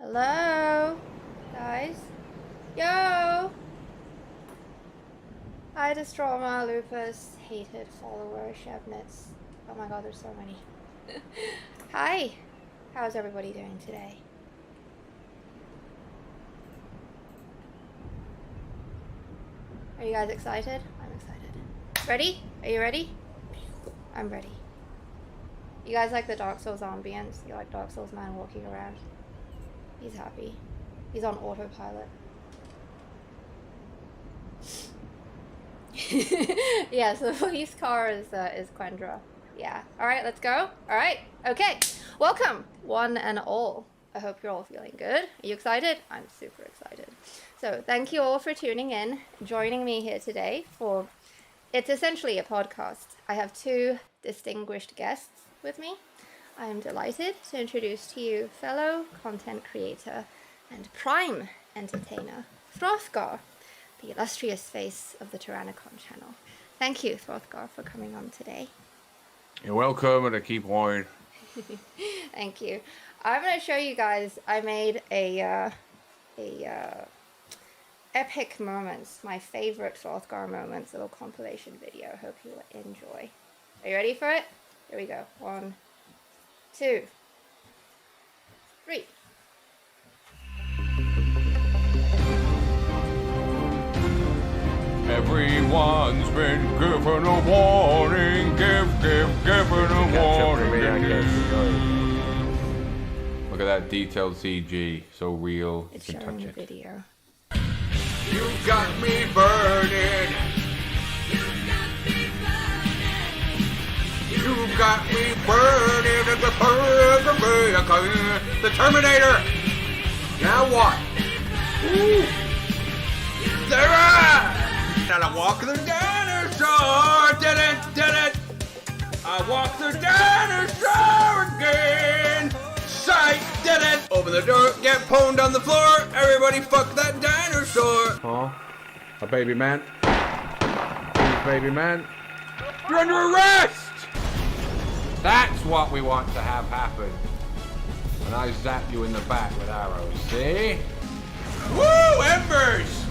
Hello? Guys? Yo! Hi, Destroma, Lupus, hated follower, Shebnitz. Oh my god, there's so many. Hi! How's everybody doing today? Are you guys excited? I'm excited. Ready? Are you ready? I'm ready. You guys like the Dark Souls ambience? You like Dark Souls man walking around? He's happy. He's on autopilot. Yeah, so the police car is Quendra. Yeah. Alright, let's go. Alright. Okay. Welcome, one and all. I hope you're all feeling good. Are you excited? I'm super excited. So thank you all for tuning in, joining me here today for... It's essentially a podcast. I have two distinguished guests with me. I am delighted to introduce to you fellow content creator and prime entertainer, Throthgar, the illustrious face of the Tyrannicon channel. Thank you, Throthgar, for coming on today. You're welcome, and I keep wine. Thank you. I'm going to show you guys, I made a epic moments, my favorite Throthgar moments, little compilation video. Hope you enjoy. Are you ready for it? Here we go. 1, 2, 3. Everyone's been given a warning. Given a warning. Look at that detailed CG. So real. It's you can showing touch the it. video. You got me burning. You got me burning at the Terminator. Now what? Ooh. Sarah! And I walk the dinosaur. Did it. I walk the dinosaur again. Sight. Did it. Open the door. Get pwned on the floor. Everybody fuck that dinosaur. Oh, a baby man. Baby man. You're under arrest. That's what we want to have happen. And I zap you in the back with arrows, see? Woo, embers!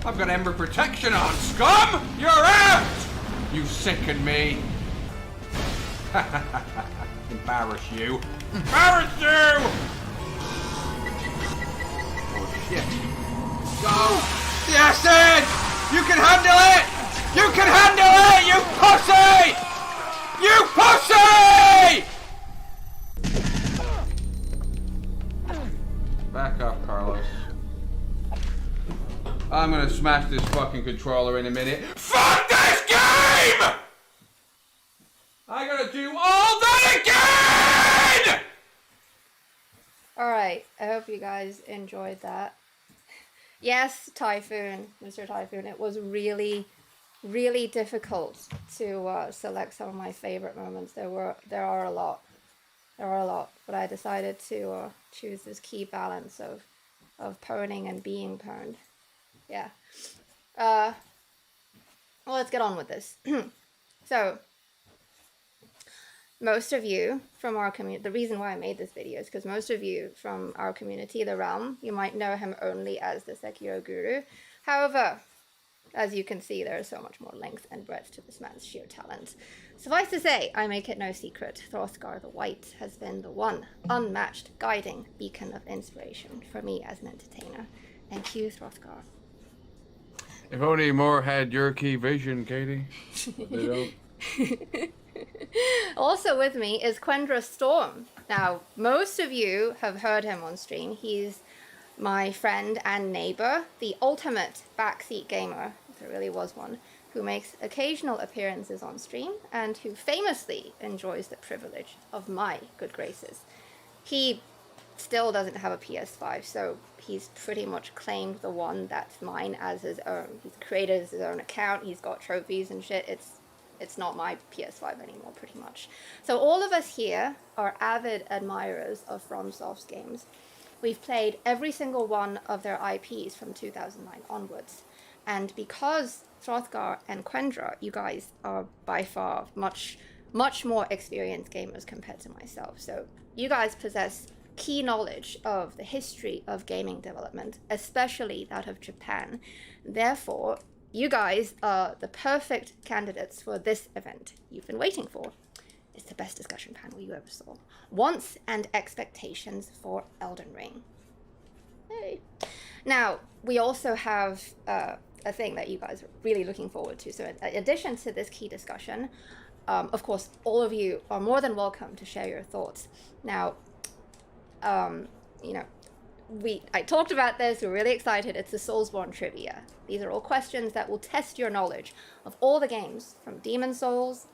I've got ember protection on, scum! You're out! You sicken me. Embarrass you. Embarrass you! Oh shit. Go! Yes, Ed! You can handle it! You can handle it, you pussy! You pussy! Back up, Carlos. I'm gonna smash this fucking controller in a minute. Fuck this game! I gotta do all that again! Alright, I hope you guys enjoyed that. Yes, Typhoon, Mr. Typhoon, it was really difficult to select some of my favorite moments. There are a lot, but I decided to choose this key balance of pwning and being pwned. Yeah. Well, let's get on with this. So, most of you from our community, the reason why I made this video is because most of you from our community, The Realm, you might know him only as the Sekiro Guru. However, as you can see, there is so much more length and breadth to this man's sheer talent. Suffice to say, I make it no secret, Throthgar the White has been the one unmatched guiding beacon of inspiration for me as an entertainer. Thank you, Throthgar. If only more had your key vision, Katie. They don't. Also with me is Quendra Storm. Now, most of you have heard him on stream. He's my friend and neighbor, the ultimate backseat gamer, if there really was one, who makes occasional appearances on stream and who famously enjoys the privilege of my good graces. He still doesn't have a PS5, so he's pretty much claimed the one that's mine as his own. He's created his own account, he's got trophies and shit. It's not my PS5 anymore, pretty much. So all of us here are avid admirers of FromSoft's games. We've played every single one of their IPs from 2009 onwards. And because Throthgar and Quendra, you guys are by far much more experienced gamers compared to myself. So you guys possess key knowledge of the history of gaming development, especially that of Japan. Therefore, you guys are the perfect candidates for this event you've been waiting for. It's the best discussion panel you ever saw. Wants and expectations for Elden Ring. Hey. Now, we also have a thing that you guys are really looking forward to. So in addition to this key discussion, of course, all of you are more than welcome to share your thoughts. Now, you know, I talked about this, we're really excited. It's the SoulsBorne trivia. These are all questions that will test your knowledge of all the games from Demon Souls,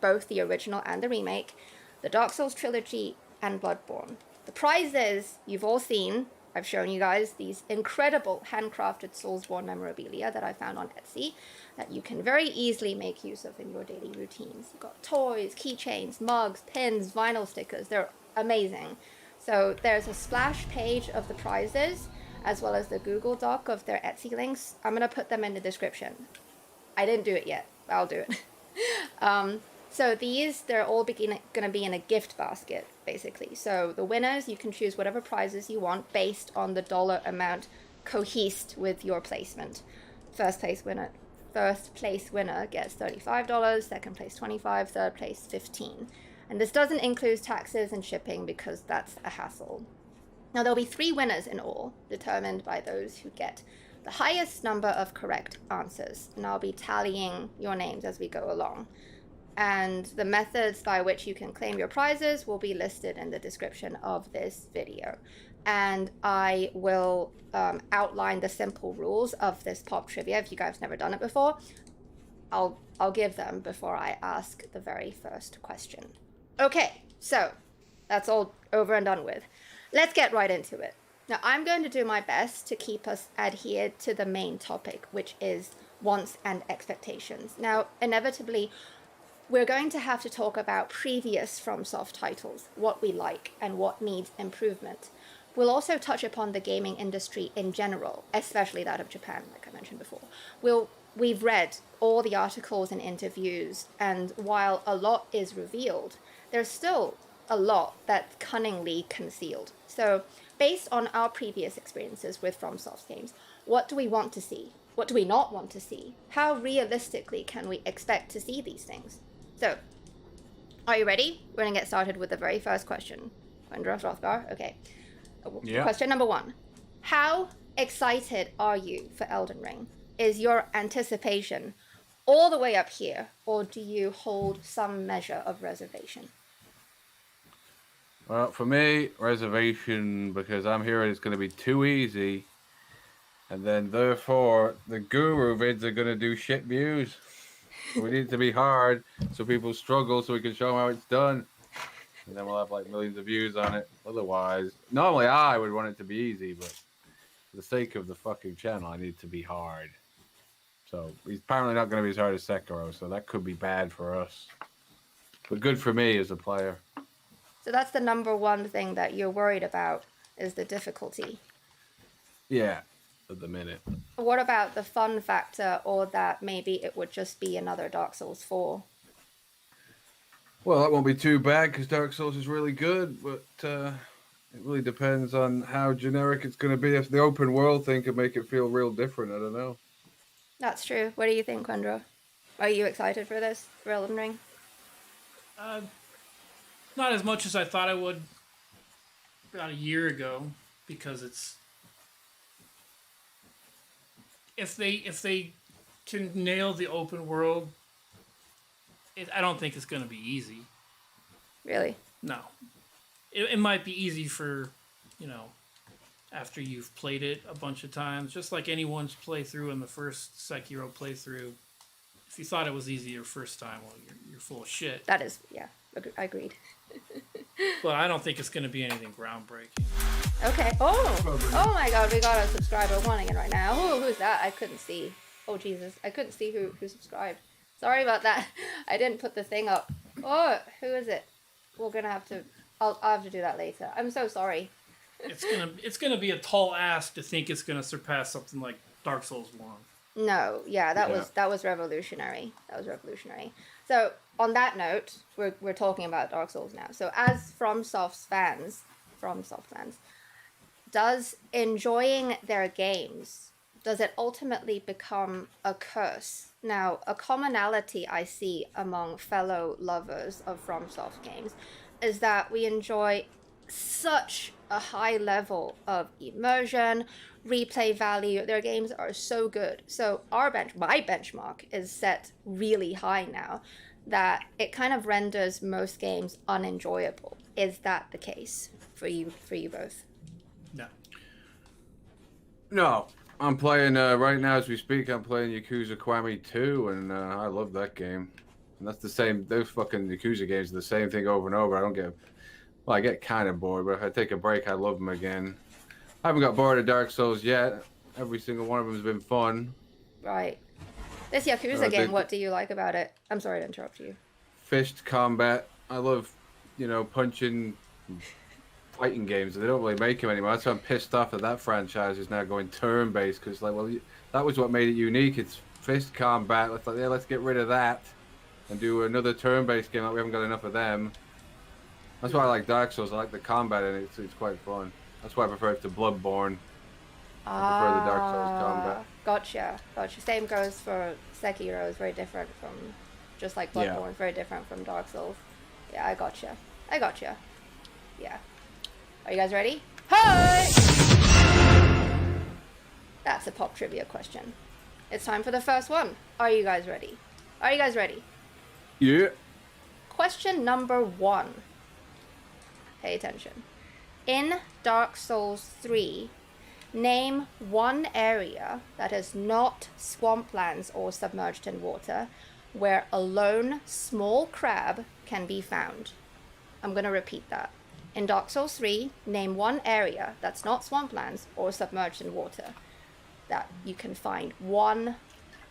both the original and the remake, the Dark Souls trilogy, and Bloodborne. The prizes you've all seen. I've shown you guys these incredible handcrafted SoulsBorne memorabilia that I found on Etsy that you can very easily make use of in your daily routines. You've got toys, keychains, mugs, pins, vinyl stickers. They're amazing. So there's a splash page of the prizes as well as the Google Doc of their Etsy links. I'm going to put them in the description. I didn't do it yet. I'll do it. So they're all going to be in a gift basket, basically. So the winners, you can choose whatever prizes you want based on the dollar amount cohesed with your placement. First place winner gets $35, second place $25, third place $15. And this doesn't include taxes and shipping because that's a hassle. Now there'll be 3 winners in all, determined by those who get the highest number of correct answers. And I'll be tallying your names as we go along. And the methods by which you can claim your prizes will be listed in the description of this video. And I will outline the simple rules of this pop trivia. If you guys have never done it before, I'll give them before I ask the very first question. Okay, so that's all over and done with. Let's get right into it. Now, I'm going to do my best to keep us adhered to the main topic, which is wants and expectations. Now, inevitably, we're going to have to talk about previous FromSoft titles, what we like and what needs improvement. We'll also touch upon the gaming industry in general, especially that of Japan, like I mentioned before. We've read all the articles and interviews, and while a lot is revealed, there's still a lot that's cunningly concealed. So based on our previous experiences with FromSoft games, what do we want to see? What do we not want to see? How realistically can we expect to see these things? So, are you ready? We're going to get started with the very first question. Throthgar, okay. Yeah. Question number 1. How excited are you for Elden Ring? Is your anticipation all the way up here, or do you hold some measure of reservation? Well, for me, reservation, because I'm hearing it's going to be too easy, and then therefore the guru vids are going to do shit views. We need it to be hard so people struggle so we can show them how it's done. And then we'll have like millions of views on it. Otherwise, normally I would want it to be easy, but for the sake of the fucking channel, I need it to be hard. So he's apparently not going to be as hard as Sekiro, so that could be bad for us. But good for me as a player. So that's the number one thing that you're worried about, is the difficulty. Yeah, at the minute. What about the fun factor, or that maybe it would just be another Dark Souls 4? Well, that won't be too bad because Dark Souls is really good, but it really depends on how generic it's going to be. If the open world thing could make it feel real different, I don't know. That's true. What do you think, Quendra? Are you excited for this, for Elden Ring? Not as much as I thought I would about a year ago, because it's if they can nail the open world, I don't think it's going to be easy. Really? No. It might be easy for, after you've played it a bunch of times, just like anyone's playthrough in the first Sekiro playthrough. If you thought it was easy your first time, well, you're full of shit. That is, yeah, I agreed. But I don't think it's going to be anything groundbreaking. Okay. Oh my God, we got a subscriber one again right now. Oh, who's that? I couldn't see. Oh Jesus, I couldn't see who subscribed. Sorry about that. I didn't put the thing up. Oh, who is it? We're gonna have to. I'll have to do that later. I'm so sorry. It's gonna be a tall ask to think it's gonna surpass something like Dark Souls 1. No, yeah, that was revolutionary. That was revolutionary. So on that note, we're talking about Dark Souls now. So as FromSoft's fans, from Softlands, does enjoying their games, does it ultimately become a curse? Now, a commonality I see among fellow lovers of FromSoft games is that we enjoy such a high level of immersion, replay value. Their games are so good. So my benchmark is set really high now that it kind of renders most games unenjoyable. Is that the case for you both? No. No, I'm playing right now as we speak. I'm playing Yakuza Kiwami 2, and I love that game. And that's the same. Those fucking Yakuza games are the same thing over and over. I don't get. Well, I get kind of bored, but if I take a break, I love them again. I haven't got bored of Dark Souls yet. Every single one of them has been fun. Right. This Yakuza game, what do you like about it? I'm sorry to interrupt you. Fist combat. I love, punching, fighting games. They don't really make them anymore. That's why I'm pissed off that franchise is now going turn-based, because, that was what made it unique. It's fist combat. Let's get rid of that and do another turn-based game. We haven't got enough of them. That's why I like Dark Souls. I like the combat in it. It's quite fun. That's why I prefer it to Bloodborne. I prefer the Dark Souls combat. Gotcha. Same goes for Sekiro. It's very different from, just like Bloodborne, very different from Dark Souls. Yeah, I gotcha. Yeah. Are you guys ready? Hi! That's a pop trivia question. It's time for the first one. Are you guys ready? Yeah. Question number 1. Pay attention. In Dark Souls 3, name one area that is not swamplands or submerged in water where a lone small crab can be found. I'm going to repeat that. In Dark Souls 3, name one area that's not swamplands or submerged in water that you can find one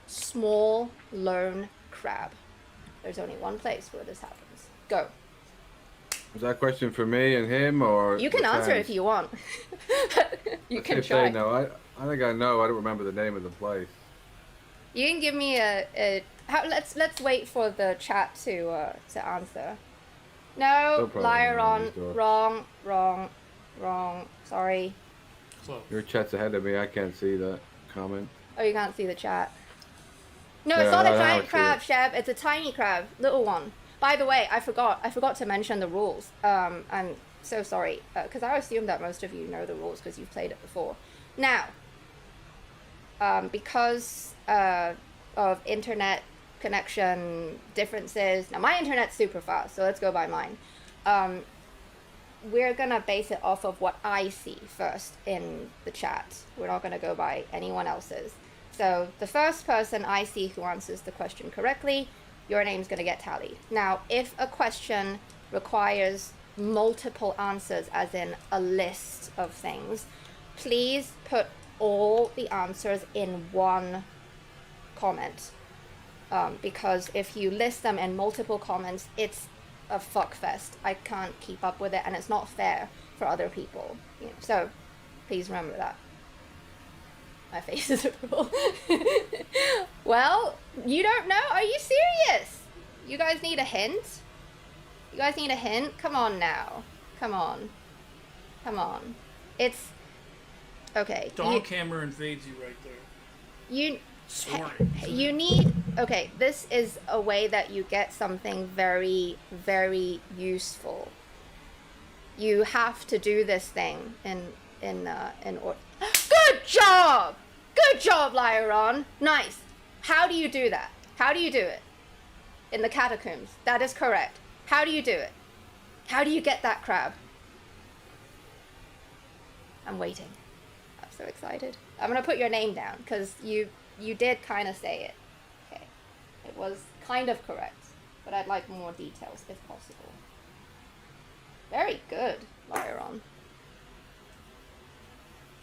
small lone crab. There's only one place where this happens. Go. Was that a question for me and him, or you can answer if you want. You can try. No, I think I know. I don't remember the name of the place. You can give me let's wait for the chat to answer. No, liar on. Wrong. Sorry. Close. Your chat's ahead of me. I can't see that comment. Oh, you can't see the chat. No, it's not a giant crab, Sheb. It's a tiny crab, little one. By the way, I forgot to mention the rules. I'm so sorry, because I assume that most of you know the rules because you've played it before. Now, because of internet connection differences, now my internet's super fast, so let's go by mine. We're gonna base it off of what I see first in the chat. We're not gonna go by anyone else's. So the first person I see who answers the question correctly, your name's going to get tallied. Now, if a question requires multiple answers, as in a list of things, please put all the answers in one comment. Because if you list them in multiple comments, it's a fuckfest. I can't keep up with it, and it's not fair for other people. So, please remember that. My face is a rule. Well, you don't know? Are you serious? You guys need a hint? Come on now. Come on. It's... Okay. Dog camera invades you right there. You need... Okay, this is a way that you get something very, very useful. You have to do this thing in order. Good job! Good job, Lyron. Nice. How do you do that? How do you do it? In the catacombs. That is correct. How do you do it? How do you get that crab? I'm waiting. I'm so excited. I'm going to put your name down because you did kind of say it. Okay. It was kind of correct, but I'd like more details if possible. Very good, Lyron.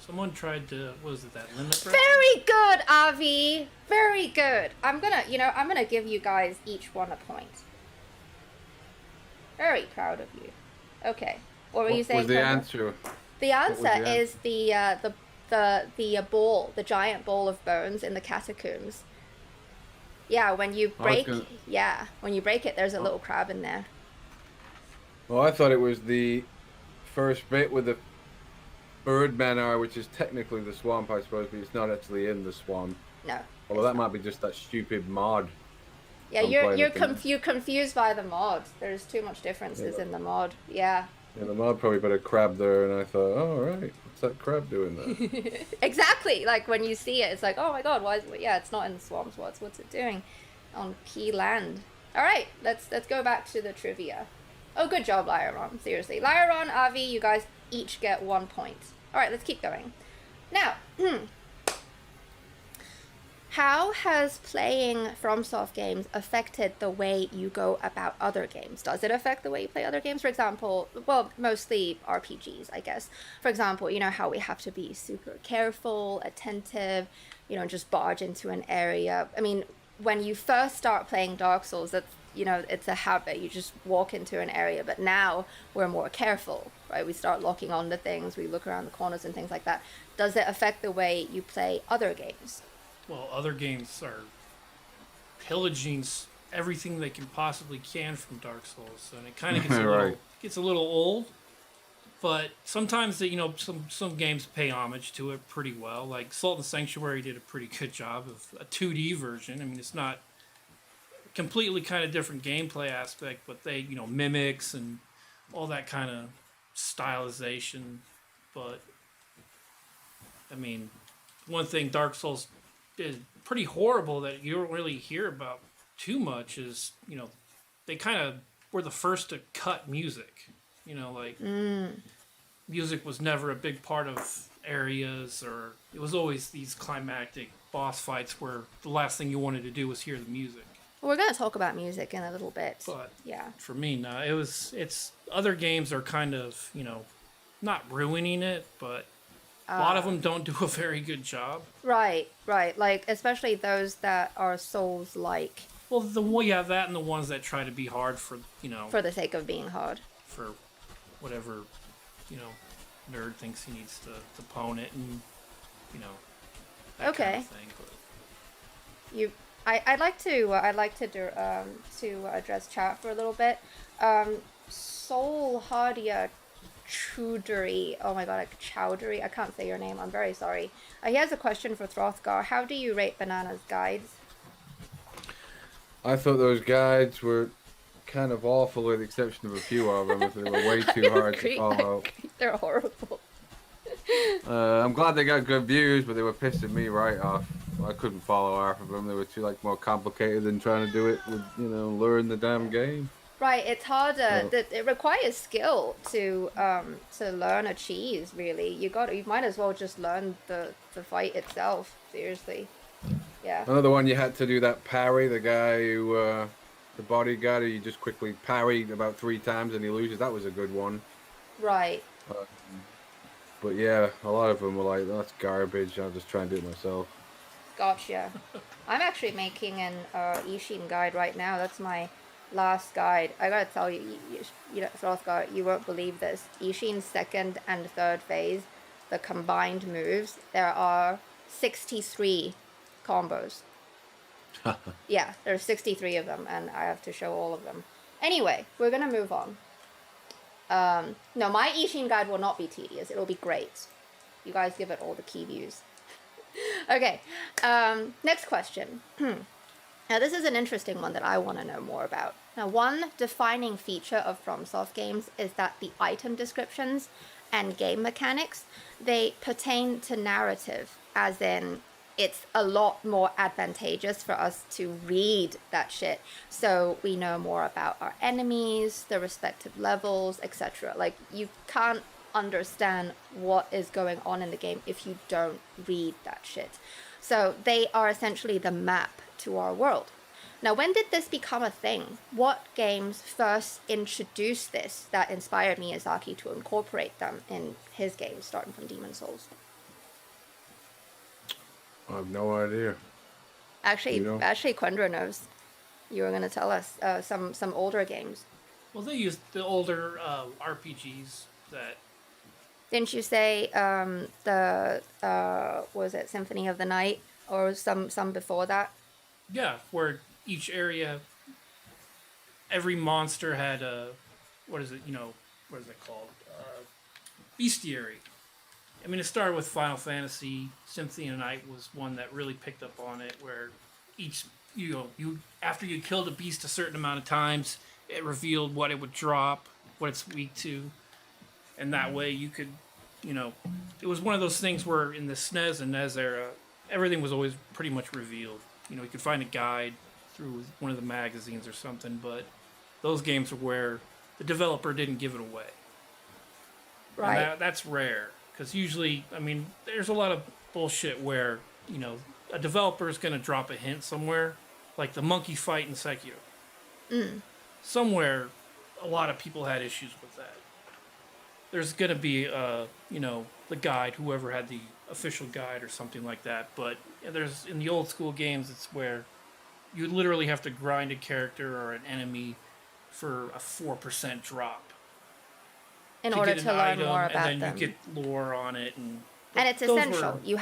Someone tried to, that limit break? Very good, Avi. Very good. I'm gonna give you guys each one a point. Very proud of you. Okay. What were you saying? What was the answer? The answer is the ball, the giant ball of bones in the catacombs. Yeah, when you break it, there's a little crab in there. Well, I thought it was the first bit with the Birdmen are, which is technically the swamp, I suppose, but it's not actually in the swamp. No. Although that might be just that stupid mod. Yeah, I'm you're playing you're confused by the mod. There's too much differences in the mod. Yeah. Yeah, the mod probably put a crab there, and I thought, oh, right, what's that crab doing there? Exactly. Like when you see it, it's like, oh my god, why is it? Yeah, it's not in the swamps. What's it doing on P land? All right, let's go back to the trivia. Oh, good job, Lyron. Seriously, Lyron, Avi, you guys each get 1 point. All right, let's keep going. Now, how has playing FromSoft games affected the way you go about other games? Does it affect the way you play other games? For example, well, mostly RPGs, I guess. For example, you know how we have to be super careful, attentive, you know, just barge into an area. I mean, when you first start playing Dark Souls, it's a habit. You just walk into an area, but now we're more careful, right? We start locking on to things, we look around the corners and things like that. Does it affect the way you play other games? Well, other games are pillaging everything they can possibly can from Dark Souls, and it kind of gets a little old. But sometimes some games pay homage to it pretty well. Like Salt and Sanctuary did a pretty good job of a 2D version. I mean, it's not completely kind of different gameplay aspect, but they mimics and all that kind of stylization. But I mean, one thing Dark Souls is pretty horrible that you don't really hear about too much is, they kind of were the first to cut music. Music was never a big part of areas, or it was always these climactic boss fights where the last thing you wanted to do was hear the music. We're going to talk about music in a little bit. But yeah, for me, no, it's other games are kind of, not ruining it, but a lot of them don't do a very good job. Right. Like, especially those that are Souls-like. Well, that and the ones that try to be hard for the sake of being hard. For whatever, nerd thinks he needs to pwn it and, that okay. kind of thing. But I'd like to address chat for a little bit. Soul Hardia Chowdhury. Oh my god, Chowdhury. I can't say your name. I'm very sorry. He has a question for Throthgar. How do you rate Banana's guides? I thought those guides were kind of awful, with the exception of a few of them. They were way too hard to follow. They're horrible. I'm glad they got good views, but they were pissing me right off. I couldn't follow half of them. They were too more complicated than trying to do it with learn the damn game. Right, it's harder. It requires skill to learn a cheese. Really, you might as well just learn the fight itself. Seriously, yeah. Another one, you had to do that parry. The guy who, the bodyguard, who you just quickly parried about 3 times and he loses. That was a good one. Right. But yeah, a lot of them were like, that's garbage. I'll just try and do it myself. Gotcha. I'm actually making an Ishin guide right now. That's my last guide. I gotta tell you, Throthgar, you won't believe this. Ishin's second and third phase, the combined moves, there are 63 combos. Yeah, there's 63 of them, and I have to show all of them. Anyway, we're gonna move on. No, my Ishin guide will not be tedious. It'll be great. You guys give it all the key views. Okay, next question. Now, this is an interesting one that I want to know more about. Now, one defining feature of FromSoft games is that the item descriptions and game mechanics, they pertain to narrative, as in it's a lot more advantageous for us to read that shit so we know more about our enemies, the respective levels, etc. Like, you can't understand what is going on in the game if you don't read that shit. So they are essentially the map to our world. Now, when did this become a thing? What games first introduced this that inspired Miyazaki to incorporate them in his games, starting from Demon Souls? I have no idea. Actually, Quendra knows. You were going to tell us some older games. Well, they used the older RPGs that... Didn't you say was it Symphony of the Night or some before that? Yeah, where each area, every monster had a, what is it called? bestiary. I mean, it started with Final Fantasy. Symphony of the Night was one that really picked up on it, where each you after you killed a beast a certain amount of times, it revealed what it would drop, what it's weak to, and that way you could, it was one of those things where in the SNES and NES era, everything was always pretty much revealed. You could find a guide through one of the magazines or something, but those games are where the developer didn't give it away. Right. And that's rare, because usually, I mean, there's a lot of bullshit where, a developer is going to drop a hint somewhere, like the monkey fight in Sekiro. Somewhere, a lot of people had issues with that. There's going to be, the guide, whoever had the official guide or something like that, but there's, in the old school games, it's where you literally have to grind a character or an enemy for a 4% drop. In order to learn more about them. And then them. you get lore on it. And it's essential. You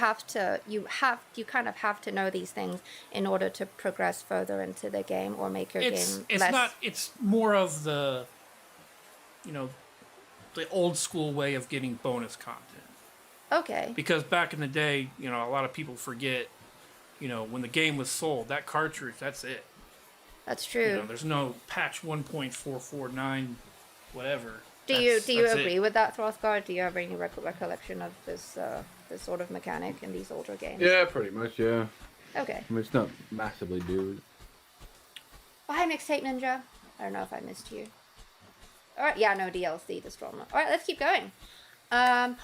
kind of have to know these things in order to progress further into the game or make your game less... It's more of the, the old school way of getting bonus content. Okay. Because back in the day, a lot of people forget, when the game was sold, that cartridge, that's it. That's true. There's no patch 1.449, whatever. Do you agree with that, Throthgar? Do you have any recollection of this sort of mechanic in these older games? Yeah, pretty much, yeah. Okay. I mean, it's not massively new. Hi, Mixtape Ninja. I don't know if I missed you. Alright, yeah, no DLC, the Stroma. Alright, let's keep going. Now,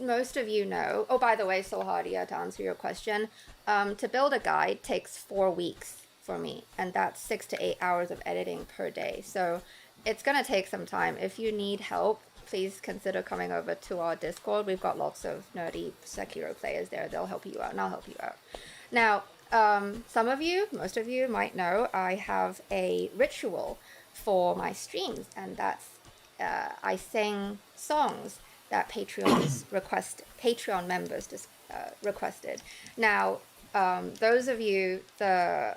most of you know... Oh, by the way, Solhardia, to answer your question, to build a guide takes 4 weeks. For me, and that's 6 to 8 hours of editing per day, so it's gonna take some time. If you need help, please consider coming over to our Discord. We've got lots of nerdy Sekiro players there. They'll help you out, and I'll help you out. Now, most of you might know I have a ritual for my streams, and that's I sing songs that Patreon members requested. Now, those of you, the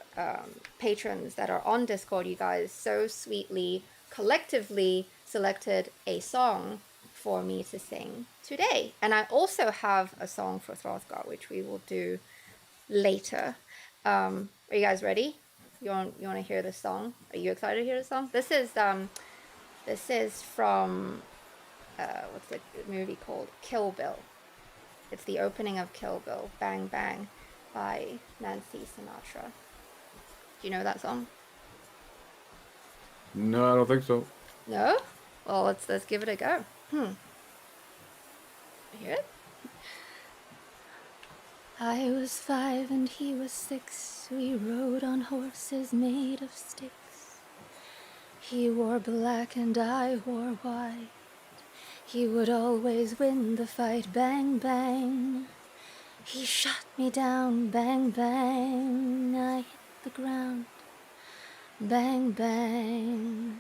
patrons that are on Discord, you guys so sweetly, collectively selected a song for me to sing today. And I also have a song for Throthgar, which we will do later. Are you guys ready? You want to hear this song? Are you excited to hear the song? This is from what's the movie called? Kill Bill. It's the opening of Kill Bill. Bang Bang. By Nancy Sinatra. Do you know that song? No, I don't think so. No? Well, let's give it a go. You hear it? I was 5 and he was 6. We rode on horses made of sticks. He wore black and I wore white. He would always win the fight. Bang, bang. He shot me down, bang, bang, I hit the ground, bang, bang,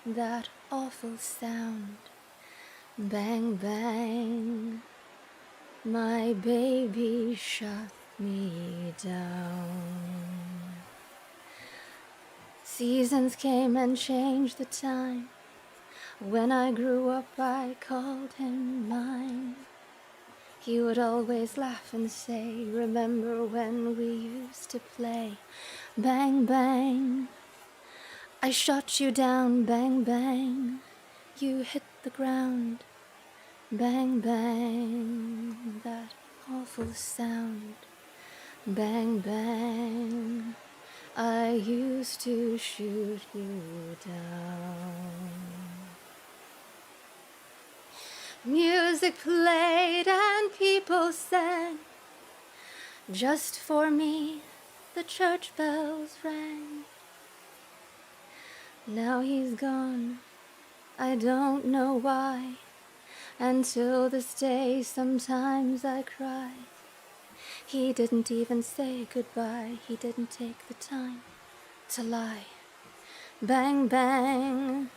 that awful sound, bang, bang, my baby shot me down. Seasons came and changed the time, when I grew up I called him mine. He would always laugh and say, remember when we used to play? Bang, bang, I shot you down, bang, bang, you hit the ground, bang, bang, that awful sound, bang, bang, I used to shoot you down. Music played and people sang. Just for me, the church bells rang. Now he's gone, I don't know why. Until this day, sometimes I cry. He didn't even say goodbye. He didn't take the time to lie. Bang, bang.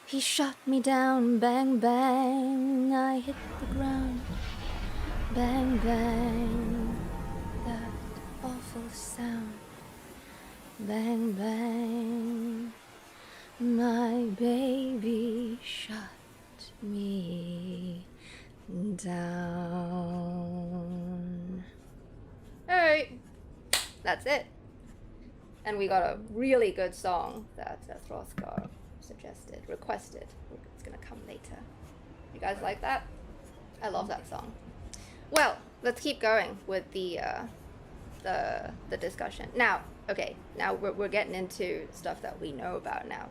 He shot me down, bang, bang, I hit the ground, bang, bang, that awful sound, bang, bang, My baby shut me down. Alright, that's it. And we got a really good song that Throthgar requested. It's gonna come later. You guys like that? I love that song. Well, let's keep going with the discussion. Now, okay, now we're getting into stuff that we know about now,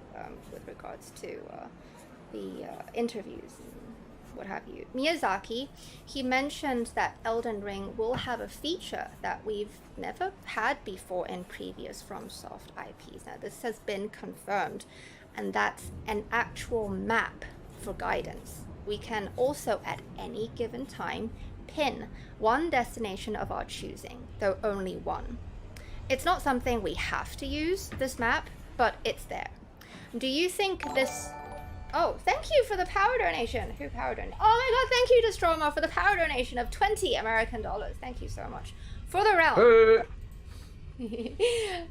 with regards to the interviews and what have you. Miyazaki, he mentioned that Elden Ring will have a feature that we've never had before in previous FromSoft IPs. Now, this has been confirmed, and that's an actual map for guidance. We can also, at any given time, pin one destination of our choosing, though only one. It's not something we have to use, this map, but it's there. Do you think this... Oh, thank you for the power donation. Who power donated? Oh my god, thank you to Stroma for the power donation of 20 American dollars. Thank you so much. For the realm.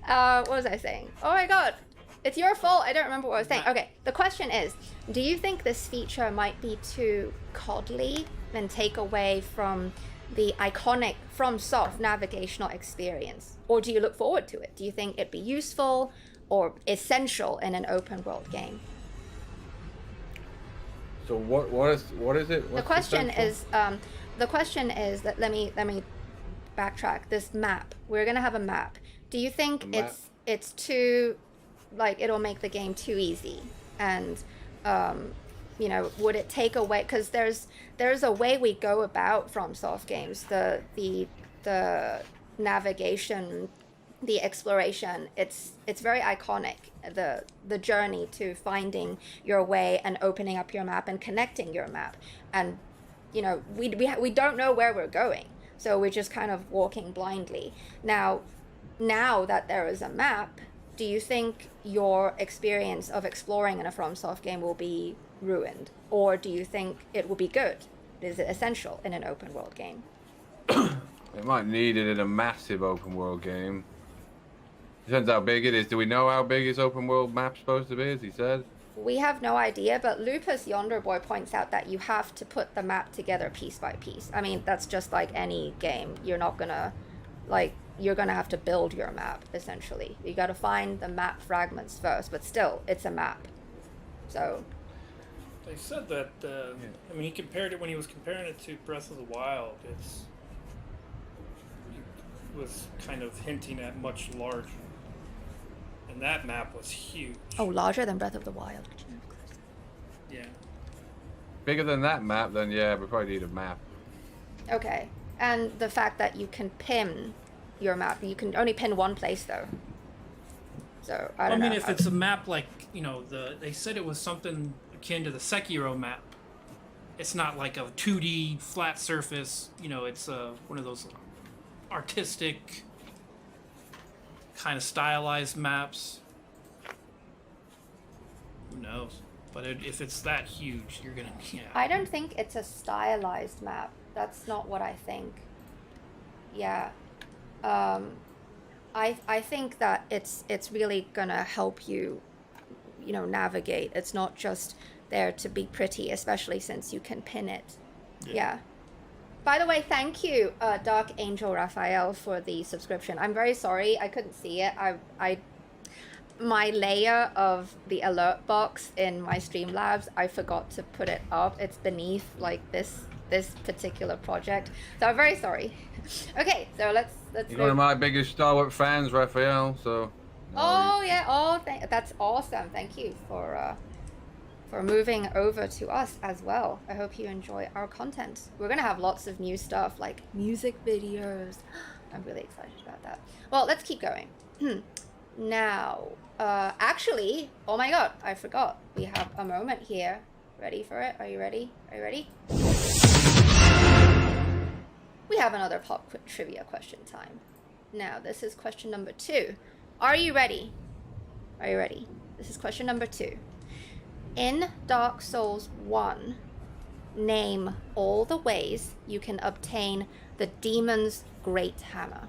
What was I saying? Oh my god. It's your fault. I don't remember what I was saying. Okay, the question is, do you think this feature might be too coddly and take away from the iconic FromSoft navigational experience? Or do you look forward to it? Do you think it'd be useful or essential in an open world game? So what is it? What's The question is that let me backtrack. This map. We're gonna have a map. Do you think it's too, like, it'll make the game too easy? And you know, would it take away, because there's a way we go about FromSoft games, the navigation, the exploration. It's very iconic, the journey to finding your way and opening up your map and connecting your map. And you know, we don't know where we're going, so we're just kind of walking blindly. Now that there is a map, do you think your experience of exploring in a FromSoft game will be ruined, or do you think it will be good? Is it essential in an open world game? It might need it in a massive open world game. Depends how big it is. Do we know how big his open world map's supposed to be, as he said? We have no idea, but Lupus Yonder Boy points out that you have to put the map together piece by piece. I mean, that's just like any game. You're not gonna, like, you're gonna have to build your map, essentially. You gotta find the map fragments first, but still, it's a map. So... They said that, I mean, he compared it, when he was comparing it to Breath of the Wild, he was kind of hinting at much larger. And that map was huge. Oh, larger than Breath of the Wild. Yeah. Bigger than that map, then yeah, we probably need a map. Okay. And the fact that you can pin your map, you can only pin one place though. So I don't know. I mean, if it's a map like, you know, they said it was something akin to the Sekiro map. It's not like a 2D flat surface, you know, it's one of those artistic kind of stylized maps. Who knows? But if it's that huge, you're gonna, yeah. I don't think it's a stylized map. That's not what I think. Yeah. I think that it's really gonna help you, you know, navigate. It's not just there to be pretty, especially since you can pin it. Yeah. By the way, thank you, Dark Angel Raphael, for the subscription. I'm very sorry I couldn't see it. My layer of the alert box in my Streamlabs, I forgot to put it up. It's beneath like this particular project, so I'm very sorry. Okay, so let's. You're one of my biggest Star Wars fans, Raphael. So. Oh yeah! Oh, that's awesome. Thank you for moving over to us as well. I hope you enjoy our content. We're gonna have lots of new stuff like music videos. I'm really excited about that. Well, let's keep going. Now, actually, oh my god, I forgot. We have a moment here. Ready for it? Are you ready? Are you ready? We have another pop trivia question time. Now, this is question number 2. Are you ready? Are you ready? This is question number 2. In Dark Souls 1, name all the ways you can obtain the demon's great hammer.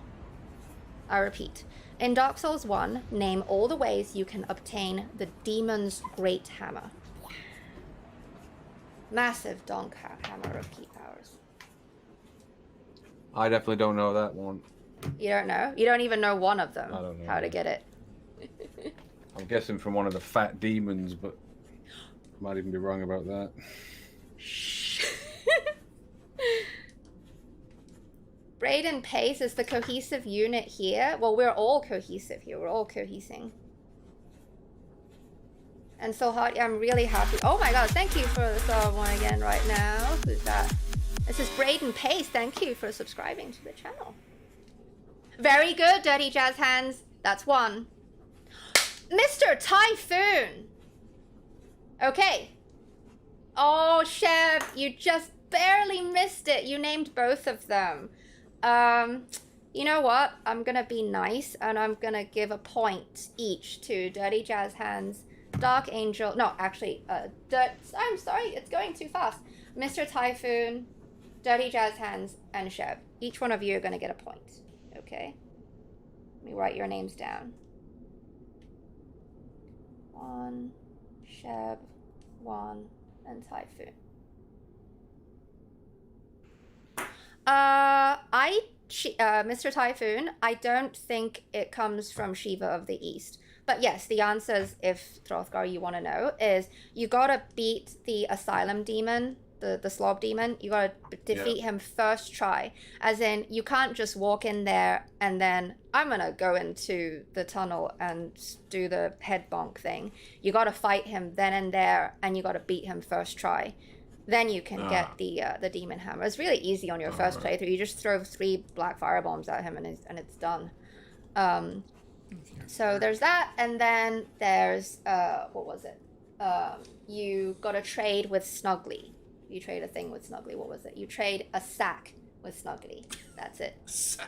I repeat, In Dark Souls 1, name all the ways you can obtain the Demon's Great Hammer. Massive donk hammer of key powers. I definitely don't know that one. You don't know? You don't even know one of them. I don't know how to that. get it. I'm guessing from one of the fat demons, but I might even be wrong about that. Braid and Pace is the cohesive unit here. Well, we're all cohesive here. We're all cohesing. And so hot, I'm really happy. Oh my god, thank you for the sub one again right now. Who's that? This is Braid and Pace. Thank you for subscribing to the channel. Very good, Dirty Jazz Hands. That's one. Mr. Typhoon. Okay. Oh, Sheb, you just barely missed it. You named both of them. You know what? I'm gonna be nice and I'm gonna give a point each to Dirty Jazz Hands, Dark Angel. No, actually, I'm sorry, it's going too fast. Mr. Typhoon, Dirty Jazz Hands, and Sheb. Each one of you are gonna get a point. Okay? Let me write your names down. 1, Sheb, 1, and Typhoon. Mr. Typhoon, I don't think it comes from Shiva of the East. But yes, the answers, if Throthgar you want to know, is you gotta beat the Asylum Demon, the Slob Demon. You gotta defeat him first try. As in, you can't just walk in there and then, I'm gonna go into the tunnel and do the head bonk thing. You gotta fight him then and there, and you gotta beat him first try. Then you can get the demon hammer. It's really easy on your first playthrough. You just throw 3 black fire bombs at him and it's done. So there's that, and then there's what was it? You got to trade with Snuggly. You trade a thing with Snuggly. What was it? You trade a sack with Snuggly. That's it.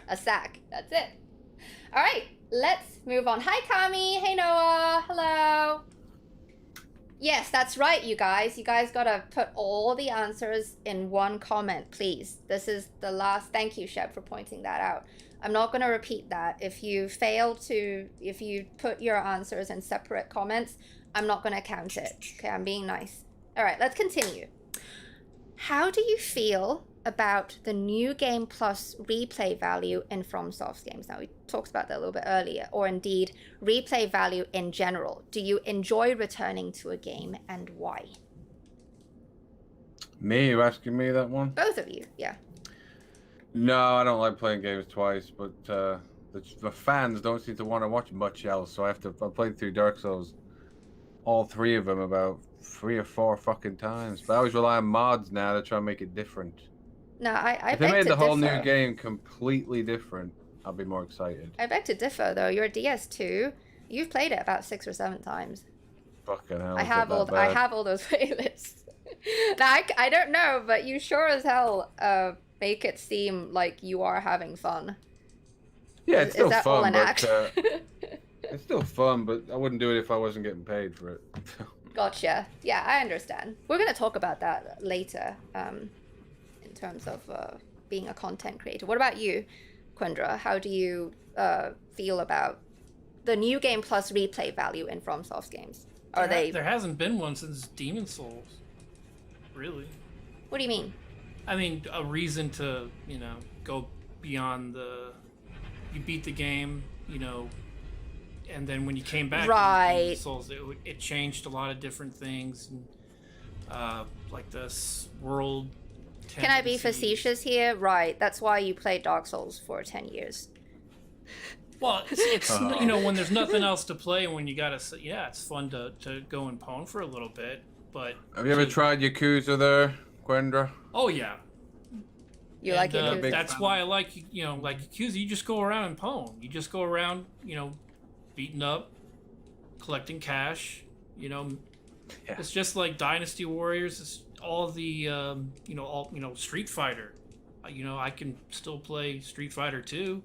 A sack. That's it. All right, let's move on. Hi, Kami. Hey, Noah. Hello. Yes, that's right, you guys. You guys gotta put all the answers in one comment, please. This is the last. Thank you, Sheb, for pointing that out. I'm not gonna repeat that. If you put your answers in separate comments, I'm not gonna count it. Okay, I'm being nice. All right, let's continue. How do you feel about the new game plus replay value in FromSoft's games? Now, we talked about that a little bit earlier, or indeed replay value in general. Do you enjoy returning to a game, and why? Me? You asking me that one? Both of you, yeah. No, I don't like playing games twice, but the fans don't seem to want to watch much else, so I played through Dark Souls, all 3 of them about 3 or 4 fucking times. But I always rely on mods now to try and make it different. No, I if they made the whole differ. new game completely different, I'll be more excited. I beg to differ, though. Your DS2, you've played it about 6 or 7 times. Fucking hell. I have all those playlists. Now, I don't know, but you sure as hell make it seem like you are having fun. Yeah, it's still is that all fun, an act? it's still fun, but I wouldn't do it if I wasn't getting paid for it. Gotcha. Yeah, I understand. We're going to talk about that later, in terms of being a content creator. What about you, Quindra? How do you feel about the new game plus replay value in FromSoft's games? There hasn't been one since Demon Souls. Really? What do you mean? I mean, a reason to, go beyond you beat the game, and then when you came back, right? Souls, it changed a lot of different things, and, like this world. Can I be facetious here? Right. That's why you played Dark Souls for 10 years. Well, it's when there's nothing else to play, and when you gotta, it's fun to go and pwn for a little bit. But have you ever tried Yakuza there, Quindra? Oh yeah. You like Yakuza? That's why I like Yakuza. You just go around and pwn. You just go around, beating up, collecting cash. It's just like Dynasty Warriors. It's all the Street Fighter. I can still play Street Fighter 2.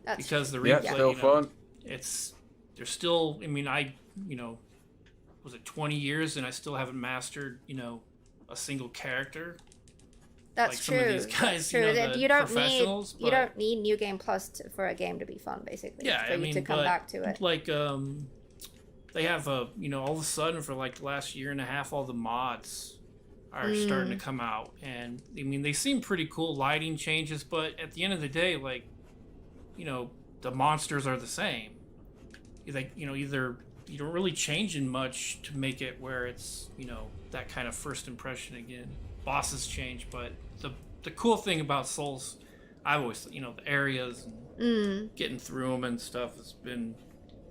That's because the replay, still fun. There's still. I mean, was it 20 years and I still haven't mastered, a single character. That's like true. some of these guys, That's true. you know, That the you don't professionals. need you don't need New Game Plus for a game to be fun, basically. Yeah, for I mean, you to come but, back to it. Like, they have you know, all of a sudden for like the last year and a half, all the mods are starting to come out, and I mean, they seem pretty cool. Lighting changes, but at the end of the day, like, you know, the monsters are the same. Like, you know, either you don't really changing much to make it where it's, you know, that kind of first impression again. Bosses change, but the cool thing about Souls, I've always, you know, the areas and getting through them and stuff has been,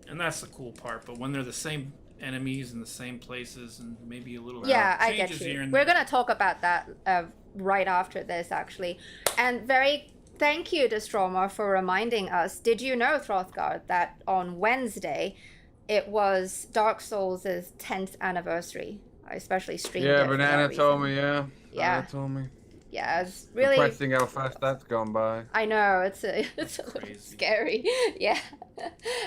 and that's the cool part. But when they're the same enemies in the same places and maybe a little I get changes you. here and We're there. gonna talk about that right after this, actually. And thank you, Destroma, for reminding us. Did you know, Throthgar, that on Wednesday it was Dark Souls' 10th anniversary? I especially streamed it. Yeah, for that Banana told reason. me, yeah. Yeah. Banana told me. Yeah, it's really. Depressing how fast that's gone by. I know, it's a little Crazy. scary. Yeah.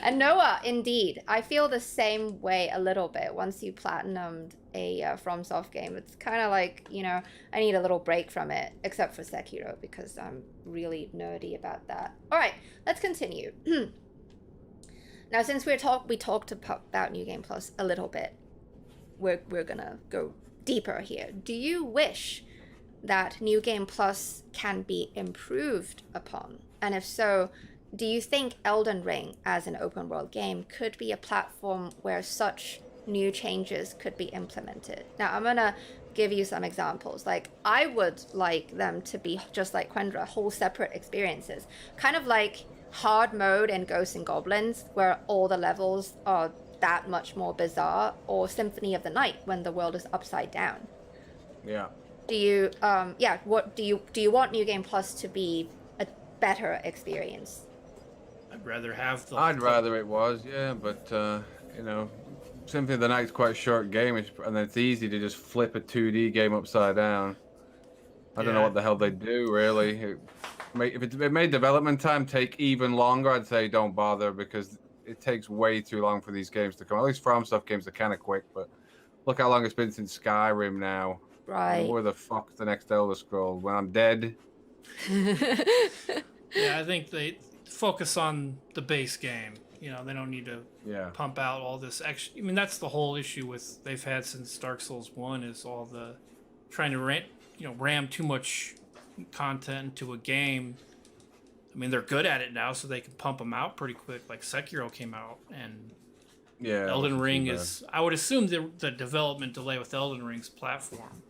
And Noah, indeed, I feel the same way a little bit once you platinumed a FromSoft game. It's kind of like, you know, I need a little break from it, except for Sekiro, because I'm really nerdy about that. All right, let's continue. Now, since we talked about New Game Plus a little bit, we're gonna go deeper here. Do you wish that New Game Plus can be improved upon? And if so, do you think Elden Ring as an open world game could be a platform where such new changes could be implemented? Now, I'm gonna give you some examples. Like, I would like them to be just like Quendra, whole separate experiences, kind of like hard mode in Ghosts and Goblins, where all the levels are that much more bizarre, or Symphony of the Night when the world is upside down. Yeah. Do you what do you want New Game Plus to be a better experience? I'd rather have the. I'd rather it was, yeah, but, you know, Symphony of the Night's quite a short game, and it's easy to just flip a 2D game upside down. I don't know Yeah. what the hell they do, really. If it made development time take even longer, I'd say don't bother, because it takes way too long for these games to come. At least FromSoft games are kind of quick, but look how long it's been since Skyrim now. Right. Where the fuck's the next Elder Scroll? When I'm dead? Yeah, I think they focus on the base game. You know, they don't need to Yeah. pump out all this extra. I mean, that's the whole issue with they've had since Dark Souls 1 is all the trying to ram too much content into a game. I mean, they're good at it now, so they can pump them out pretty quick. Like Sekiro came out, and Yeah. Elden Ring bad. is. I would assume the development delay with Elden Ring's platform.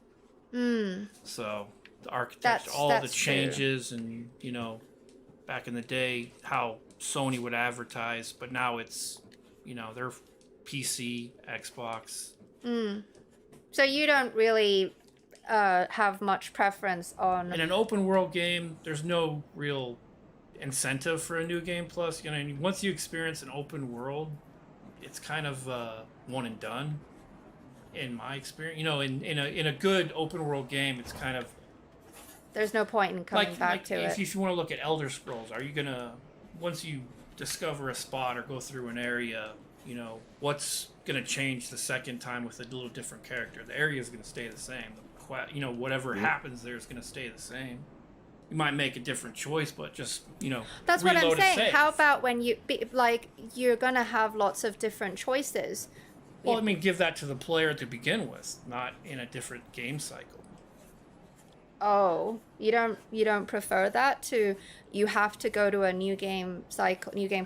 So the architecture, all the that's changes, and you know, back in the day, how Sony would advertise, but now it's, you know, they're PC, Xbox. So you don't really have much preference on. In an open world game, there's no real incentive for a New Game Plus. You know, once you experience an open world, it's kind of one and done. In my experience, you know, in a good open world game, it's kind of There's no point in coming back to it. if you want to look at Elder Scrolls, are you gonna, once you discover a spot or go through an area, you know, what's gonna change the second time with a little different character? The area is gonna stay the same. You know, whatever happens there is gonna stay the same. You might make a different choice, but just, you know, That's what I'm reload a saying. save. How about when you're gonna have lots of different choices? Well, I mean, give that to the player to begin with, not in a different game cycle. Oh, you don't prefer that to you have to go to a new game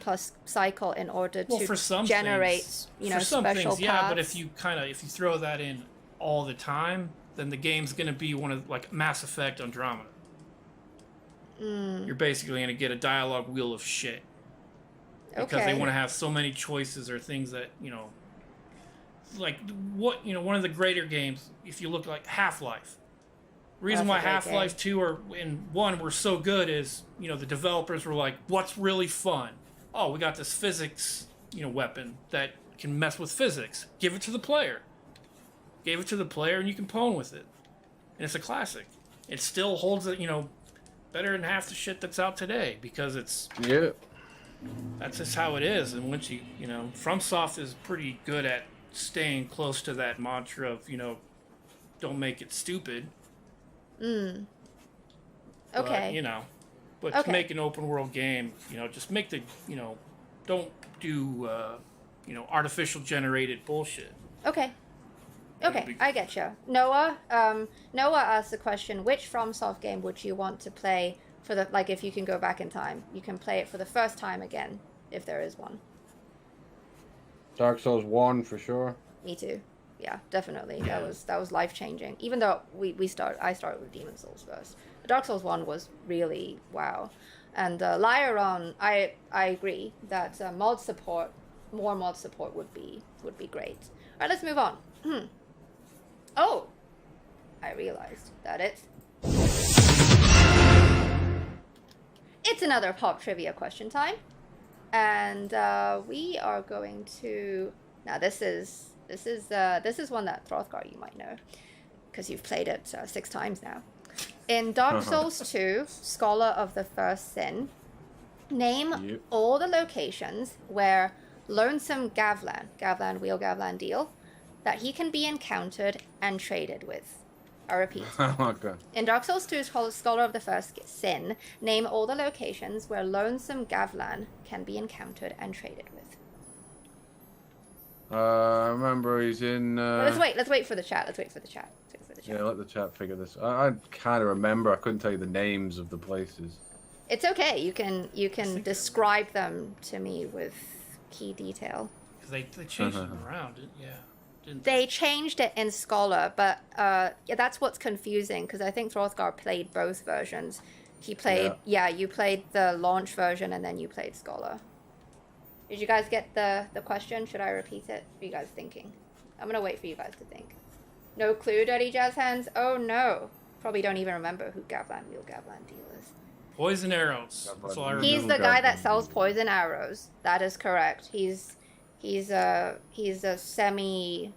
plus cycle in order Well, to for some generate things, special things, yeah. But paths? if you throw that in all the time, then the game's gonna be one of like Mass Effect Andromeda. You're basically gonna get a dialogue wheel of shit because they want to have so many choices or things that, you know, like what, you know, one of the greater games. If you look like Half-Life. Reason That's why a great Half-Life 2 or in 1 were so good is, you know, the developers were like, what's really fun? Oh, we got this physics, you know, weapon that can mess with physics. Give it to the player. Gave it to the player and you can pwn with it. And it's a classic. It still holds it, you know, better than half the shit that's out today because it's Yeah. that's just how it is. And once you know, FromSoft is pretty good at staying close to that mantra of, you know, don't make it stupid. Okay. But to Okay. make an open world game, just make the, don't do, artificial generated bullshit. Okay. Okay, I get you. Noah asked the question, which FromSoft game would you want to play for the, like, if you can go back in time? You can play it for the first time again, if there is one. Dark Souls 1 for sure. Me too. Yeah, definitely. Yeah. That was life-changing. Even though I started with Demon Souls first. Dark Souls 1 was really wow. And Lyron, I agree that more mod support would be great. All right, let's move on. Oh, I realized that it's another pop trivia question time, and we are going to now. This is one that Throthgar you might know because you've played it 6 times now. In Dark Souls 2, Scholar of the First Sin, name all the locations where Lonesome Gavlan Wheel Gavlan Deal, that he can be encountered and traded with. I repeat. Okay. In Dark Souls 2, Scholar of the First Sin, name all the locations where Lonesome Gavlan can be encountered and traded with. I remember he's in... Let's wait for the chat. Yeah, let the chat figure this. I kind of remember. I couldn't tell you the names of the places. It's okay. You can describe them to me with key detail. Because they changed them around, didn't They changed it in Scholar, but yeah, that's what's confusing, because I think Throthgar played both versions. He played, you played the launch version, and then you played Scholar. Did you guys get the question? Should I repeat it? What are you guys thinking? I'm going to wait for you guys to think. No clue, Dirty Jazz Hands? Oh, no. Probably don't even remember who Wheel Gavlan Deal is. Poison arrows. That's all I remember. He's the guy that sells poison arrows. That is correct. He's a semi-dwarf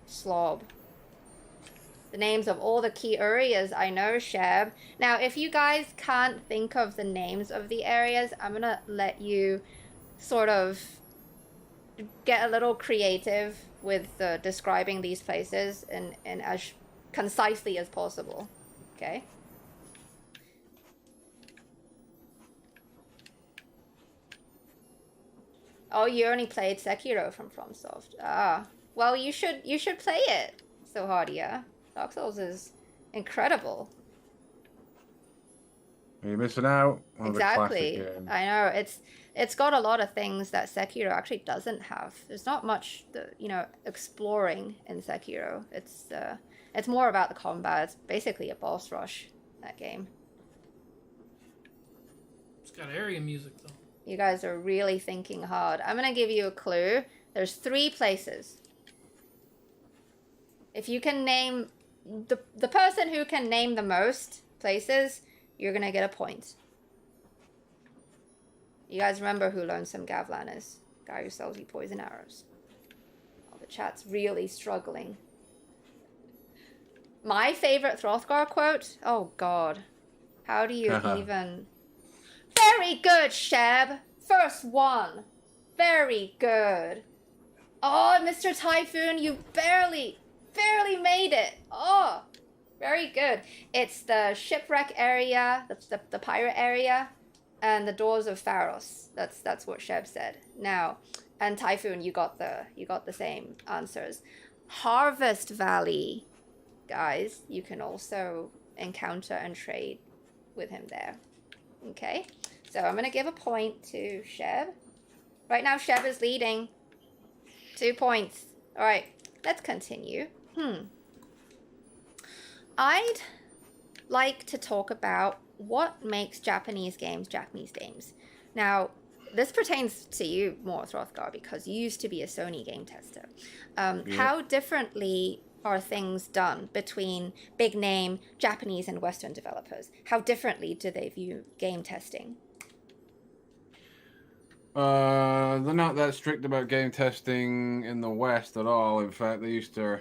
slob. The names of all the key areas I know, Sheb. Now, if you guys can't think of the names of the areas, I'm going to let you sort of get a little creative with describing these places in as concisely as possible. Okay? Oh, you only played Sekiro from FromSoft. Ah, well, you should play it, Sohardia. Dark Souls is incredible. You're missing out. Exactly. I know it's got a lot of things that Sekiro actually doesn't have. There's not much, exploring in Sekiro. It's more about the combat. It's basically a boss rush, that game. It's got area music though. You guys are really thinking hard. I'm gonna give you a clue. There's 3 places. If you can name the person who can name the most places, you're gonna get a point. You guys remember who Lonesome Gavlan is? Guy who sells you poison arrows. Oh, the chat's really struggling. My favorite Throthgar quote? Oh god. How do you even... Very good, Sheb! First one! Very good. Oh, Mr. Typhoon, you barely made it. Oh, very good. It's the shipwreck area, the pirate area, and the doors of Pharos. That's what Sheb said. Now, and Typhoon, you got the same answers. Harvest Valley, guys, you can also encounter and trade with him there. Okay, so I'm gonna give a point to Sheb. Right now, Sheb is leading. 2 points. All right, let's continue. I'd like to talk about what makes Japanese games. Now, this pertains to you more, Throthgar, because you used to be a Sony game tester. How differently are things done between big name Japanese and Western developers? How differently do they view game testing? They're not that strict about game testing in the West at all. In fact, they used to...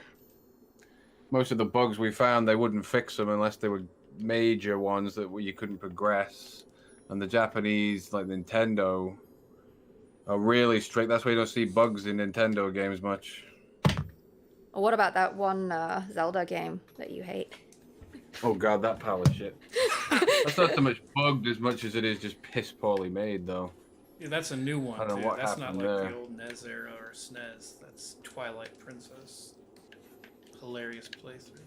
Most of the bugs we found, they wouldn't fix them unless they were major ones that you couldn't progress. And the Japanese, like Nintendo, are really strict. That's why you don't see bugs in Nintendo games much. Or what about that one Zelda game that you hate? Oh god, that pile of shit. That's not so much bugged as much as it is just piss poorly made, though. Yeah, that's a new one I don't know too. what That's not happened like there. the old NES era or SNES. That's Twilight Princess. Hilarious playthrough.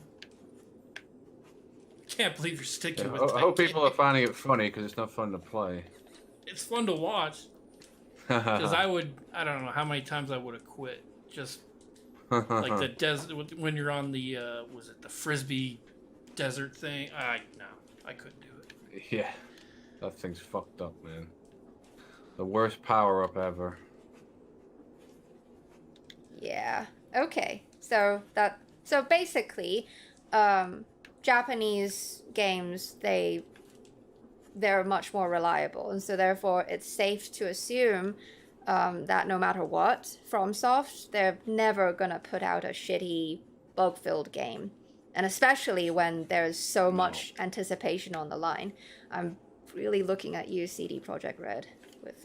Can't believe you're sticking with that. I hope people game. are finding it funny because it's not fun to play. It's fun to watch. Because I don't know how many times I would have quit. Just like the desert, when you're on the, was it the Frisbee desert thing? No, I couldn't do it. Yeah, that thing's fucked up, man. The worst power-up ever. Yeah. Okay. So basically, Japanese games they're much more reliable, and so therefore it's safe to assume that no matter what, FromSoft, they're never gonna put out a shitty, bug-filled game, and especially when there's so much anticipation on the line. I'm really looking at you, CD Projekt Red, with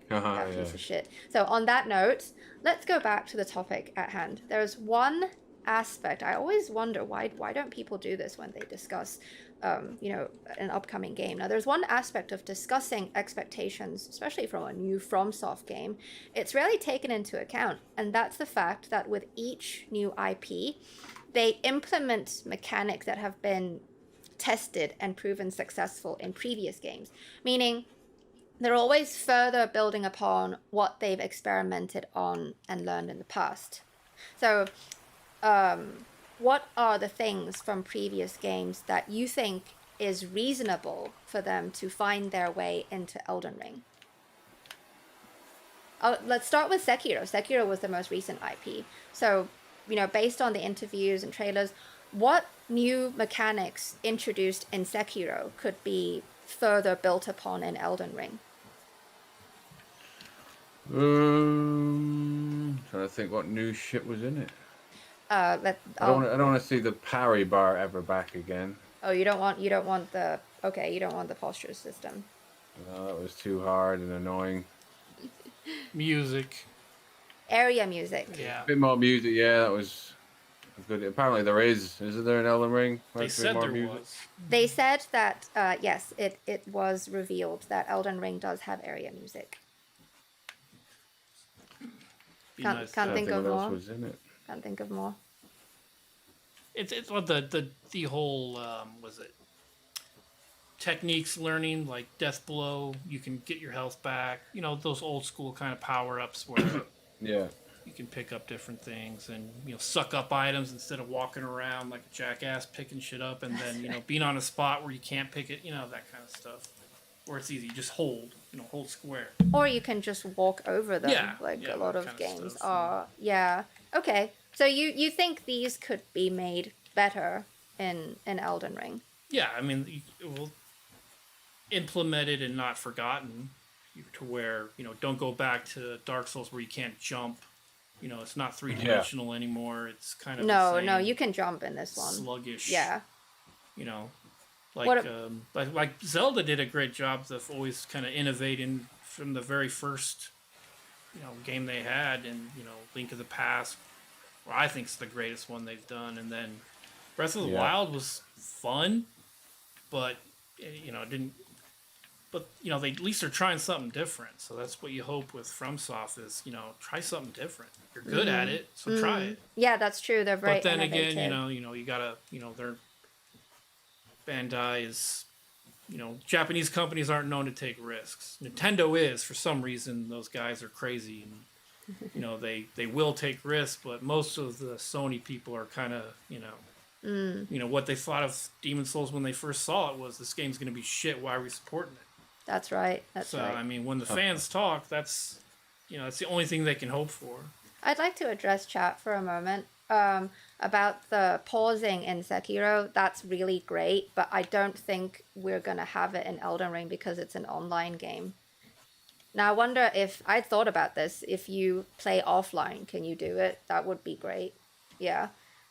that piece of shit. So on that note, let's go back to the topic at hand. There's one aspect I always wonder why don't people do this when they discuss an upcoming game. Now there's one aspect of discussing expectations, especially from a new FromSoft game, it's rarely taken into account, and that's the fact that with each new IP they implement mechanics that have been tested and proven successful in previous games, meaning they're always further building upon what they've experimented on and learned in the past. So what are the things from previous games that you think is reasonable for them to find their way into Elden Ring? Let's start with Sekiro. Sekiro was the most recent IP. So, based on the interviews and trailers, what new mechanics introduced in Sekiro could be further built upon in Elden Ring? Trying to think what new shit was in it. I don't want to see the parry bar ever back again. Oh, you don't want the posture system. No, that was too hard and annoying. Music. Area music. Yeah. A bit more music, yeah, that was good. Apparently there is. Isn't there an Elden Ring? They said more there music? was. They said that yes, it was revealed that Elden Ring does have area music. Be Can't nice. think of what else more. was in it. Can't think of more. It's what the whole was it techniques learning, like death blow, you can get your health back, those old school kind of power-ups where Yeah. you can pick up different things and suck up items instead of walking around like a jackass picking shit up, and then being on a spot where you can't pick it, that kind of stuff, where it's easy, just hold square. Or you can just walk over them, Yeah, a lot that of kind of games stuff, are. Yeah. Okay. So you think these could be made better in Elden Ring? Yeah, I mean, well, implemented and not forgotten, to where don't go back to Dark Souls where you can't jump. It's not 3-dimensional anymore. It's kind of No, you can jump in this one. Sluggish. Yeah. Like Zelda did a great job of always kind of innovating from the very first game they had, and Link of the Past, well, I think it's the greatest one they've done, and then Breath of the Wild was fun, but it didn't. But they at least are trying something different. So that's what you hope with FromSoft is try something different. You're good at it, so try it. Yeah, that's true. They're very. But then innovative. again, you gotta their Bandai is Japanese companies aren't known to take risks. Nintendo is, for some reason. Those guys are crazy, and they will take risks. But most of the Sony people are kind of what they thought of Demon Souls when they first saw it was, this game's going to be shit. Why are we supporting it? That's right. So I mean, when the fans talk, that's it's the only thing they can hope for. I'd like to address chat for a moment about the pausing in Sekiro. That's really great, but I don't think we're going to have it in Elden Ring because it's an online game. Now, I wonder if, I thought about this, if you play offline, can you do it? That would be great. Yeah.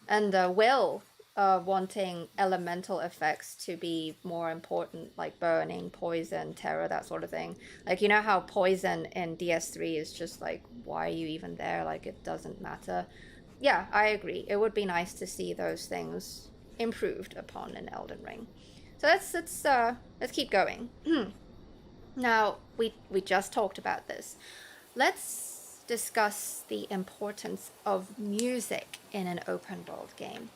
And Will wanting elemental effects to be more important, like burning, poison, terror, that sort of thing. Like, how poison in DS3 is just like, why are you even there? Like, it doesn't matter. Yeah, I agree. It would be nice to see those things improved upon in Elden Ring. So let's keep going. Now we just talked about this. Let's discuss the importance of music in an open world game.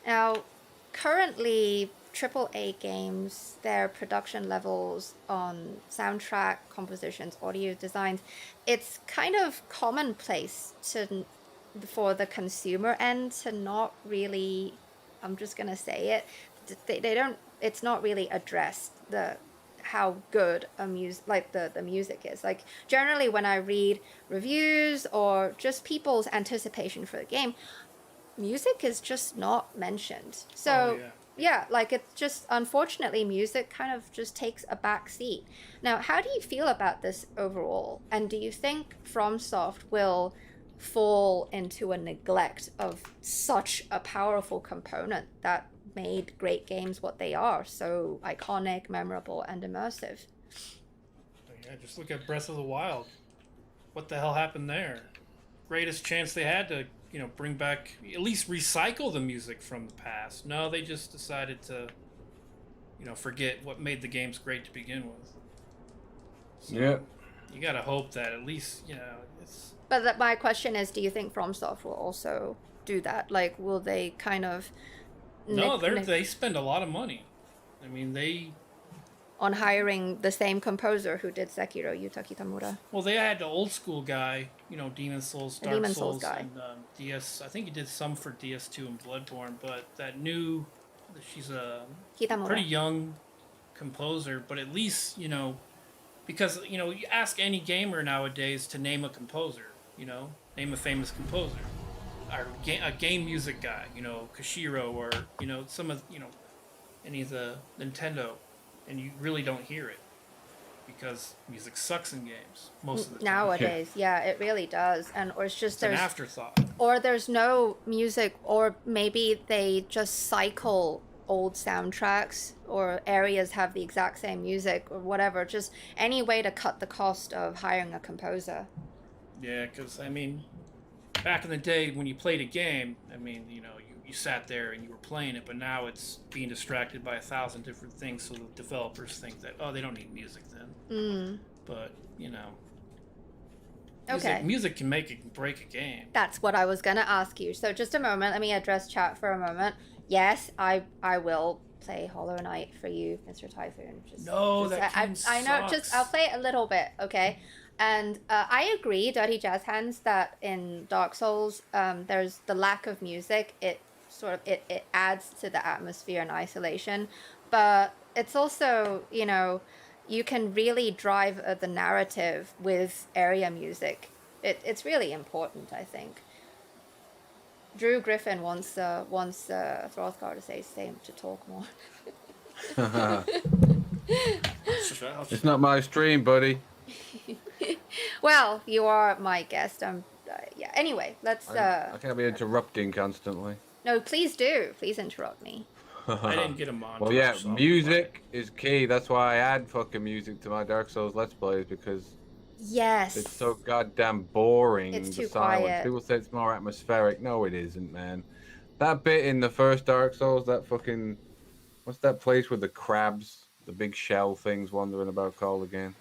Now, currently, AAA games, their production levels on soundtrack, compositions, audio designs, it's kind of commonplace for the consumer end to not really, I'm just gonna say it, they don't, it's not really addressed how good the music is. Like, generally when I read reviews or just people's anticipation for the game, music is just not mentioned. So yeah, like, it's just, unfortunately, music kind of just takes a back seat. Now, how do you feel about this overall? And do you think FromSoft will fall into a neglect of such a powerful component that made great games what they are, so iconic, memorable, and immersive? Yeah, just look at Breath of the Wild. What the hell happened there? Greatest chance they had to, bring back, at least recycle the music from the past. No, they just decided to, forget what made the games great to begin with. So, Yeah. You gotta hope that at least, it's... But my question is, do you think FromSoft will also do that? Like, will they kind of... No, they spend a lot of money. I mean, on hiring the same composer who did Sekiro, Yuta Kitamura. Well, they had the old school guy, Demon Souls, Dark Souls, guy. and DS. I think he did some for DS2 and Bloodborne, but that new, she's a Kitamura. pretty young composer, but at least, because, you ask any gamer nowadays to name a composer, name a famous composer. Or a game music guy, Koshiro, or, some of, any of the Nintendo. And you really don't hear it because music sucks in games most of the time. Nowadays, yeah, it really does. Or it's just an afterthought. Or there's no music, or maybe they just cycle old soundtracks, or areas have the exact same music, or whatever. Just any way to cut the cost of hiring a composer. Yeah, because, back in the day when you played a game, you sat there and you were playing it, but now it's being distracted by 1,000 different things, so the developers think that, they don't need music then. But, music can make it break a game. That's what I was going to ask you. So just a moment, let me address chat for a moment. Yes, I will play Hollow Knight for you, Mr. Typhoon. I know, I'll play it a little bit, okay? And I agree, Dirty Jazz Hands, that in Dark Souls, there's the lack of music. It adds to the atmosphere and isolation, but it's also, you can really drive the narrative with area music. It's really important, I think. Drew Griffin wants Throthgar to talk more. It's not my stream, buddy. Well, you are my guest. Yeah. Anyway, let's. I can't be interrupting constantly. No, please do. Please interrupt me. I didn't get him on. Well, yeah, music is key. That's why I add fucking music to my Dark Souls Let's Plays, because yes, it's so goddamn boring. It's too silence. quiet. People say it's more atmospheric. No, it isn't, man. That bit in the first Dark Souls, that fucking, what's that place with the crabs, the big shell things wandering about called again?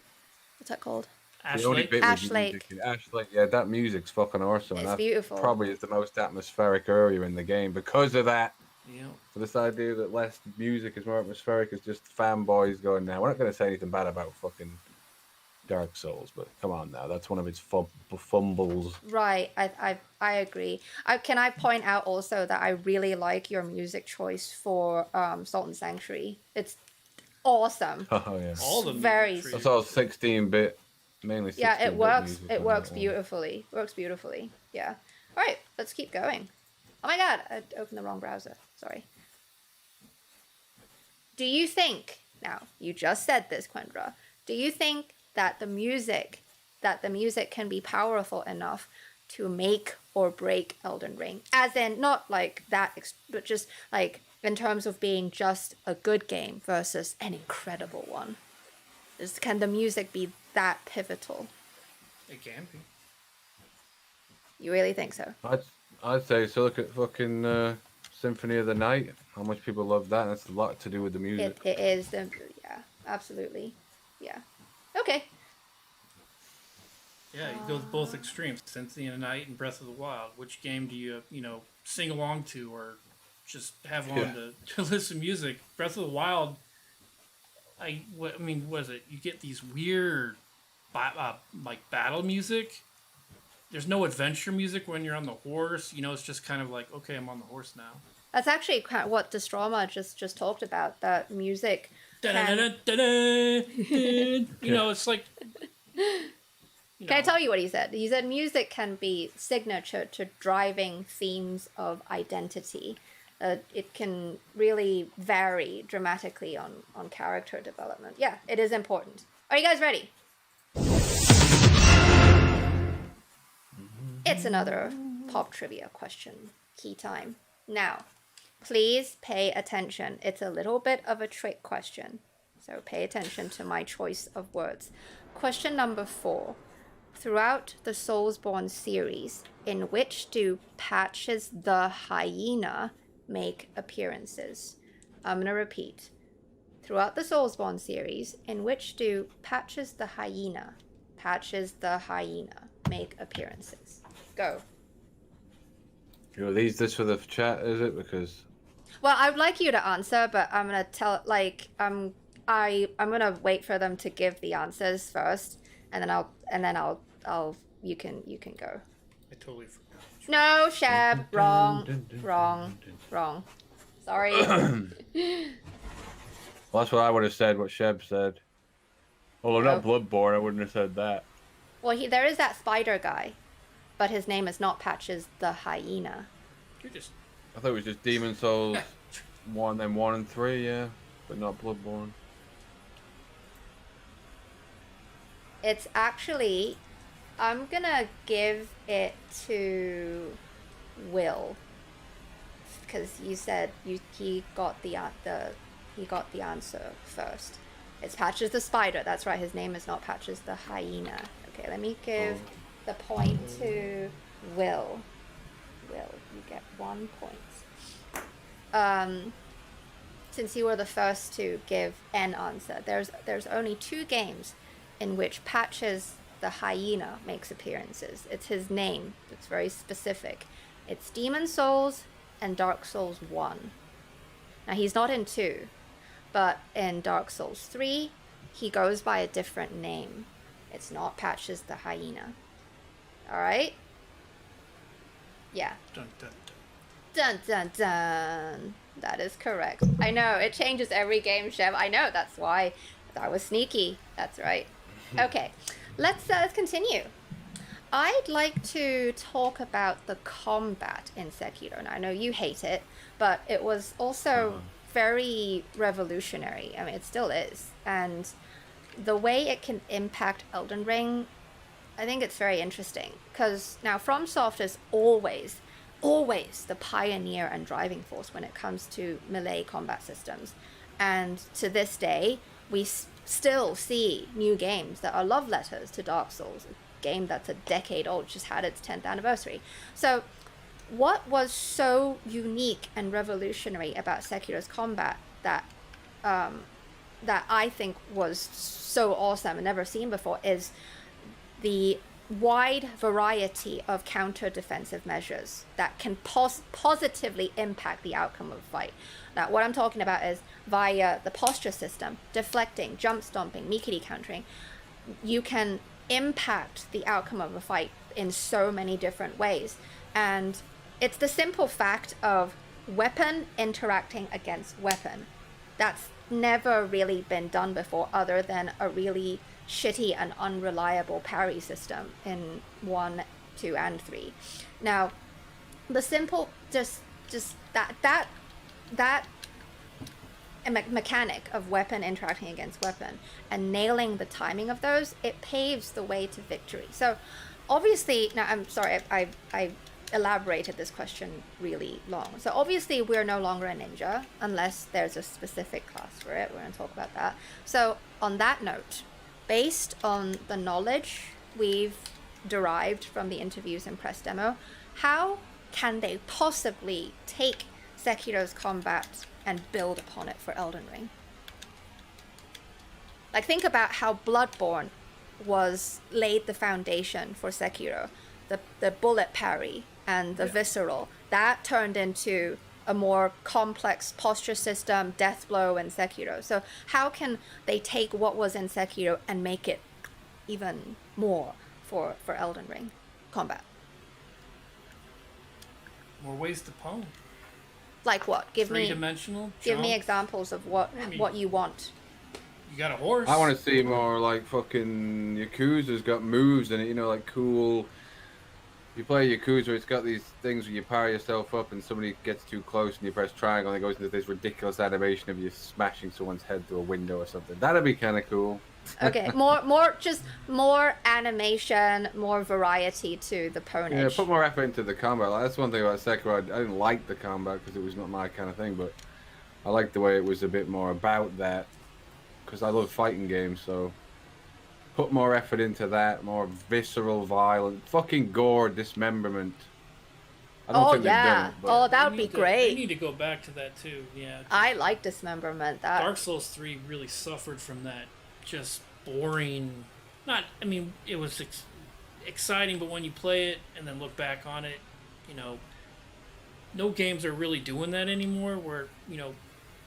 What's that called? Ash the only Lake? bit Ash with Lake. music. Ash Lake, yeah, that music's fucking awesome. It's That beautiful. Probably is the most atmospheric area in the game because of that. Yeah. So this idea that less music is more atmospheric is just fanboys going, now we're not going to say anything bad about fucking Dark Souls, but come on now, that's one of its fumbles. Right, I agree. Can I point out also that I really like your music choice for Salt and Sanctuary? It's awesome. Oh yeah. All the Very- music That's all 16-bit, mainly 16-bit Yeah, it works. music It on works that one. beautifully. Works beautifully. Yeah. All right, let's keep going. Oh my god, I opened the wrong browser. Sorry. Do you think, now, you just said this, Quendra, do you think that the music can be powerful enough to make or break Elden Ring? As in, not like that, but just like in terms of being just a good game versus an incredible one. Can the music be that pivotal? It can be. You really think so? I'd say so. Look at fucking Symphony of the Night. How much people love that. That's a lot to do with the music. It is the yeah, absolutely, yeah. Okay. Yeah, you go with both extremes, Symphony of the Night and Breath of the Wild. Which game do you sing along to or just have on to listen to music? Breath of the Wild. What is it? You get these weird, like battle music. There's no adventure music when you're on the horse. It's just kind of like, okay, I'm on the horse now. That's actually kind of what Destroma just talked about. That music. It's like. Can I tell you what he said? He said music can be signature to driving themes of identity. It can really vary dramatically on character development. Yeah, it is important. Are you guys ready? It's another pop trivia question. Key time. Now, please pay attention. It's a little bit of a trick question. So pay attention to my choice of words. Question number 4. Throughout the SoulsBorne series, in which do Patches the Hyena make appearances? I'm going to repeat. Throughout the SoulsBorne series, in which do Patches the Hyena make appearances? Go. You leave this for the chat, is it? Because. Well, I'd like you to answer, but I'm gonna I'm gonna wait for them to give the answers first, and then I'll you can go. I totally forgot. No, Sheb, wrong. Sorry. Well, that's what I would have said. What Sheb said. Well, I'm not Bloodborne. I wouldn't have said that. Well, there is that spider guy, but his name is not Patches the Hyena. I thought it was just Demon Souls 1 and 3, yeah, but not Bloodborne. It's actually, I'm gonna give it to Will, because you said he got the answer first. It's Patches the Spider. That's right. His name is not Patches the Hyena. Okay, let me give the point to Will. Will, you get 1 point. Since you were the first to give an answer, there's only 2 games in which Patches the Hyena makes appearances. It's his name. It's very specific. It's Demon Souls and Dark Souls 1. Now, he's not in 2, but in Dark Souls 3, he goes by a different name. It's not Patches the Hyena. Alright? Yeah. Dun, dun, Dun, dun. dun, dun. That is correct. I know, it changes every game, Sheb. I know, that's why that was sneaky. That's right. Okay, let's continue. I'd like to talk about the combat in Sekiro. Now, I know you hate it, but it was also very revolutionary. I mean, it still is. And the way it can impact Elden Ring, I think it's very interesting. Because now FromSoft is always the pioneer and driving force when it comes to melee combat systems. And to this day, we still see new games that are love letters to Dark Souls, a game that's a decade old, just had its 10th anniversary. So what was so unique and revolutionary about Sekiro's combat that I think was so awesome and never seen before is the wide variety of counter-defensive measures that can positively impact the outcome of a fight. Now, what I'm talking about is via the posture system, deflecting, jump stomping, Mikiri countering, you can impact the outcome of a fight in so many different ways. And it's the simple fact of weapon interacting against weapon. That's never really been done before, other than a really shitty and unreliable parry system in 1, 2, and 3. Now, the simple just that mechanic of weapon interacting against weapon and nailing the timing of those, it paves the way to victory. So obviously, now I'm sorry, I elaborated this question really long. So obviously we're no longer a ninja unless there's a specific class for it. We're going to talk about that. So on that note, based on the knowledge we've derived from the interviews and press demo, how can they possibly take Sekiro's combat and build upon it for Elden Ring. Like, think about how Bloodborne laid the foundation for Sekiro. The bullet parry and the visceral, that turned into a more complex posture system, death blow in Sekiro. So how can they take what was in Sekiro and make it even more for Elden Ring combat? More ways to pwn. Like what? Give me Three-dimensional. give me jump. examples of what you want. You got a horse. I want to see more like fucking Yakuza's got moves in it, you know, like cool. You play Yakuza, it's got these things where you power yourself up and somebody gets too close and you press triangle and it goes into this ridiculous animation of you smashing someone's head through a window or something. That'd be kind of cool. Okay, more animation, more variety to the ponage. Yeah, put more effort into the combat. Like, that's one thing about Sekiro. I didn't like the combat because it was not my kind of thing, but I liked the way it was a bit more about that because I love fighting games, so put more effort into that, more visceral, violent, fucking gore, dismemberment. I don't think they've done it, but that would be They great. need to go back to that too. Yeah. I like dismemberment. Dark Souls 3 really suffered from that just boring. I mean, it was exciting, but when you play it and then look back on it, you know, no games are really doing that anymore. Where, you know,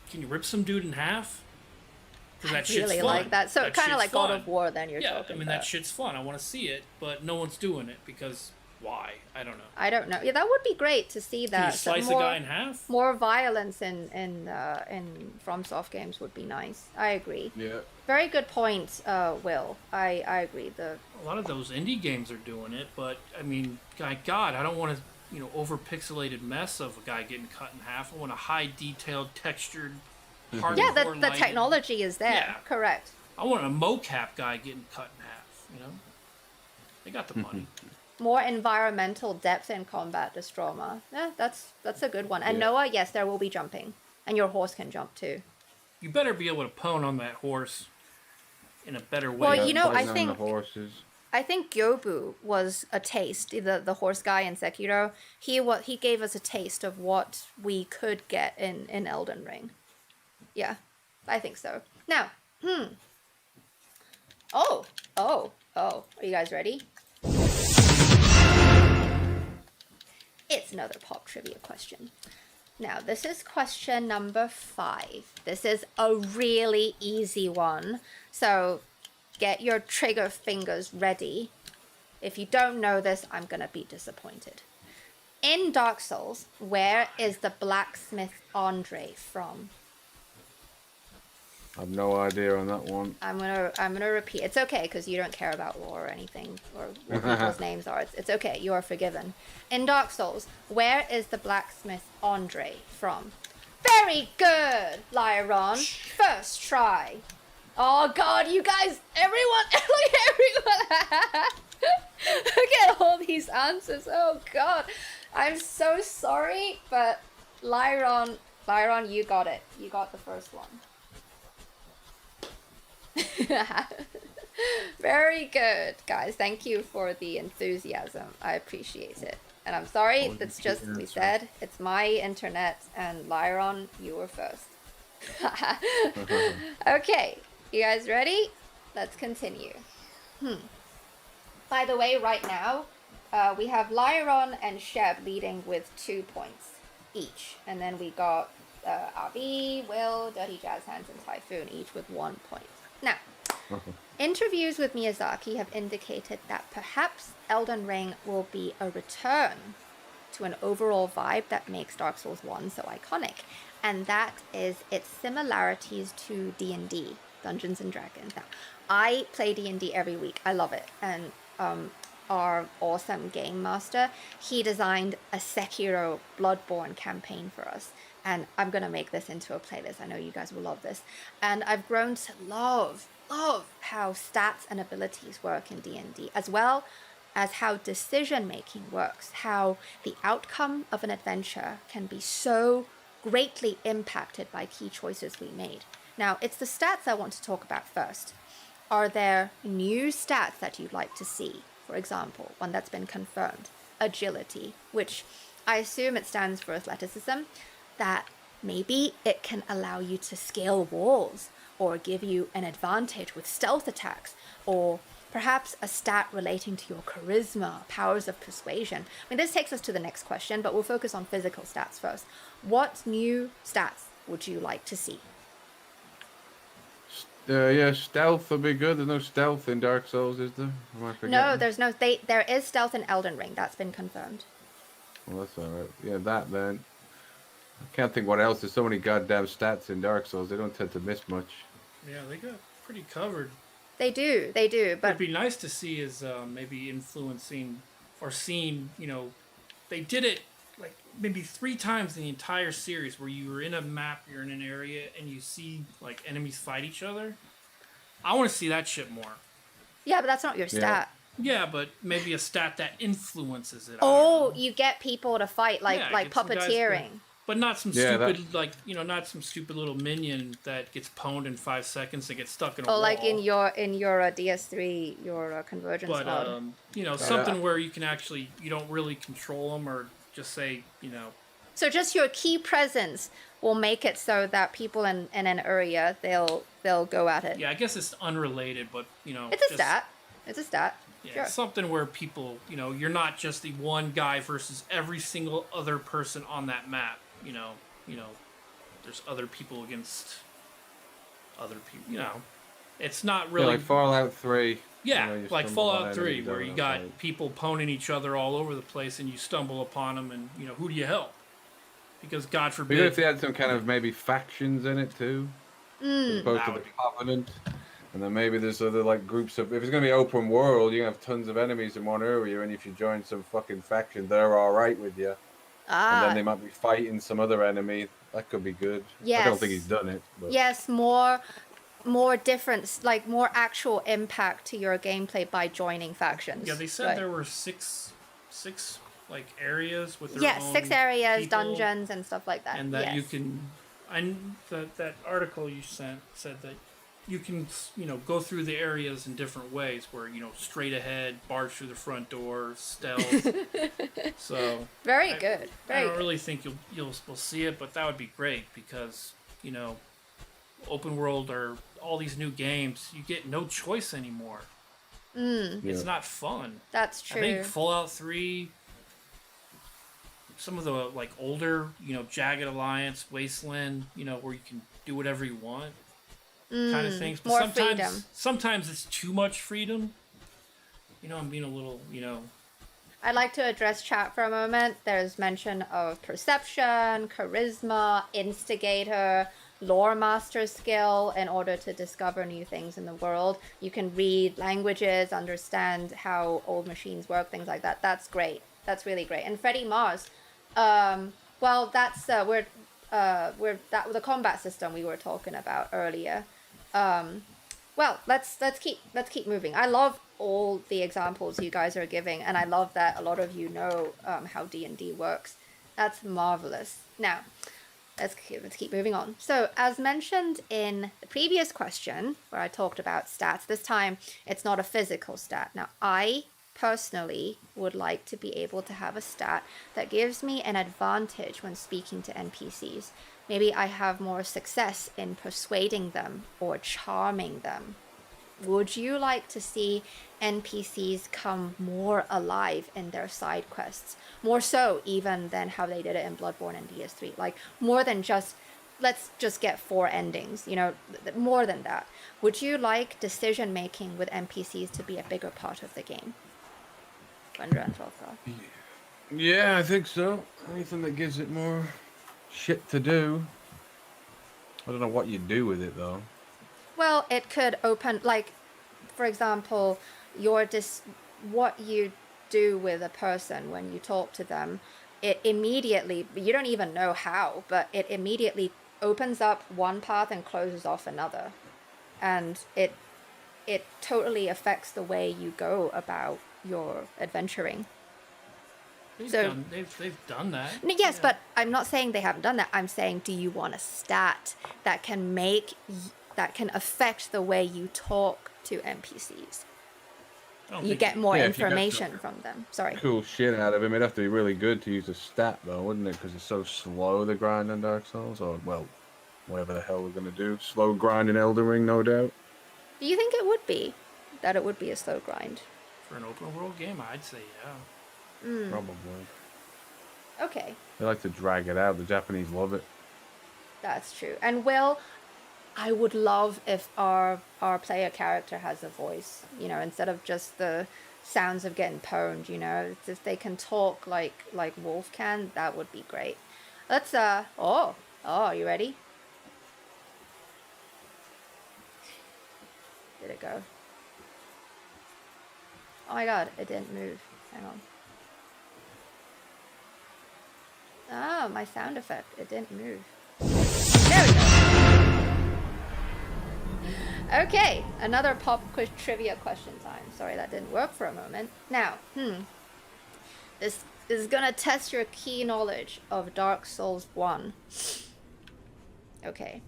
can you rip some dude in half? Because that shit's really fun. like that. So kind of like God fun. of War. Then you're Yeah, talking I mean about. that shit's fun. I want to see it, but no one's doing it because why? I don't know. I don't know. Yeah, that would be great to see Can you that. slice more, a guy in half? More violence in FromSoft games would be nice. I agree. yeah. Very good point, Will. I agree. A lot of those indie games are doing it, but I mean, God, I don't want to, over pixelated mess of a guy getting cut in half. I want a high detailed, textured, hardcore Yeah, the lighting. technology is there. Yeah. Correct. I want a mocap guy getting cut in half. They got the money. More environmental depth in combat, Destroma. Yeah, that's a good one. And Yeah. Noah, yes, there will be jumping, and your horse can jump too. You better be able to pwn on that horse in a better way. Well, Yeah, I fighting on think- the horses. I think Gyobu was a taste. The horse guy in Sekiro. He gave us a taste of what we could get in Elden Ring. Yeah, I think so. Now, Oh. Are you guys ready? It's another pop trivia question. Now, this is question number 5. This is a really easy one. So, get your trigger fingers ready. If you don't know this, I'm going to be disappointed. In Dark Souls, where is the blacksmith Andre from? I have no idea on that one. I'm gonna repeat. It's okay because you don't care about lore or anything or what people's names are. It's okay. You are forgiven. In Dark Souls, where is the blacksmith Andre from? Very good, Lyron. First try. Oh God, you guys, everyone, look at all these answers. Oh God, I'm so sorry, but Lyron, you got it. You got the first one. Very good, guys. Thank you for the enthusiasm. I appreciate it. And I'm sorry, that's just, we said, it's my internet, and Lyron, you were first. Okay, you guys ready? Let's continue. By the way, right now, we have Lyron and Sheb leading with 2 points each. And then we got Avi, Will, Dirty Jazz Hands, and Typhoon, each with 1 point. Now, interviews with Miyazaki have indicated that perhaps Elden Ring will be a return to an overall vibe that makes Dark Souls 1 so iconic, and that is its similarities to D&D, Dungeons and Dragons. Now, I play D&D every week. I love it, and our awesome game master, he designed a Sekiro Bloodborne campaign for us. And I'm going to make this into a playlist. I know you guys will love this. And I've grown to love how stats and abilities work in D&D, as well as how decision-making works, how the outcome of an adventure can be so greatly impacted by key choices we made. Now, it's the stats I want to talk about first. Are there new stats that you'd like to see? For example, one that's been confirmed, agility, which I assume it stands for athleticism. that maybe it can allow you to scale walls or give you an advantage with stealth attacks, or perhaps a stat relating to your charisma, powers of persuasion. I mean, this takes us to the next question, but we'll focus on physical stats first. What new stats would you like to see? Yeah, stealth would be good. There's no stealth in Dark Souls, is there? Am I forgetting? No, there's no. There is stealth in Elden Ring. That's been confirmed. Well, that's alright. Yeah, that then. I can't think what else. There's so many goddamn stats in Dark Souls. They don't tend to miss much. Yeah, they got pretty covered. They do, What but would be nice to see is maybe influencing or seeing, they did it like maybe 3 times in the entire series where you were in a map, you're in an area, and you see like enemies fight each other. I want to see that shit more. yeah, but that's not your stat. Yeah, but maybe a stat that influences it. Oh, you get people to fight like Yeah, like get some guys puppeteering. But not some Yeah, stupid, not some stupid little minion that gets pwned in 5 seconds and gets stuck in a wall. Oh, like in your DS3, your convergence But, mode. something where you can actually, you don't really control them or just say, So just your key presence will make it so that people in an area, they'll go at it. Yeah, I guess it's unrelated, but, It's a stat. It's a stat. Yeah, Sure. something where people, you're not just the one guy versus every single other person on that map. There's other people against other people, It's not Yeah, really... like Fallout 3. Yeah, You like stumble on Fallout 3, enemies where over you the got fight. people poning each other all over the place and you stumble upon them and, who do you help? Because God But even if forbid... they had some kind of maybe factions in it too, as opposed That to would the be- Covenant, and then maybe there's other like groups of. If it's gonna be open world, you have tons of enemies in one area, and if you join some fucking faction, they're all right with you, and then they might be fighting some other enemy. That could be good. I Yes. don't think he's done it. But. Yes, more difference, like more actual impact to your gameplay by joining factions. Yeah, they said Right. there were six like areas with their Yes, own 6 areas, people, dungeons, and stuff like that. and that yes. you can. That article you sent said that you can go through the areas in different ways, where straight ahead, barge through the front door, stealth. So Very I- good. I Very don't good. really think we'll see it, but that would be great because open world or all these new games, you get no choice anymore. Mm, Yeah. It's not fun. that's true. I think Fallout 3, some of the like older, Jagged Alliance, Wasteland, where you can do whatever you want, kind of things. But more sometimes, freedom. sometimes it's too much freedom. I'm being a little, I'd like to address chat for a moment. There's mention of perception, charisma, instigator, lore master skill in order to discover new things in the world. You can read languages, understand how old machines work, things like that. That's great. That's really great. And Freddie Mars, well, that's the combat system we were talking about earlier. Well, let's keep moving. I love all the examples you guys are giving, and I love that a lot of you know how D&D works. That's marvelous. Now, let's keep moving on. So, as mentioned in the previous question, where I talked about stats, this time it's not a physical stat. Now, I personally would like to be able to have a stat that gives me an advantage when speaking to NPCs. Maybe I have more success in persuading them or charming them. Would you like to see NPCs come more alive in their side quests? More so even than how they did it in Bloodborne and DS3. Like, more than just, let's just get 4 endings, more than that. Would you like decision making with NPCs to be a bigger part of the game? Gwendra and Throthgar. Yeah, I think so. Anything that gives it more shit to do. I don't know what you do with it though. Well, it could open, like, for example, what you do with a person when you talk to them, it immediately, you don't even know how, but it immediately opens up one path and closes off another. And it totally affects the way you go about your adventuring. They've done that. Yes, Yeah. but I'm not saying they haven't done that. I'm saying, do you want a stat that can affect the way you talk to NPCs? you get more Yeah, if you got information from them. Sorry. cool shit out of him, it'd have to be really good to use a stat, though, wouldn't it? Because it's so slow, the grind in Dark Souls. Or, well, whatever the hell we're going to do. Slow grind in Elden Ring, no doubt. Do you think it would be? That it would be a slow grind? For an open world game, I'd say yeah. Probably. Okay. They like to drag it out. The Japanese love it. That's true. And Will, I would love if our player character has a voice, you know, instead of just the sounds of getting pwned, you know. If they can talk like Wolf can, that would be great. Let's oh, you ready? Did it go? Oh my god, it didn't move. Hang on. Ah, my sound effect. It didn't move. There we go. Okay, another pop quiz trivia question time. Sorry, that didn't work for a moment. Now, this is gonna test your key knowledge of Dark Souls 1. Okay.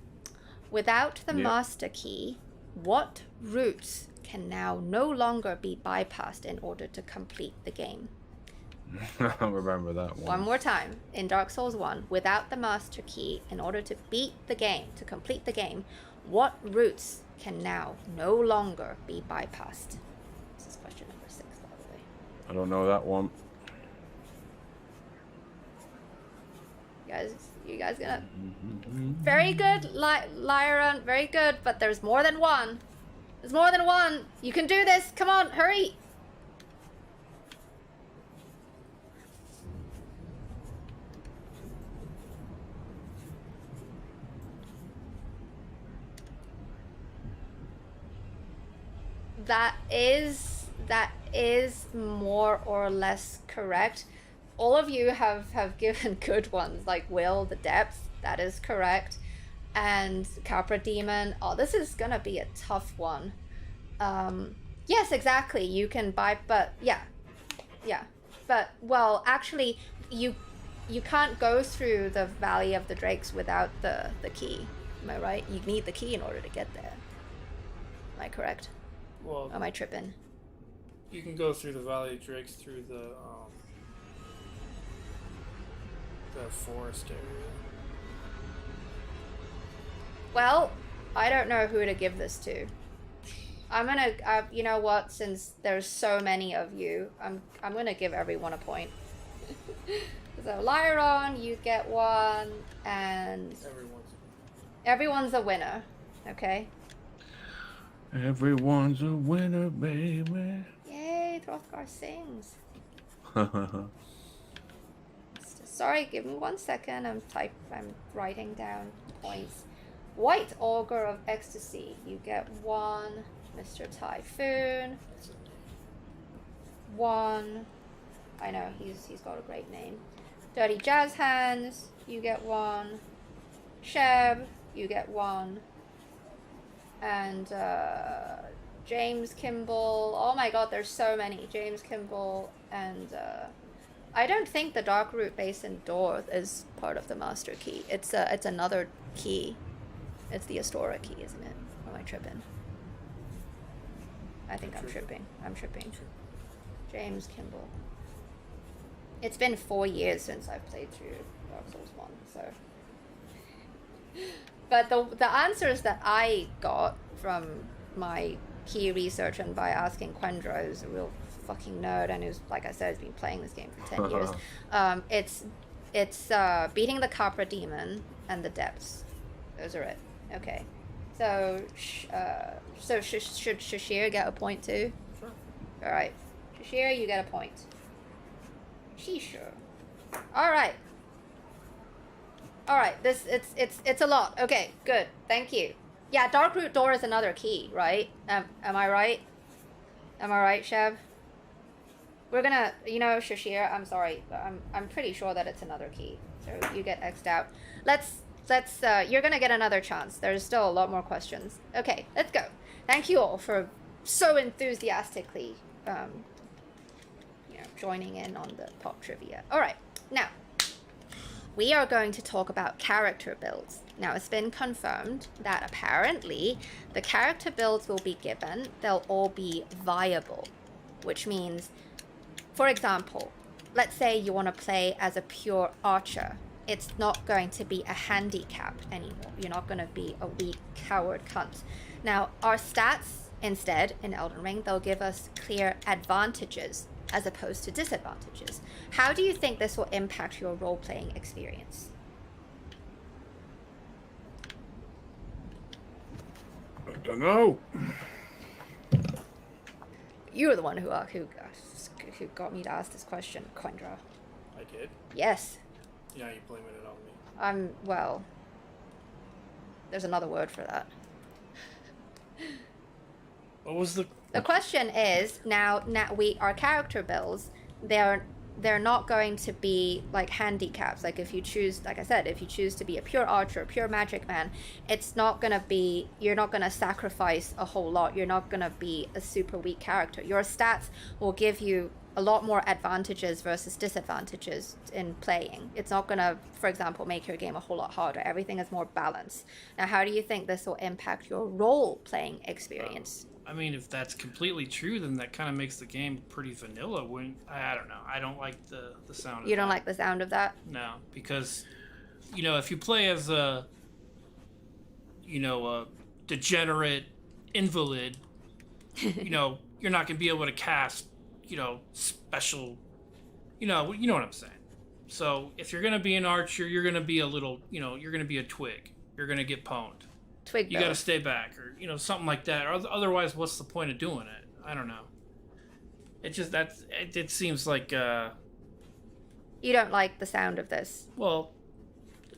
Without the master key, what routes can now no longer be bypassed in order to complete the game? I remember that one. One more time. In Dark Souls 1, without the master key, in order to beat the game, to complete the game, what routes can now no longer be bypassed? This is question number 6, by the way. I don't know that one. You guys gonna... Very good, Lyron, very good, but there's more than one. There's more than one. You can do this. Come on, hurry. That is more or less correct. All of you have given good ones, like Will, the depth, that is correct. And Capra Demon, oh, this is gonna be a tough one. Yes, exactly, you can buy, but yeah. But, well, actually, you can't go through the Valley of the Drakes without the key. Am I right? You need the key in order to get there. Am I correct? Well, Am I tripping? you can go through the Valley of Drakes through the forest area. Well, I don't know who to give this to. I'm gonna, you know what? Since there's so many of you, I'm gonna give everyone a point. So Lyron, you get one, and everyone's a winner. Okay. Everyone's a winner, baby. Yay! Throthgar sings. Sorry, give me 1 second. I'm writing down points. White Augur of Ecstasy. You get one. Mr. Typhoon. One. I know, he's got a great name. Dirty Jazz Hands. You get one. Sheb. You get one. And James Kimball. Oh my god, there's so many. James Kimball and I don't think the Dark Root Basin door is part of the master key. It's another key. It's the Astora key, isn't it? Or am I tripping? I think I'm tripping. James Kimball. It's been 4 years since I've played through Dark Souls 1, so. But the answers that I got from my key research and by asking Quendra, who's a real fucking nerd and who's, like I said, has been playing this game for 10 years. It's beating the Capra Demon and the Depths. Those are it. Okay. So, should Shashir get a point too? Sure. All right. Shashir, you get a point. Sure. All right. This it's a lot. Okay, good. Thank you. Yeah, Dark Root door is another key, right? Am I right? Am I right, Sheb? We're gonna, you know, Shashir, I'm sorry, but I'm pretty sure that it's another key. So you get X'd out. Let's you're gonna get another chance. There's still a lot more questions. Okay, let's go. Thank you all for so enthusiastically joining in on the pop trivia. All right, now we are going to talk about character builds. Now, it's been confirmed that apparently the character builds will be given. They'll all be viable. which means, for example, let's say you want to play as a pure archer. It's not going to be a handicap anymore. You're not going to be a weak coward cunt. Now, our stats, instead, in Elden Ring, they'll give us clear advantages as opposed to disadvantages. How do you think this will impact your role-playing experience? I don't know. You were the one who got me to ask this question, Quendra. I did. Yes. Yeah, you're blaming it on me. Well, there's another word for that. What was the question is, now our character builds, they're not going to be like handicaps. Like if you choose, like I said, if you choose to be a pure archer, a pure magic man, it's not gonna be, you're not gonna sacrifice a whole lot. You're not gonna be a super weak character. Your stats will give you a lot more advantages versus disadvantages in playing. It's not gonna, for example, make your game a whole lot harder. Everything is more balanced. Now, how do you think this will impact your role-playing experience? I mean, if that's completely true, then that kind of makes the game pretty vanilla. I don't know. I don't like the sound of that. You don't like the sound of that? No, because, if you play as a degenerate invalid, you're not going to be able to cast, special, you know what I'm saying. So if you're going to be an archer, you're going to be a little, you're going to be a twig. You're going to get pwned. Twig You got to stay back, or something like that. Or otherwise, what's the point of doing it? I don't know. It seems like. You don't like the sound of this. Well,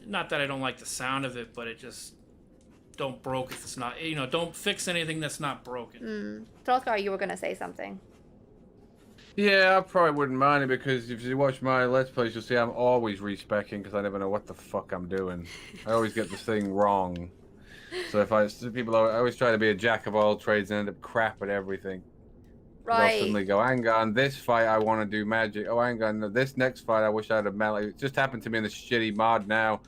not that I don't like the sound of it, but it just don't broke if it's not. Don't fix anything that's not broken. Throthgar, you were gonna say something. Yeah, I probably wouldn't mind it because if you watch my Let's Plays, you'll see I'm always respecking because I never know what the fuck I'm doing. I always get this thing wrong. So I always try to be a jack of all trades and end up crap at everything. Right. I'll suddenly go, hang on, this fight I want to do magic. Oh, hang on, this next fight I wish I had a melee. It just happened to me in this shitty mod now.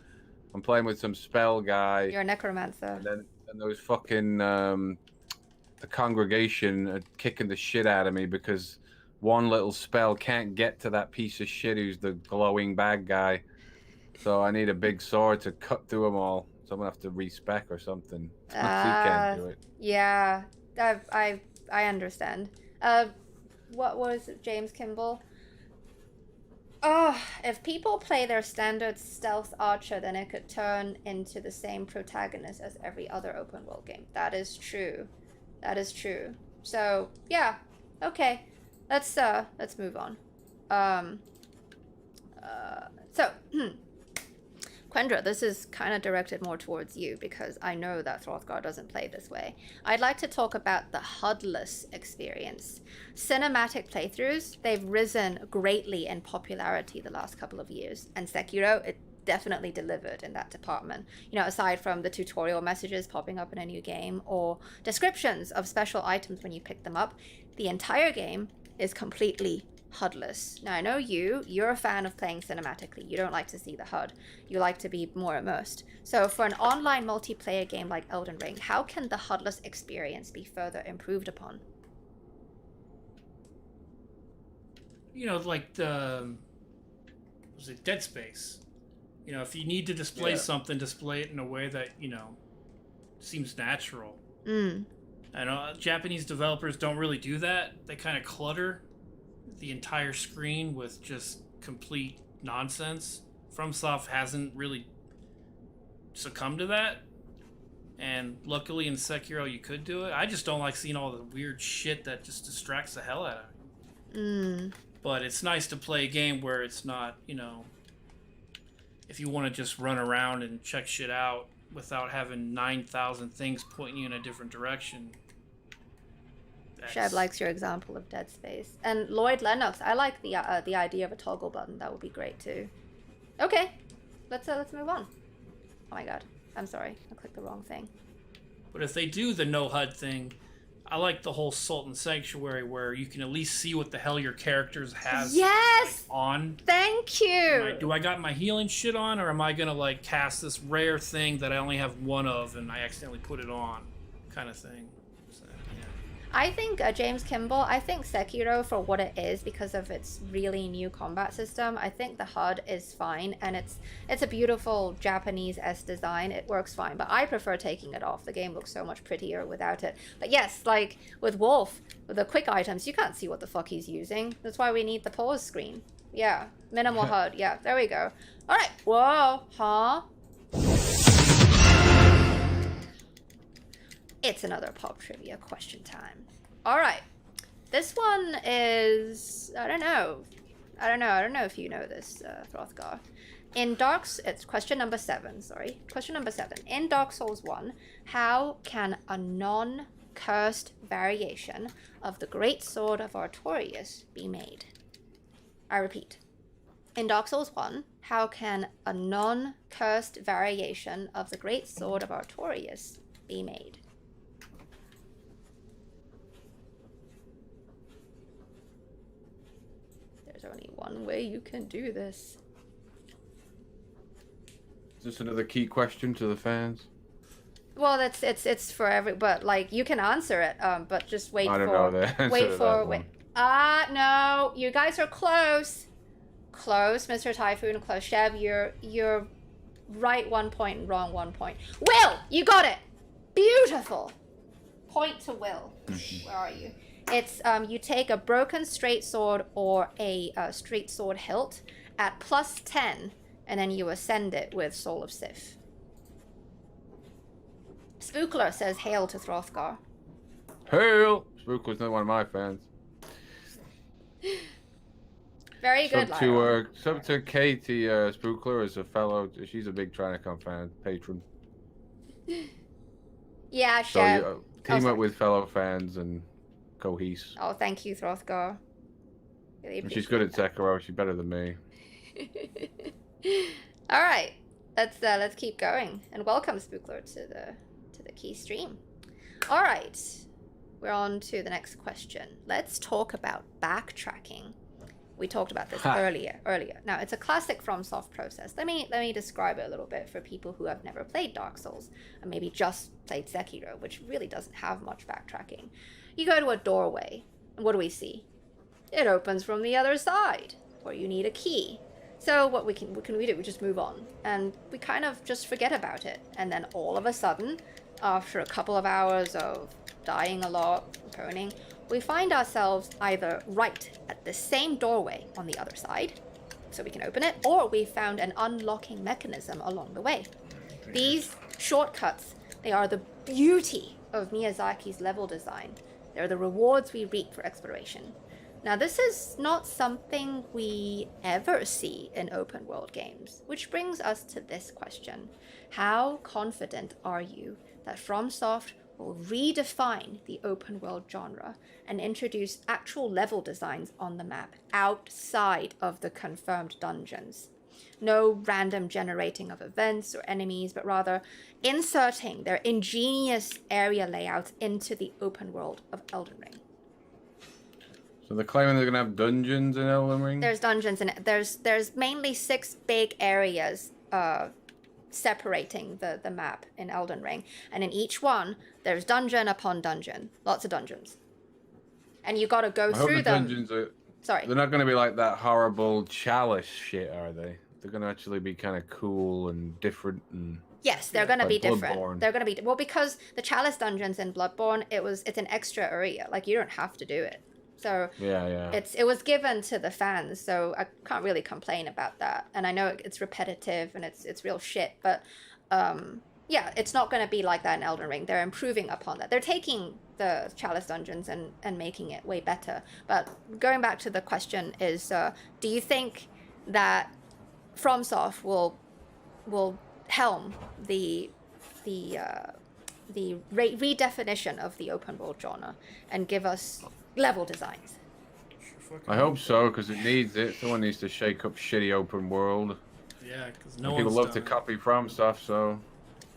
I'm playing with some spell guy. You're a necromancer. And those fucking, the congregation are kicking the shit out of me because one little spell can't get to that piece of shit who's the glowing bad guy. So I need a big sword to cut through them all. So I'm gonna have to respec or something. He can't do it. Yeah, I understand. What was it, James Kimball? Oh, if people play their standard stealth archer, then it could turn into the same protagonist as every other open world game. That is true. That is true. So yeah, okay. Let's move on. Quendra, this is kind of directed more towards you because I know that Throthgar doesn't play this way. I'd like to talk about the HUD-less experience. Cinematic playthroughs, they've risen greatly in popularity the last couple of years, and Sekiro, it definitely delivered in that department. Aside from the tutorial messages popping up in a new game or descriptions of special items when you pick them up, the entire game is completely HUD-less. Now, I know you're a fan of playing cinematically. You don't like to see the HUD. You like to be more immersed. So for an online multiplayer game like Elden Ring, how can the HUD-less experience be further improved upon? Like was it Dead Space? If you need to display something, display it in a way that, seems natural. I know Japanese developers don't really do that. They kind of clutter the entire screen with just complete nonsense. FromSoft hasn't really succumbed to that, and luckily in Sekiro you could do it. I just don't like seeing all the weird shit that just distracts the hell out of me. But it's nice to play a game where it's not, if you want to just run around and check shit out without having 9,000 things pointing you in a different direction. Sheb likes your example of Dead Space. And Lloyd Lennox, I like the idea of a toggle button. That would be great too. Okay, let's move on. Oh my god, I'm sorry, I clicked the wrong thing. But if they do the no HUD thing, I like the whole Sultan Sanctuary where you can at least see what the hell your characters has on. Thank you. Do I got my healing shit on, or am I gonna cast this rare thing that I only have one of and I accidentally put it on, kind of thing. So, yeah. I think James Kimball, I think Sekiro, for what it is, because of its really new combat system, I think the HUD is fine, and it's a beautiful Japanese-esque design. It works fine, but I prefer taking it off. The game looks so much prettier without it. But yes, like with Wolf, with the quick items, you can't see what the fuck he's using. That's why we need the pause screen. Yeah, minimal HUD. Yeah, there we go. All right. Whoa, huh? It's another pop trivia question time. All right. This one is, I don't know if you know this, Throthgar. It's question number 7, sorry. Question number 7. In Dark Souls 1, how can a non-cursed variation of the Great Sword of Artorias be made? I repeat. In Dark Souls 1, how can a non-cursed variation of the Great Sword of Artorias be made? There's only one way you can do this. Is this another key question to the fans? Well, it's for every, but like you can answer it, but just wait I don't for know the answer wait to for that wait. one. No, you guys are close. Close, Mr. Typhoon, close. Sheb, you're right 1 point, wrong 1 point. Will, you got it. Beautiful. Point to Will. Where are you? It's you take a broken straight sword or a straight sword hilt at +10, and then you ascend it with Soul of Sif. Spookler says hail to Throthgar. Hail! Spookler's not one of my fans. Very good, Sub to Katie Spookler is a fellow. She's a big Tyrannicon fan, patron. Yeah, So Sheb. team up with fellow fans and cohese. Oh, thank you, Throthgar. Really She's good at Sekiro. She's better than me. All right, let's keep going, and welcome Spookler to the key stream. All right, we're on to the next question. Let's talk about backtracking. We talked about this earlier. Now, it's a classic FromSoft process. Let me describe it a little bit for people who have never played Dark Souls and maybe just played Sekiro, which really doesn't have much backtracking. You go to a doorway, and what do we see? It opens from the other side, or you need a key. So what can we do? We just move on, and we kind of just forget about it. And then all of a sudden, after a couple of hours of dying a lot, proning, we find ourselves either right at the same doorway on the other side, so we can open it, or we found an unlocking mechanism along the way. These shortcuts, they are the beauty of Miyazaki's level design. They're the rewards we reap for exploration. Now, this is not something we ever see in open world games, which brings us to this question. How confident are you that FromSoft will redefine the open world genre and introduce actual level designs on the map outside of the confirmed dungeons? No random generating of events or enemies, but rather inserting their ingenious area layouts into the open world of Elden Ring. So they're claiming they're gonna have dungeons in Elden Ring? There's dungeons in it. There's mainly 6 big areas separating the map in Elden Ring, and in each one there's dungeon upon dungeon, lots of dungeons, and you got to go through them. Sorry, they're not gonna be like that horrible chalice shit, are they? They're gonna actually be kind of cool and different and. Yes, they're going to be different. Bloodborne. They're going to be well, because the chalice dungeons in Bloodborne, it's an extra area. Like, you don't have to do it. So yeah. It was given to the fans, so I can't really complain about that. And I know it's repetitive and it's real shit, but yeah, it's not going to be like that in Elden Ring. They're improving upon that. They're taking the chalice dungeons and making it way better. But going back to the question is, do you think that FromSoft will helm the redefinition of the open world genre and give us level designs? I hope so, because it needs it. Someone needs to shake up shitty open world. Yeah, because no people one's love to done it. copy from stuff, so.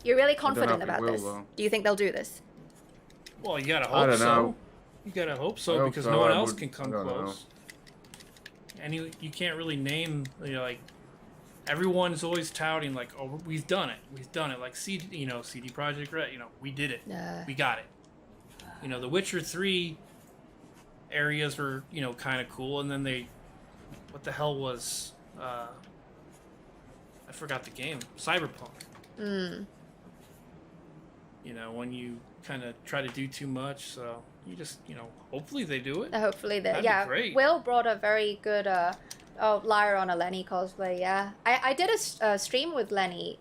You're really I don't know confident if it about will, this. though. Do you think they'll do this? Well, you gotta I hope don't so. know. You gotta hope I so, hope because so. no one I else would- can come I don't know. close. And you can't really name, like, everyone's always touting, like, oh, we've done it. Like CD Projekt Red, we did it. We got it. You know, the Witcher 3 areas were, you know, kind of cool, and then they, what the hell was, I forgot the game, Cyberpunk. You know, when you kind of try to do too much, so you just, you know, hopefully they do it. Hopefully they, That'd be great. Will brought a very good Lyra on a Lenny cosplay. Yeah, I did a stream with Lenny.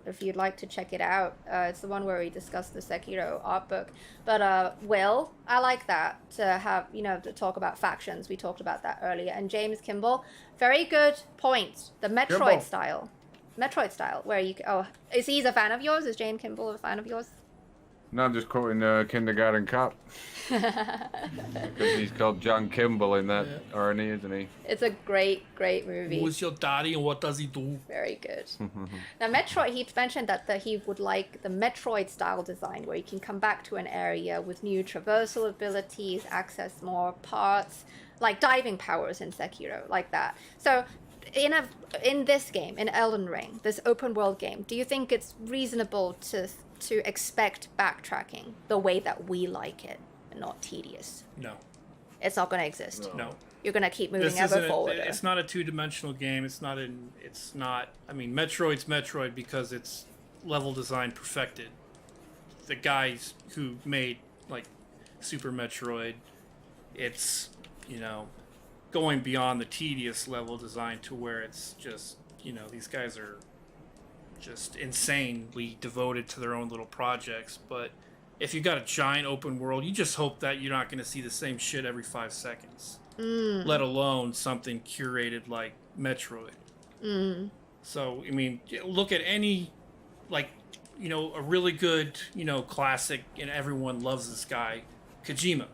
If you'd like to check it out, it's the one where we discussed the Sekiro art book. But Will, I like that to have, you know, to talk about factions. We talked about that earlier. And James Kimball, very good point. The Metroid style, where you is he a fan of yours? Is James Kimball a fan of yours? No, I'm just quoting Kindergarten Cop. Because he's called John Kimball in that Arnie, isn't he? It's a great movie. Who's your daddy and what does he do? Very good. Now, Metroid, he mentioned that he would like the Metroid style design, where you can come back to an area with new traversal abilities, access more parts, like diving powers in Sekiro, like that. So, in this game, in Elden Ring, this open world game, do you think it's reasonable to expect backtracking the way that we like it, and not tedious? No. It's not going to exist. No. You're going to keep moving ever forward. It's not a two-dimensional game. It's not. I mean, Metroid's Metroid because it's level design perfected. The guys who made like Super Metroid, it's, you know, going beyond the tedious level design to where it's just, you know, these guys are just insanely devoted to their own little projects. But if you got a giant open world, you just hope that you're not going to see the same shit every 5 seconds. Let alone something curated like Metroid. So, I mean, look at any, like, you know, a really good, you know, classic, and everyone loves this guy, Kojima.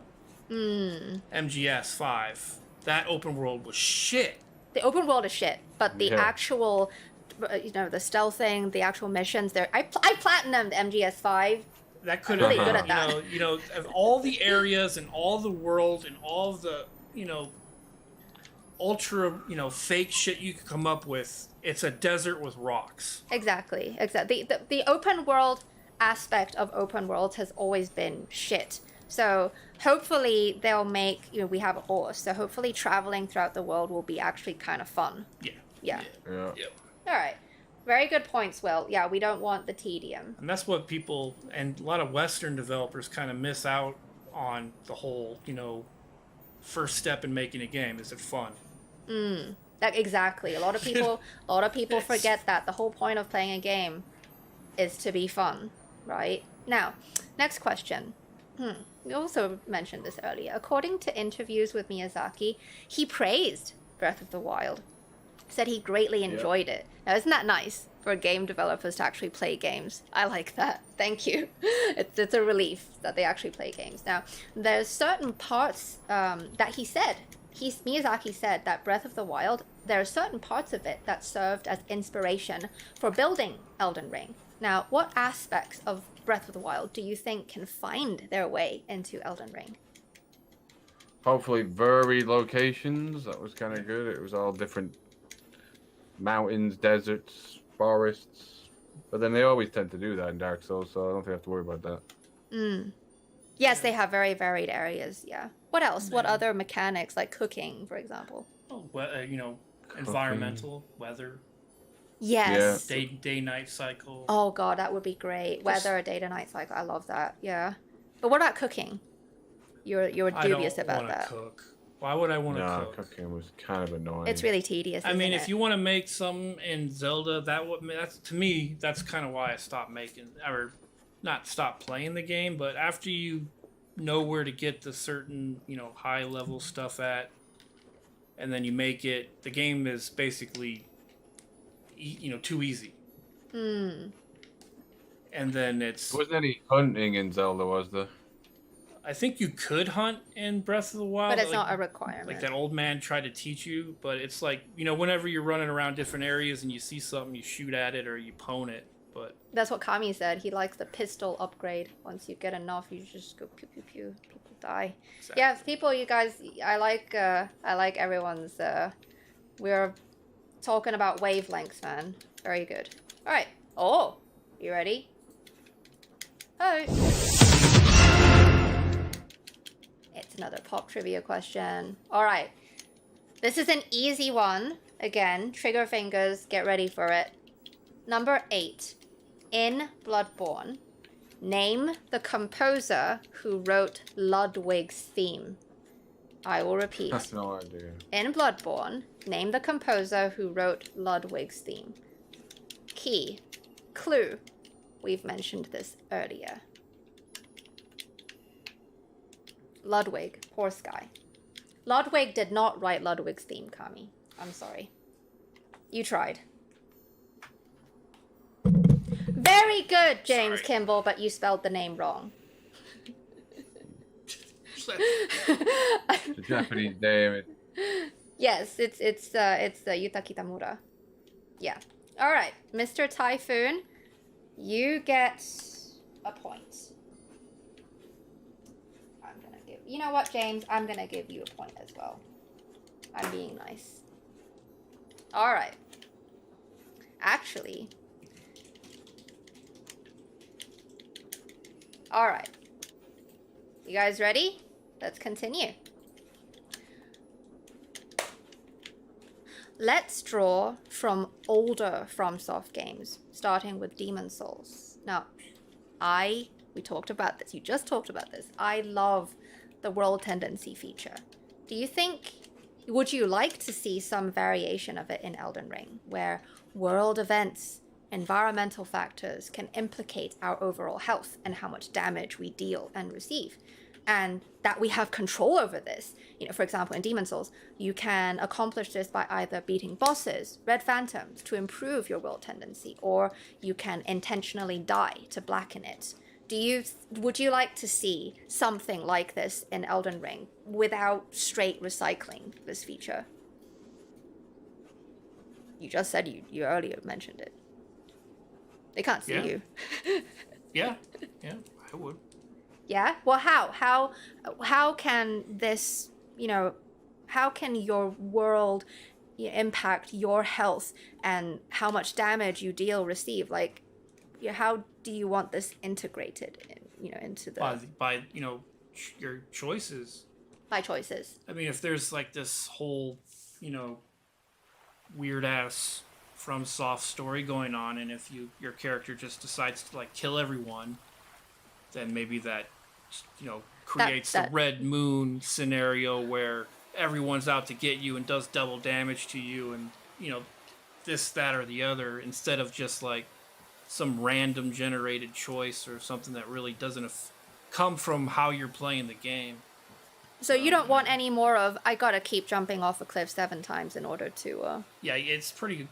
MGS5. That open world was shit. The open world is shit, but the actual, you know, the stealthing, the actual missions, I platinumed MGS5. That could I'm have really good at that. You know, of all the areas and all the world and all of the, you know, ultra, you know, fake shit you could come up with, it's a desert with rocks. Exactly. The open world aspect of open worlds has always been shit. So hopefully they'll make, you know, we have a horse, so hopefully traveling throughout the world will be actually kind of fun. Yeah. Yeah. All right. Very good points, Will. Yeah, we don't want the tedium. And that's what people, and a lot of Western developers kind of miss out on, the whole, you know, first step in making a game. Is it fun? Exactly. A lot of people forget that the whole point of playing a game is to be fun, right? Now, next question. We also mentioned this earlier. According to interviews with Miyazaki, he praised Breath of the Wild. Said he greatly enjoyed it. Now, isn't that nice for game developers to actually play games? I like that. Thank you. It's a relief that they actually play games. Now, there's certain parts that Miyazaki said that Breath of the Wild, there are certain parts of it that served as inspiration for building Elden Ring. Now, what aspects of Breath of the Wild do you think can find their way into Elden Ring? Hopefully varied locations. That was kind of good. It was all different mountains, deserts, forests. But then they always tend to do that in Dark Souls, so I don't think I have to worry about that. Yes, they have very varied areas, yeah. What else? What other mechanics, like cooking, for example? You know, environmental, weather. Yes. Day-night cycle. Oh god, that would be great. Weather, day-to-night cycle. I love that. Yeah. But what about cooking? You're dubious about that. I don't want to cook. Why would I want to No, cook? cooking was kind of annoying. It's really tedious. I mean, if you want to make some in Zelda, that's to me, that's kind of why I stopped making, or not stopped playing the game, but after you know where to get the certain, you know, high level stuff at, and then you make it, the game is basically, you know, too easy. And then There wasn't any hunting in Zelda, was there? I think you could hunt in Breath of the Wild. But it's not a requirement. Like that old man tried to teach you, but it's like, you know, whenever you're running around different areas and you see something, you shoot at it or you pwn it. But that's what Kami said. He likes the pistol upgrade. Once you get enough, you just go pew pew pew. People die. Exactly. Yeah, people, you guys, I like everyone's. We're talking about wavelengths, man. Very good. All right. Oh, you ready? Oh. It's another pop trivia question. All right. This is an easy one. Again, trigger fingers, get ready for it. Number 8. In Bloodborne, name the composer who wrote Ludwig's theme. I will repeat. That's no idea. In Bloodborne, name the composer who wrote Ludwig's theme. Key. Clue. We've mentioned this earlier. Ludwig, horse guy. Ludwig did not write Ludwig's theme, Kami. I'm sorry. You tried. Very good, James Kimball, but you spelled the name wrong. The Japanese name. Yes, it's Yuta Kitamura. Yeah. All right, Mr. Typhoon, you get a point. I'm gonna give. You know what, James? I'm gonna give you a point as well. I'm being nice. All right. Actually. All right. You guys ready? Let's continue. Let's draw from older FromSoft games, starting with Demon Souls. Now, we talked about this. You just talked about this. I love the world tendency feature. Would you like to see some variation of it in Elden Ring, where world events, environmental factors can implicate our overall health and how much damage we deal and receive? And that we have control over this. You know, for example, in Demon Souls, you can accomplish this by either beating bosses, red phantoms, to improve your world tendency, or you can intentionally die to blacken it. Would you like to see something like this in Elden Ring without straight recycling this feature? You just said you earlier mentioned it. They can't see you. Yeah, I would. Yeah? Well, how can this, how can your world impact your health and how much damage you receive? Like, how do you want this integrated into the... By your choices. By choices. I mean, if there's like this whole, weird-ass FromSoft story going on, and if your character just decides to, like, kill everyone, then maybe that creates the Red Moon scenario where everyone's out to get you and does double damage to you, and this, that, or the other, instead of just like some random generated choice or something that really doesn't come from how you're playing the game. So you don't want any more of, I gotta keep jumping off a cliff 7 times in order to... Yeah, it's pretty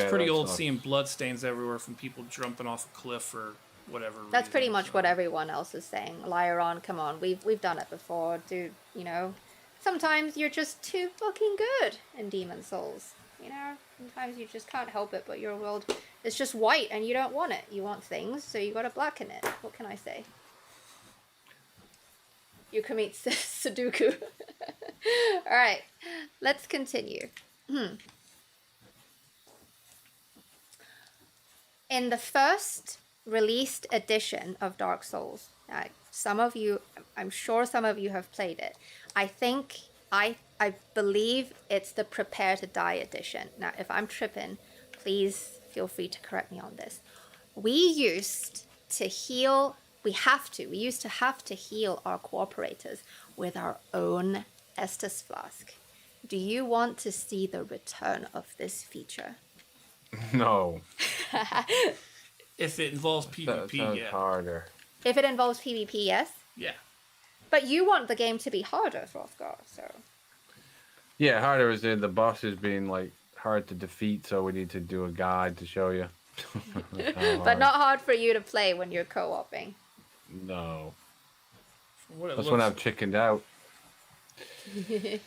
pretty old seeing bloodstains everywhere from people jumping off a cliff or whatever. That's pretty much what everyone else is saying. Lyron, come on, we've done it before, dude. Sometimes you're just too fucking good in Demon Souls. Sometimes you just can't help it, but your world is just white and you don't want it. You want things, so you gotta blacken it. What can I say? You commit Sudoku. All right, let's continue. In the first released edition of Dark Souls, I'm sure some of you have played it. I believe it's the Prepare to Die edition. Now, if I'm tripping, please feel free to correct me on this. We used to have to heal our cooperators with our own Estus Flask. Do you want to see the return of this feature? No. If it involves PvP, yeah. Harder. If it involves PvP, yes? Yeah. But you want the game to be harder, Throthgar, so... Yeah, harder is in the bosses being, like, hard to defeat, so we need to do a guide to show you. But not hard for you to play when you're co-oping. No. That's when I've chickened out. Okay,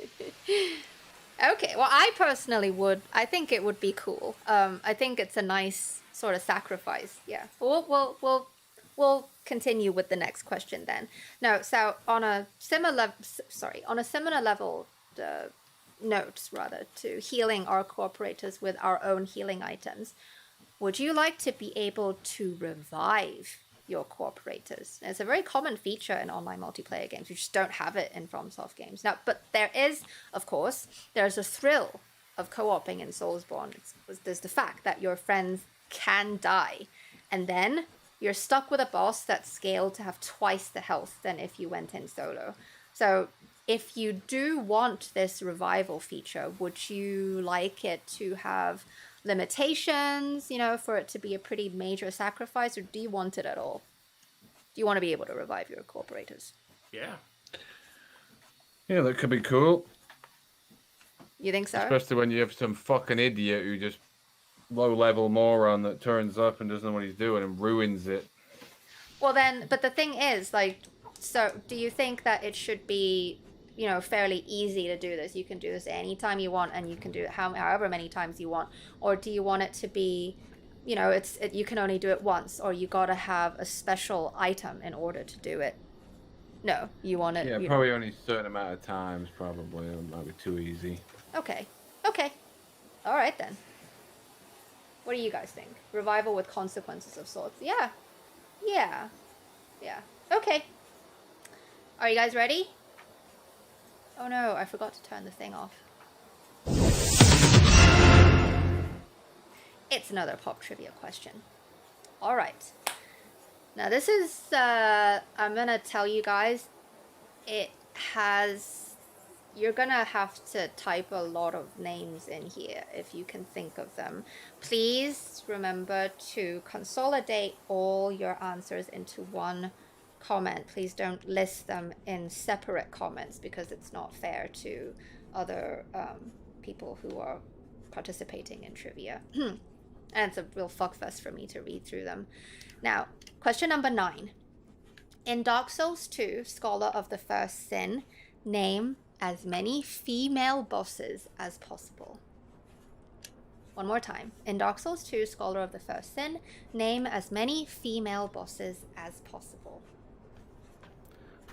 well, I personally would. I think it would be cool. I think it's a nice sort of sacrifice. Yeah. We'll continue with the next question then. No, so on a similar level, notes rather, to healing our cooperators with our own healing items, would you like to be able to revive your cooperators. And it's a very common feature in online multiplayer games. You just don't have it in FromSoft games. Now, but there is, of course, there's a thrill of co-oping in SoulsBorne. There's the fact that your friends can die, and then you're stuck with a boss that's scaled to have twice the health than if you went in solo. So if you do want this revival feature, would you like it to have limitations, you know, for it to be a pretty major sacrifice, or do you want it at all? Do you want to be able to revive your cooperators? Yeah. Yeah, that could be cool. You think so? Especially when you have some fucking idiot who just low-level moron that turns up and doesn't know what he's doing and ruins it. Well then, but the thing is, like, so do you think that it should be, you know, fairly easy to do this? You can do this anytime you want, and you can do it however many times you want. Or do you want it to be, you know, you can only do it once, or you gotta have a special item in order to do it? No, you want it. Yeah, probably only a certain amount of times, probably. It might be too easy. Okay. All right then. What do you guys think? Revival with consequences of sorts. Yeah. Okay. Are you guys ready? Oh no, I forgot to turn the thing off. It's another pop trivia question. All right. Now this is, I'm gonna tell you guys, you're gonna have to type a lot of names in here if you can think of them. Please remember to consolidate all your answers into one comment. Please don't list them in separate comments, because it's not fair to other people who are participating in trivia. And it's a real fuckfest for me to read through them. Now, question number 9. In Dark Souls 2, Scholar of the First Sin, name as many female bosses as possible. One more time. In Dark Souls 2, Scholar of the First Sin, name as many female bosses as possible.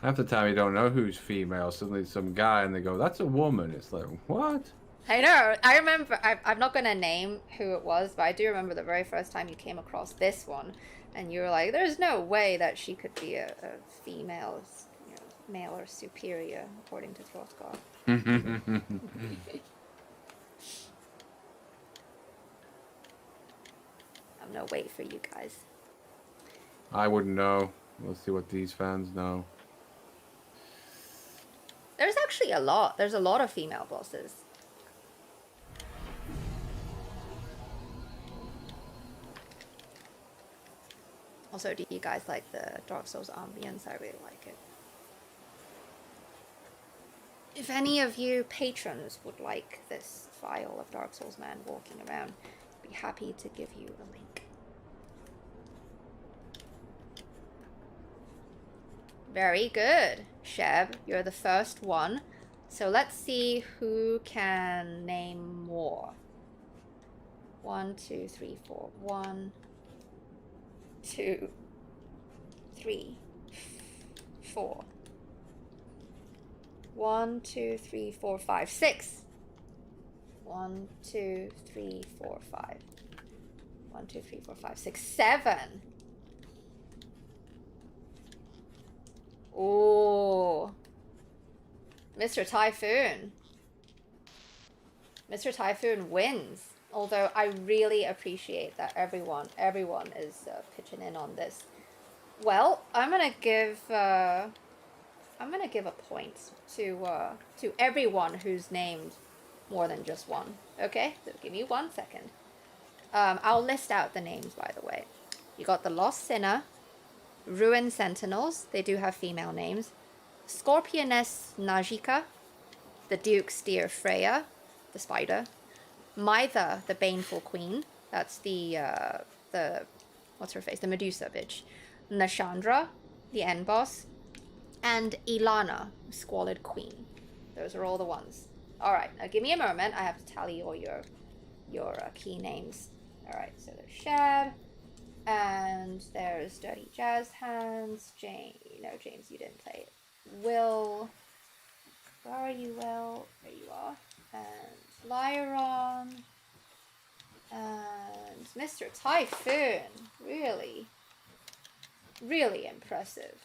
Half the time you don't know who's female. Suddenly some guy and they go, "That's a woman." It's like, what? I know. I remember. I'm not going to name who it was, but I do remember the very first time you came across this one, and you were like, "There's no way that she could be a female, you know, male or superior, according to Throthgar." I'm gonna wait for you guys. I wouldn't know. Let's see what these fans know. There's actually a lot. There's a lot of female bosses. Also, do you guys like the Dark Souls ambience? I really like it. If any of you patrons would like this file of Dark Souls man walking around, I'd be happy to give you a link. Very good, Sheb. You're the first one. So let's see who can name more. 1, 2, 3, 4. 1, 2, 3, 4. 1, 2, 3, 4, 5, 6. 1, 2, 3, 4, 5. 1, 2, 3, 4, 5, 6, 7. Oh, Mr. Typhoon. Mr. Typhoon wins. Although I really appreciate that everyone is pitching in on this. Well, I'm gonna give a point to everyone who's named more than just one. Okay, so give me 1 second. I'll list out the names, by the way. You got the Lost Sinner, Ruin Sentinels. They do have female names. Scorpioness Najika, the Duke's Dear Freya, the spider. Mytha, the Baneful Queen. That's the what's her face? The Medusa bitch. Nashandra, the end boss. And Ilana, Squalid Queen. Those are all the ones. Alright, now give me a moment. I have to tally all your key names. Alright, so there's Sheb. And there's Dirty Jazz Hands. James, you didn't play it. Will. Where are you, Will? There you are. And Lyron. And Mr. Typhoon. Really? Really impressive.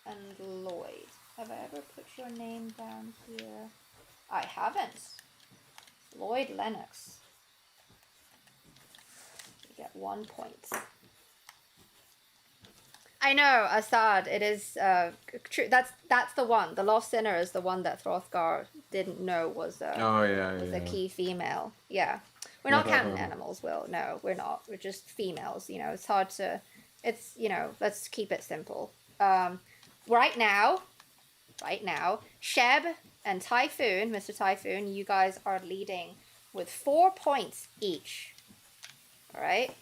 And Lloyd. Have I ever put your name down here? I haven't. Lloyd Lennox. You get 1 point. I know, Assad, it is true. That's the one. The Lost Sinner is the one that Throthgar didn't know was a key female. Yeah. We're not counting animals, Will. No, we're not. We're just females. You know, it's hard to... It's, you know, let's keep it simple. Right now, Sheb and Typhoon, Mr. Typhoon, you guys are leading with 4 points each. All right?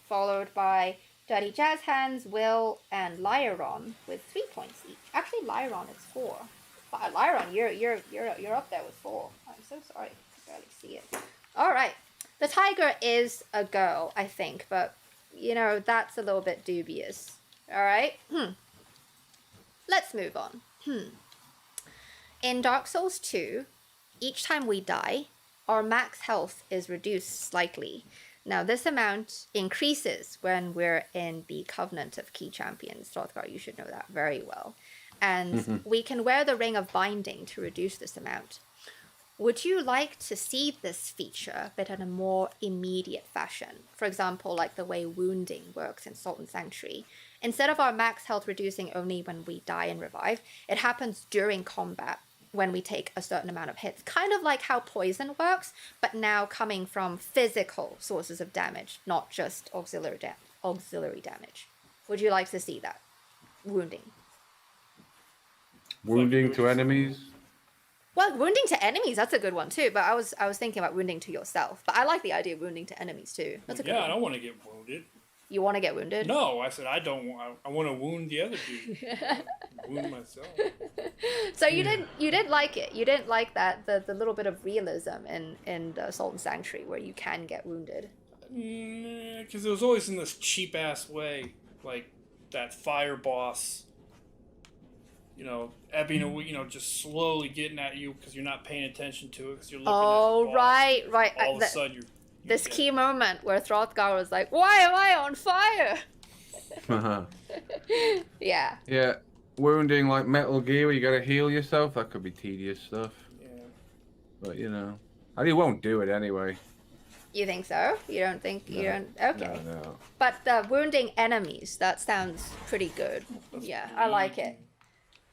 Followed by Dirty Jazz Hands, Will, and Lyron with 3 points each. Actually, Lyron is 4. Lyron, you're up there with 4. I'm so sorry. I barely see it. All right. The tiger is a girl, I think, but, you know, that's a little bit dubious. All right? Let's move on. In Dark Souls 2, each time we die, our max health is reduced slightly. Now, this amount increases when we're in the Covenant of Key Champions. Throthgar, you should know that very well. And we can wear the Ring of Binding to reduce this amount. Would you like to see this feature, but in a more immediate fashion? For example, like the way wounding works in Salt and Sanctuary. Instead of our max health reducing only when we die and revive, it happens during combat when we take a certain amount of hits. Kind of like how poison works, but now coming from physical sources of damage, not just auxiliary damage. Would you like to see that? Wounding. Wounding to enemies? Well, wounding to enemies, that's a good one too, but I was thinking about wounding to yourself. But I like the idea of wounding to enemies too. That's a good one. I don't want to get wounded. You want to get wounded? No, I said I don't want. I want to wound the other dude. Wound myself. So you did like it. You didn't like that the little bit of realism in Salt and Sanctuary where you can get wounded. Because it was always in this cheap ass way, like that fire boss. You know, ebbing away. You know, just slowly getting at you because you're not paying attention to it because you're looking at the boss. Right. All of a sudden you're this key moment where Throthgar was like, "Why am I on fire?" Yeah. Yeah. Wounding like Metal Gear where you gotta heal yourself, that could be tedious stuff. Yeah. But you know. And you won't do it anyway. You think so? You don't think you don't okay. No. But wounding enemies, that sounds pretty good. Yeah, I like it.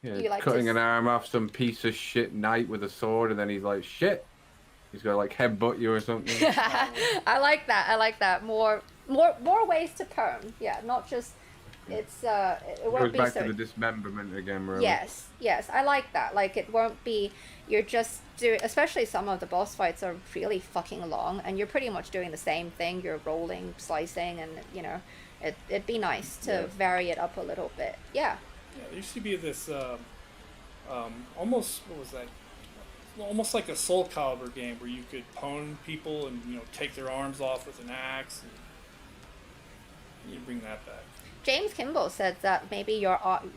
Yeah, You like cutting to... an arm off some piece of shit knight with a sword and then he's like, shit. He's gonna like headbutt you or something. I like that. More ways to perm. Yeah, not just it's it won't be goes back so... to the dismemberment again, really. Yes, I like that. Like it won't be you're just doing, especially some of the boss fights are really fucking long and you're pretty much doing the same thing. You're rolling, slicing, and you know, it'd be nice to vary it up a little bit. Yeah. Yeah, there used to be this almost what was that? Almost like a Soul Calibur game where you could pwn people and take their arms off with an axe. And you bring that back. James Kimball said that maybe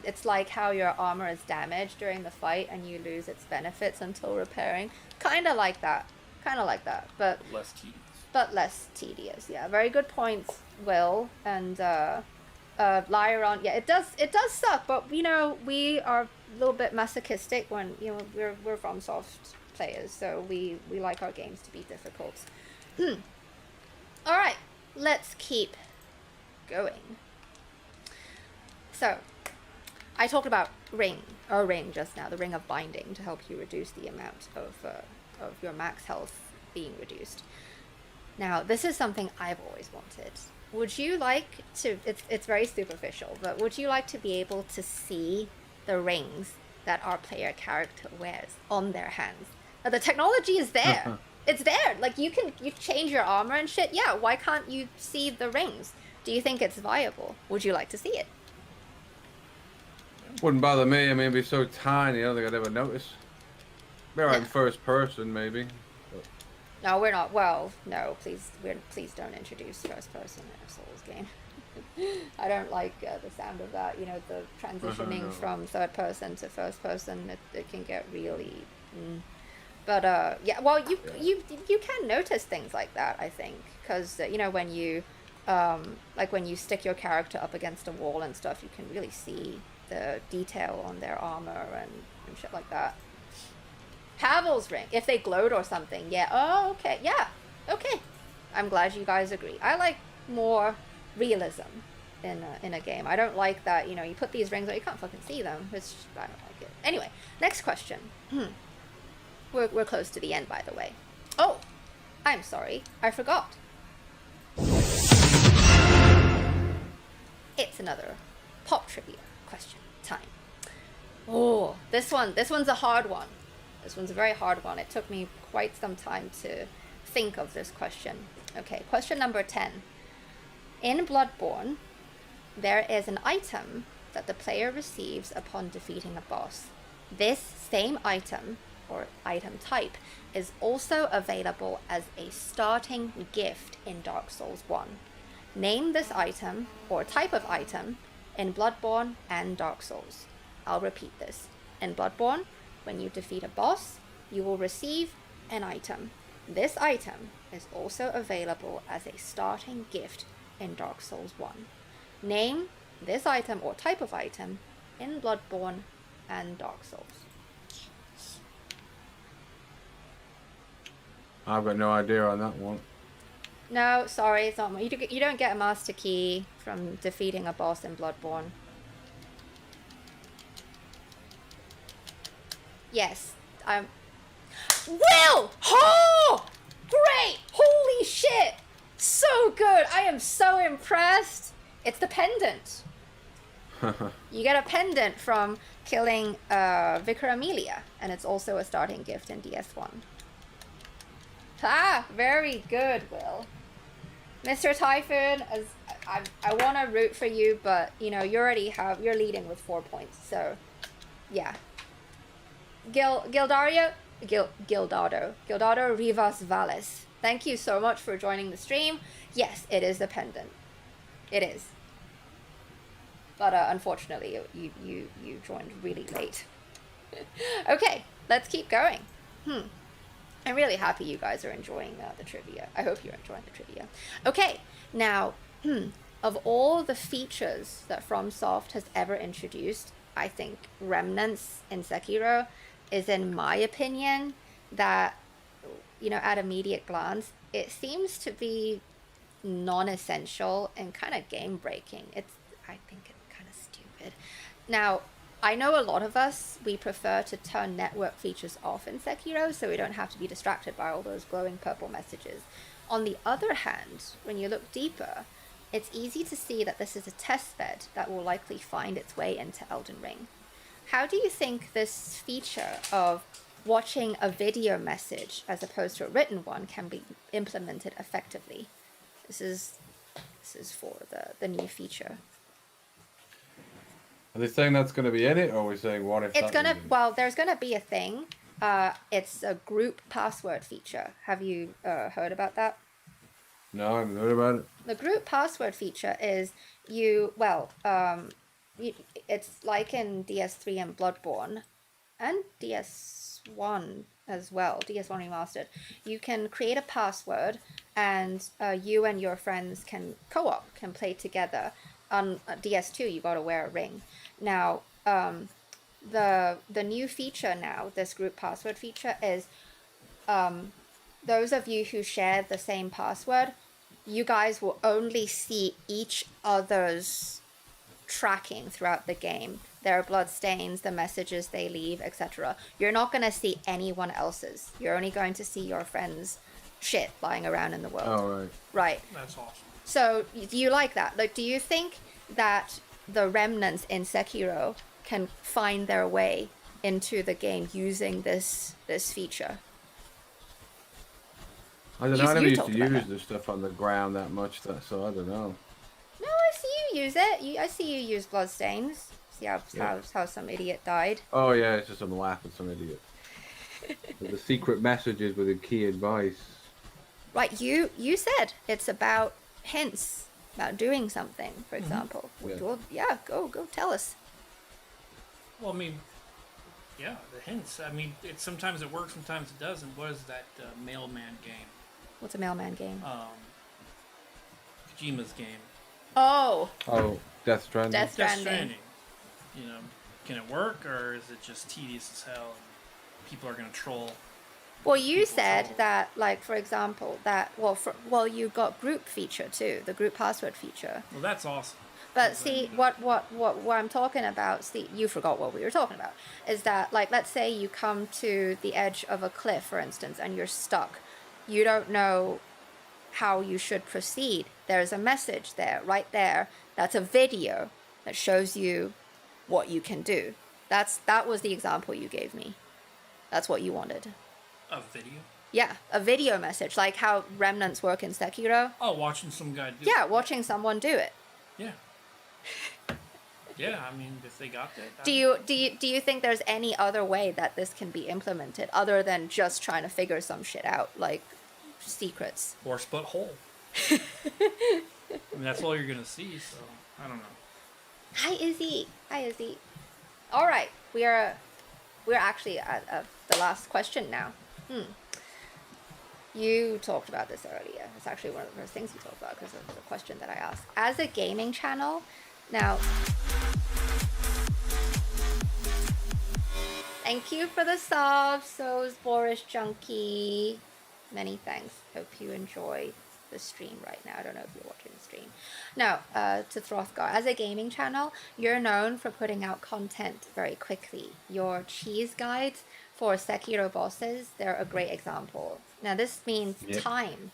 it's like how your armor is damaged during the fight and you lose its benefits until repairing. Kind of like that, but less tedious. Yeah, very good points, Will. And Lyron, yeah, it does suck, but we are a little bit masochistic when we're FromSoft players, so we like our games to be difficult. All right, let's keep going. So, I talked about ring just now, the Ring of Binding, to help you reduce the amount of your max health being reduced. Now, this is something I've always wanted. Would you like to, it's very superficial, but would you like to be able to see the rings that our player character wears on their hands? Now, the technology is there. It's there. Like, you change your armor and shit. Yeah, why can't you see the rings? Do you think it's viable? Would you like to see it? Wouldn't bother me. I mean, it'd be so tiny, I don't think I'd ever notice. Be alright in first person, maybe. But... No, we're not. Well, no, please don't introduce first person in a Souls game. I don't like the sound of that. The transitioning from third person to first person, it can get really... But, yeah, well, you can notice things like that, I think. Because, when you Like when you stick your character up against a wall and stuff, you can really see the detail on their armor and shit like that. Pavel's ring, if they glowed or something, yeah. Oh, okay, yeah, okay. I'm glad you guys agree. I like more realism in a game. I don't like that, you know, you put these rings on, you can't fucking see them. It's just, I don't like it. Anyway, next question. We're close to the end, by the way. Oh, I'm sorry, I forgot. It's another pop trivia question time. Oh, this one's a hard one. This one's a very hard one. It took me quite some time to think of this question. Okay, question number 10. In Bloodborne, there is an item that the player receives upon defeating a boss. This same item, or item type, is also available as a starting gift in Dark Souls 1. Name this item, or type of item, in Bloodborne and Dark Souls. I'll repeat this. In Bloodborne, when you defeat a boss, you will receive an item. This item is also available as a starting gift in Dark Souls 1. Name this item or type of item in Bloodborne and Dark Souls. I've got no idea on that one. No, sorry, it's not. You don't get a master key from defeating a boss in Bloodborne. Yes, I'm... Will! Oh! Great! Holy shit! So good! I am so impressed! It's the pendant. You get a pendant from killing Vicar Amelia, and it's also a starting gift in DS1. Ah, very good, Will. Mr. Typhoon, as I want to root for you, but you know you're leading with 4 points, so yeah. Gildado Rivas Valles. Thank you so much for joining the stream. Yes, it is the pendant. It is. But unfortunately, you joined really late. Okay, let's keep going. I'm really happy you guys are enjoying the trivia. I hope you're enjoying the trivia. Okay, now, of all the features that FromSoft has ever introduced, I think Remnants in Sekiro is, in my opinion, that, you know, at immediate glance, it seems to be non-essential and kind of game-breaking. I think it's kind of stupid. Now, I know a lot of us, we prefer to turn network features off in Sekiro so we don't have to be distracted by all those glowing purple messages. On the other hand, when you look deeper, it's easy to see that this is a testbed that will likely find its way into Elden Ring. How do you think this feature of watching a video message as opposed to a written one can be implemented effectively? This is for the new feature. Are they saying that's going to be in it, or are we saying what if it's gonna? Well, there's gonna be a thing. It's a group password feature. Have you heard about that? No, I haven't heard about it. The group password feature is it's like in DS3 and Bloodborne, and DS1 as well. DS1 Remastered. You can create a password, and you and your friends can co-op, can play together. On DS2, you gotta wear a ring. Now, the new feature now, this group password feature, is those of you who share the same password, you guys will only see each other's tracking throughout the game. Their blood stains, the messages they leave, etc. You're not going to see anyone else's. You're only going to see your friends' shit lying around in the world. Oh, right. Right. That's awesome. So, do you like that? Like, do you think that the remnants in Sekiro can find their way into the game using this feature? I don't know. I never used to use that. this stuff on the ground that much, so I don't know. No, I see you use it. I see you use bloodstains. See how some idiot died. Oh yeah, it's just I'm laughing some idiot. The secret messages with the key advice. Right, you said it's about hints about doing something, for example. Yeah. Go tell us. Well, I mean, yeah, the hints. I mean, sometimes it works, sometimes it doesn't. What is that mailman game? What's a mailman game? Kojima's game. Oh, Oh, Death Stranding. Death Death Stranding. Stranding. You know, can it work, or is it just tedious as hell and people are gonna troll? Well, you People said troll. that, like, for example, that, you got group feature too, the group password feature. Well, that's awesome. But Because see, then, you know, what I'm talking about, see, you forgot what we were talking about, is that, like, let's say you come to the edge of a cliff, for instance, and you're stuck. You don't know how you should proceed. There's a message there, right there. That's a video that shows you what you can do. That was the example you gave me. That's what you wanted. a video. Yeah, a video message, like how remnants work in Sekiro. Oh, watching some guy do. Yeah, watching someone do it. Yeah. Yeah, I mean, if they got that. Do you think there's any other way that this can be implemented other than just trying to figure some shit out, like secrets? Horse butt hole. I mean, that's all you're gonna see. So I don't know. Hi Izzy. Hi Izzy. All right, we're actually at the last question now. You talked about this earlier. It's actually one of the first things you talked about because of the question that I asked. As a gaming channel, now. Thank you for the sub, SoulsBorne Junkie. Many thanks. Hope you enjoy the stream right now. I don't know if you're watching the stream. Now, to Throthgar, as a gaming channel, you're known for putting out content very quickly. Your cheese guides for Sekiro bosses, they're a great example. Now, this means time.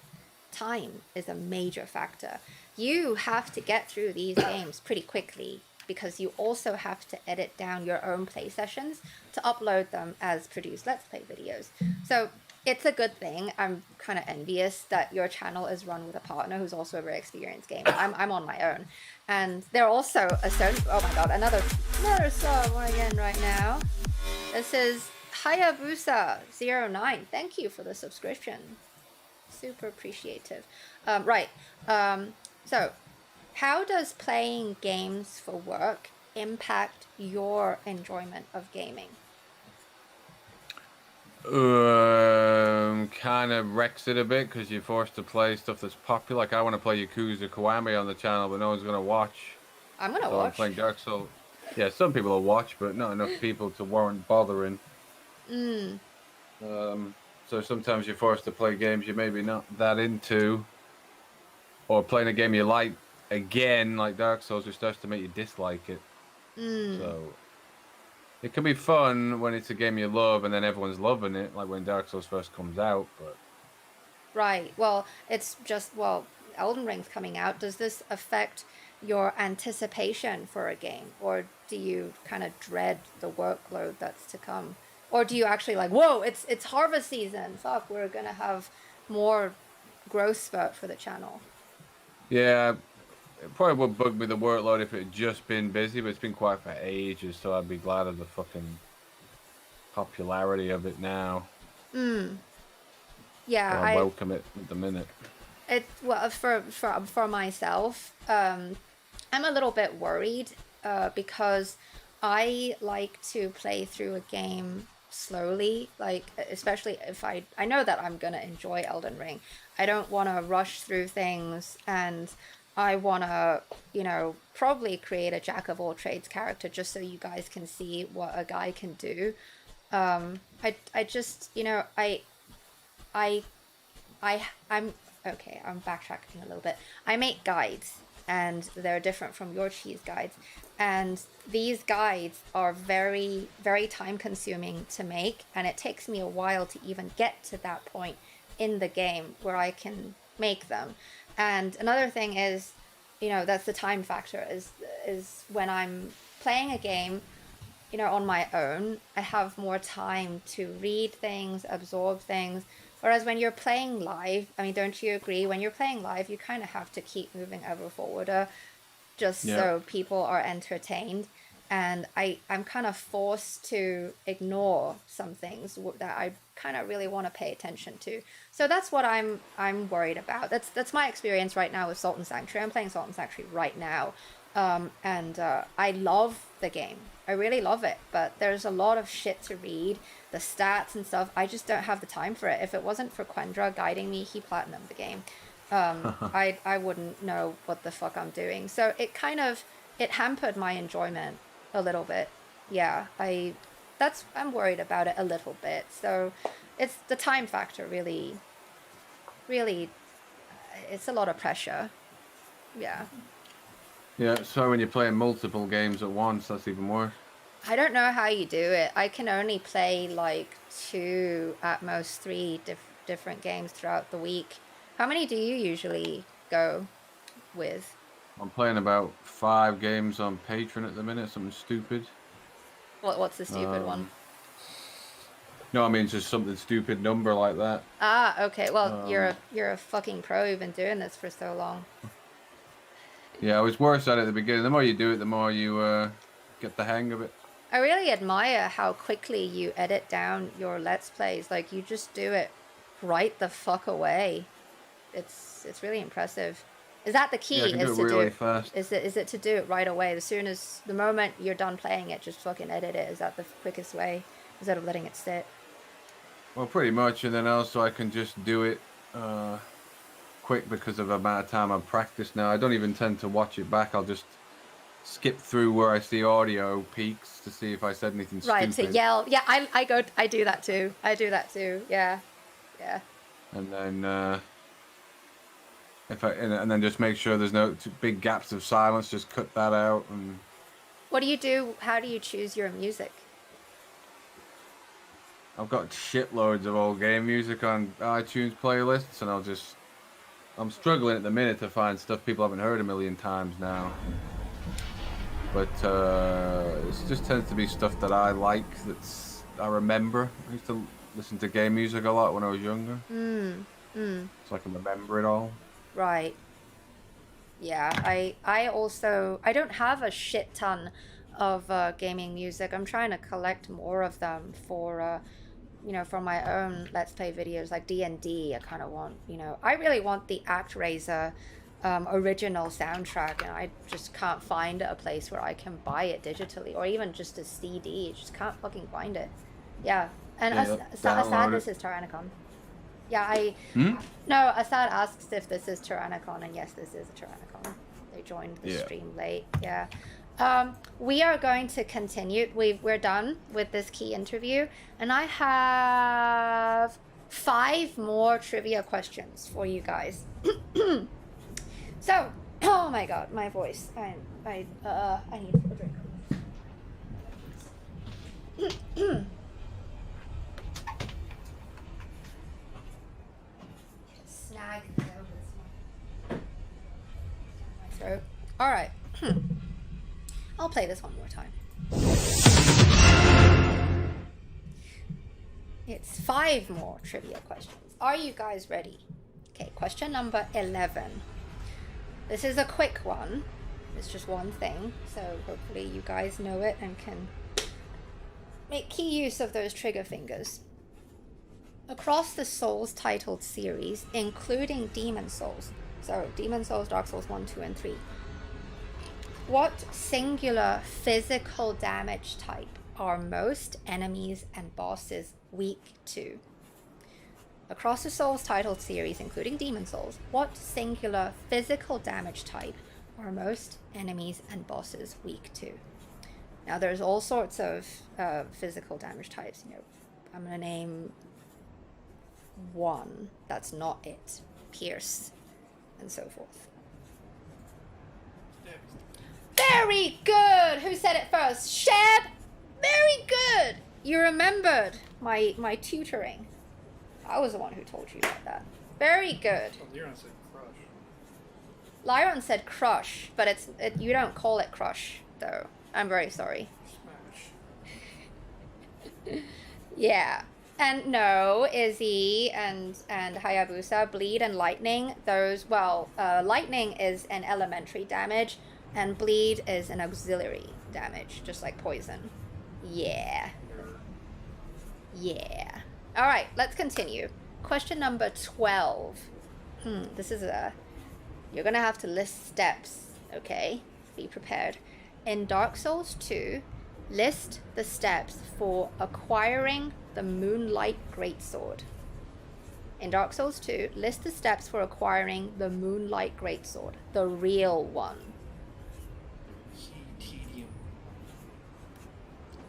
Time is a major factor. You have to get through these games pretty quickly because you also have to edit down your own play sessions to upload them as produced Let's Play videos. So it's a good thing. I'm kind of envious that your channel is run with a partner who's also a very experienced gamer. I'm on my own. And they're also a certain... Oh my god, another sub again right now. This is Hayabusa09. Thank you for the subscription. Super appreciative. So, how does playing games for work impact your enjoyment of gaming? Kind of wrecks it a bit because you're forced to play stuff that's popular. Like I want to play Yakuza Kiwami on the channel, but no one's gonna watch. I'm gonna So watch. I'm playing Dark Souls. Yeah, some people will watch, but not enough people to warrant bothering. So sometimes you're forced to play games you're maybe not that into, or playing a game you like again, like Dark Souls, which starts to make you dislike it. So it can be fun when it's a game you love and then everyone's loving it, like when Dark Souls first comes out. But Right. Well, it's just, Elden Ring's coming out. Does this affect your anticipation for a game? Or do you kind of dread the workload that's to come? Or do you actually like, whoa, it's harvest season. Fuck, we're going to have more growth spurt for the channel. yeah, it probably would bug me the workload if it had just been busy, but it's been quiet for ages, so I'd be glad of the fucking popularity of it now. Yeah, So I welcome it at the minute. For myself, I'm a little bit worried because I like to play through a game slowly, like especially if I know that I'm gonna enjoy Elden Ring. I don't want to rush through things, and I want to, probably create a jack of all trades character just so you guys can see what a guy can do. I'm okay, I'm backtracking a little bit. I make guides, and they're different from your cheese guides. And these guides are very, very time consuming to make, and it takes me a while to even get to that point in the game where I can make them. And another thing is, that's the time factor, is when I'm playing a game, on my own, I have more time to read things, absorb things. Whereas when you're playing live, I mean, don't you agree? When you're playing live, you kind of have to keep moving ever forwarder just so people are entertained. And I'm kind of forced to ignore some things that I kind of really want to pay attention to. So that's what I'm worried about. That's my experience right now with Salt and Sanctuary. I'm playing Salt and Sanctuary right now. And I love the game. I really love it, but there's a lot of shit to read, the stats and stuff. I just don't have the time for it. If it wasn't for Quendra guiding me, he platinumed the game. I wouldn't know what the fuck I'm doing. So it hampered my enjoyment a little bit. Yeah, I'm worried about it a little bit. So it's the time factor really, it's a lot of pressure. Yeah. Yeah, so when you're playing multiple games at once, that's even worse. I don't know how you do it. I can only play like 2, at most 3 different games throughout the week. How many do you usually go with? I'm playing about 5 games on Patreon at the minute, something stupid. What's the stupid one? No, I mean just something stupid number like that. Ah, okay. Well, you're a fucking pro. You've been doing this for so long. Yeah, I was worse at it at the beginning. The more you do it, the more you get the hang of it. I really admire how quickly you edit down your Let's Plays. Like, you just do it right the fuck away. It's really impressive. Is that the key? Yeah, I can do it really fast. Is it to do it right away? As soon as the moment you're done playing it, just fucking edit it. Is that the quickest way instead of letting it sit? Well, pretty much, and then also I can just do it quick because of the amount of time I've practiced now. I don't even tend to watch it back. I'll just skip through where I see audio peaks to see if I said anything right, stupid. to yell. Yeah, I do that too. Yeah. And then and then just make sure there's no big gaps of silence. Just cut that out. And what do you do? How do you choose your music? I've got shitloads of old game music on iTunes playlists, and I'm struggling at the minute to find stuff people haven't heard a million times now. But it just tends to be stuff that I like, I remember. I used to listen to game music a lot when I was younger. So I can remember it all. Right. Yeah, I also, I don't have a shit ton of gaming music. I'm trying to collect more of them for, for my own Let's Play videos, like D&D. I kind of want, I really want the ActRaiser original soundtrack, and I just can't find a place where I can buy it digitally, or even just a CD. Just can't fucking find it. Yeah, and Assad, this is Tyrannicon. Yeah, no, Assad asks if this is Tyrannicon, and yes, this is a Tyrannicon. They joined the stream late. Yeah. We are going to continue. We're done with this key interview, and I have 5 more trivia questions for you guys. So, oh my god, my voice. I need a drink. Snag that over this one. My throat. All right. I'll play this one more time. It's 5 more trivia questions. Are you guys ready? Okay, question number 11. This is a quick one. It's just one thing, so hopefully you guys know it and can make key use of those trigger fingers. Across the Souls titled series, including Demon Souls, so Demon Souls, Dark Souls 1, 2, and 3, what singular physical damage type are most enemies and bosses weak to? Across the Souls titled series, including Demon Souls, what singular physical damage type are most enemies and bosses weak to? Now, there's all sorts of physical damage types. I'm going to name one. That's not it. Pierce, and so forth. Very good! Who said it first? Sheb! Very good! You remembered my tutoring. I was the one who told you about that. Very good. Oh, Lyron said crush. Lyron said crush, but you don't call it crush, though. I'm very sorry. Smash. Yeah. And no, Izzy and Hayabusa, bleed and lightning, lightning is an elementary damage, and bleed is an auxiliary damage, just like poison. Yeah. Yeah. All right, let's continue. Question number 12. This is you're going to have to list steps, okay? Be prepared. In Dark Souls 2, list the steps for acquiring the Moonlight Greatsword. In Dark Souls 2, list the steps for acquiring the Moonlight Greatsword, the real one. Tedium.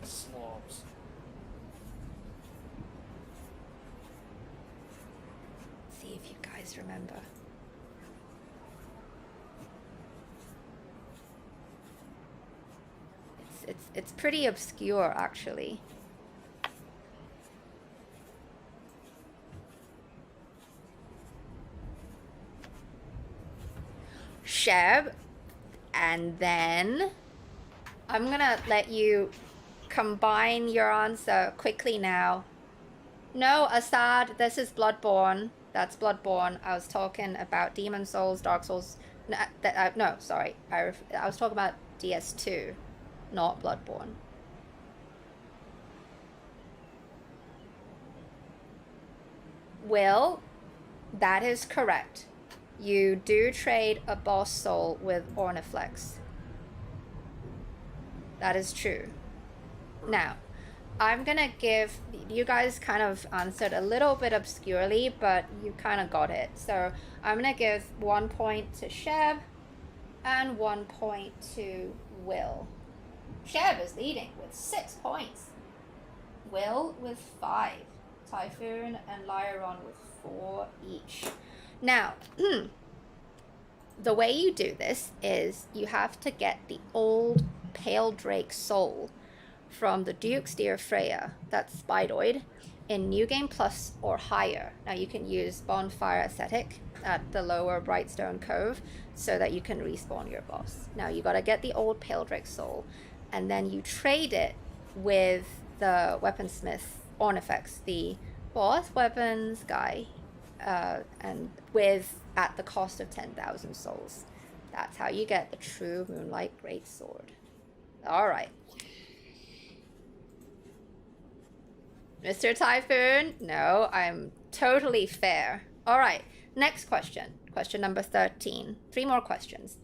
Slobs. See if you guys remember. It's pretty obscure, actually. Sheb, and then I'm gonna let you combine your answer quickly now. No, Assad, this is Bloodborne. That's Bloodborne. I was talking about Demon Souls, Dark Souls. No, sorry. I was talking about DS2, not Bloodborne. Will, that is correct. You do trade a boss soul with Orniflex. That is true. Now, I'm gonna give, you guys kind of answered a little bit obscurely, but you kind of got it. So I'm gonna give 1 point to Sheb and 1 point to Will. Sheb is leading with 6 points. Will with 5. Typhoon and Lyron with 4 each. Now, the way you do this is you have to get the old Pale Drake soul from the Duke's Dear Freya, that's Spidoid, in New Game Plus or higher. Now you can use Bonfire Ascetic at the lower Brightstone Cove so that you can respawn your boss. Now you gotta get the old Pale Drake soul, and then you trade it with the Weaponsmith Ornifex, the boss weapons guy, and with at the cost of 10,000 souls. That's how you get the true Moonlight Greatsword. All right. Mr. Typhoon, no, I'm totally fair. All right, next question. Question number 13. 3 more questions.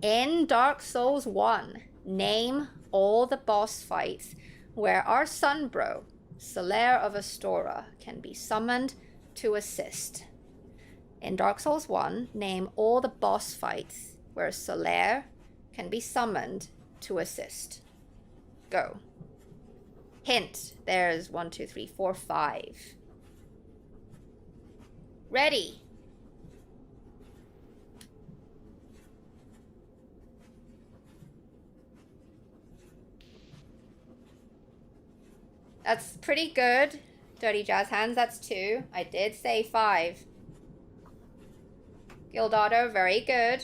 In Dark Souls 1, name all the boss fights where our Sunbro, Solaire of Astora, can be summoned to assist. In Dark Souls 1, name all the boss fights where Solaire can be summoned to assist. Go. Hint, there's 1, 2, 3, 4, 5. Ready. That's pretty good. Dirty Jazz Hands, that's 2. I did say 5. Gildado, very good.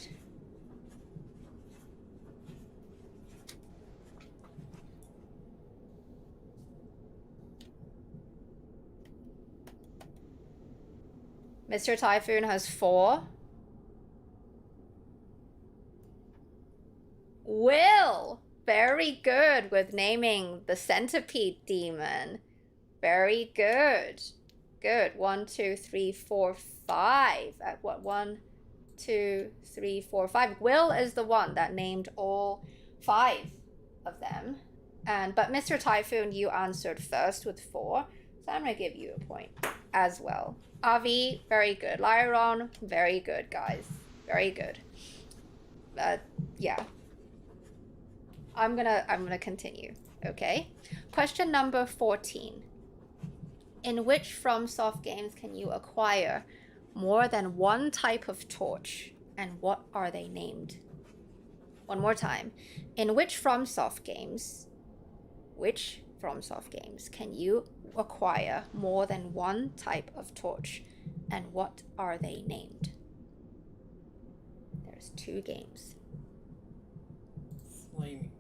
Mr. Typhoon has 4. Will, very good with naming the centipede demon. Very good. Good. 1, 2, 3, 4, 5. At what? 1, 2, 3, 4, 5. Will is the one that named all 5 of them. But Mr. Typhoon, you answered first with 4. So I'm gonna give you a point as well. Avi, very good. Lyron, very good, guys. Very good. Yeah. I'm gonna continue. Okay. Question number 14. In which FromSoft games can you acquire more than one type of torch, and what are they named? One more time. In which FromSoft games can you acquire more than one type of torch, and what are they named? There's 2 games. Flaming.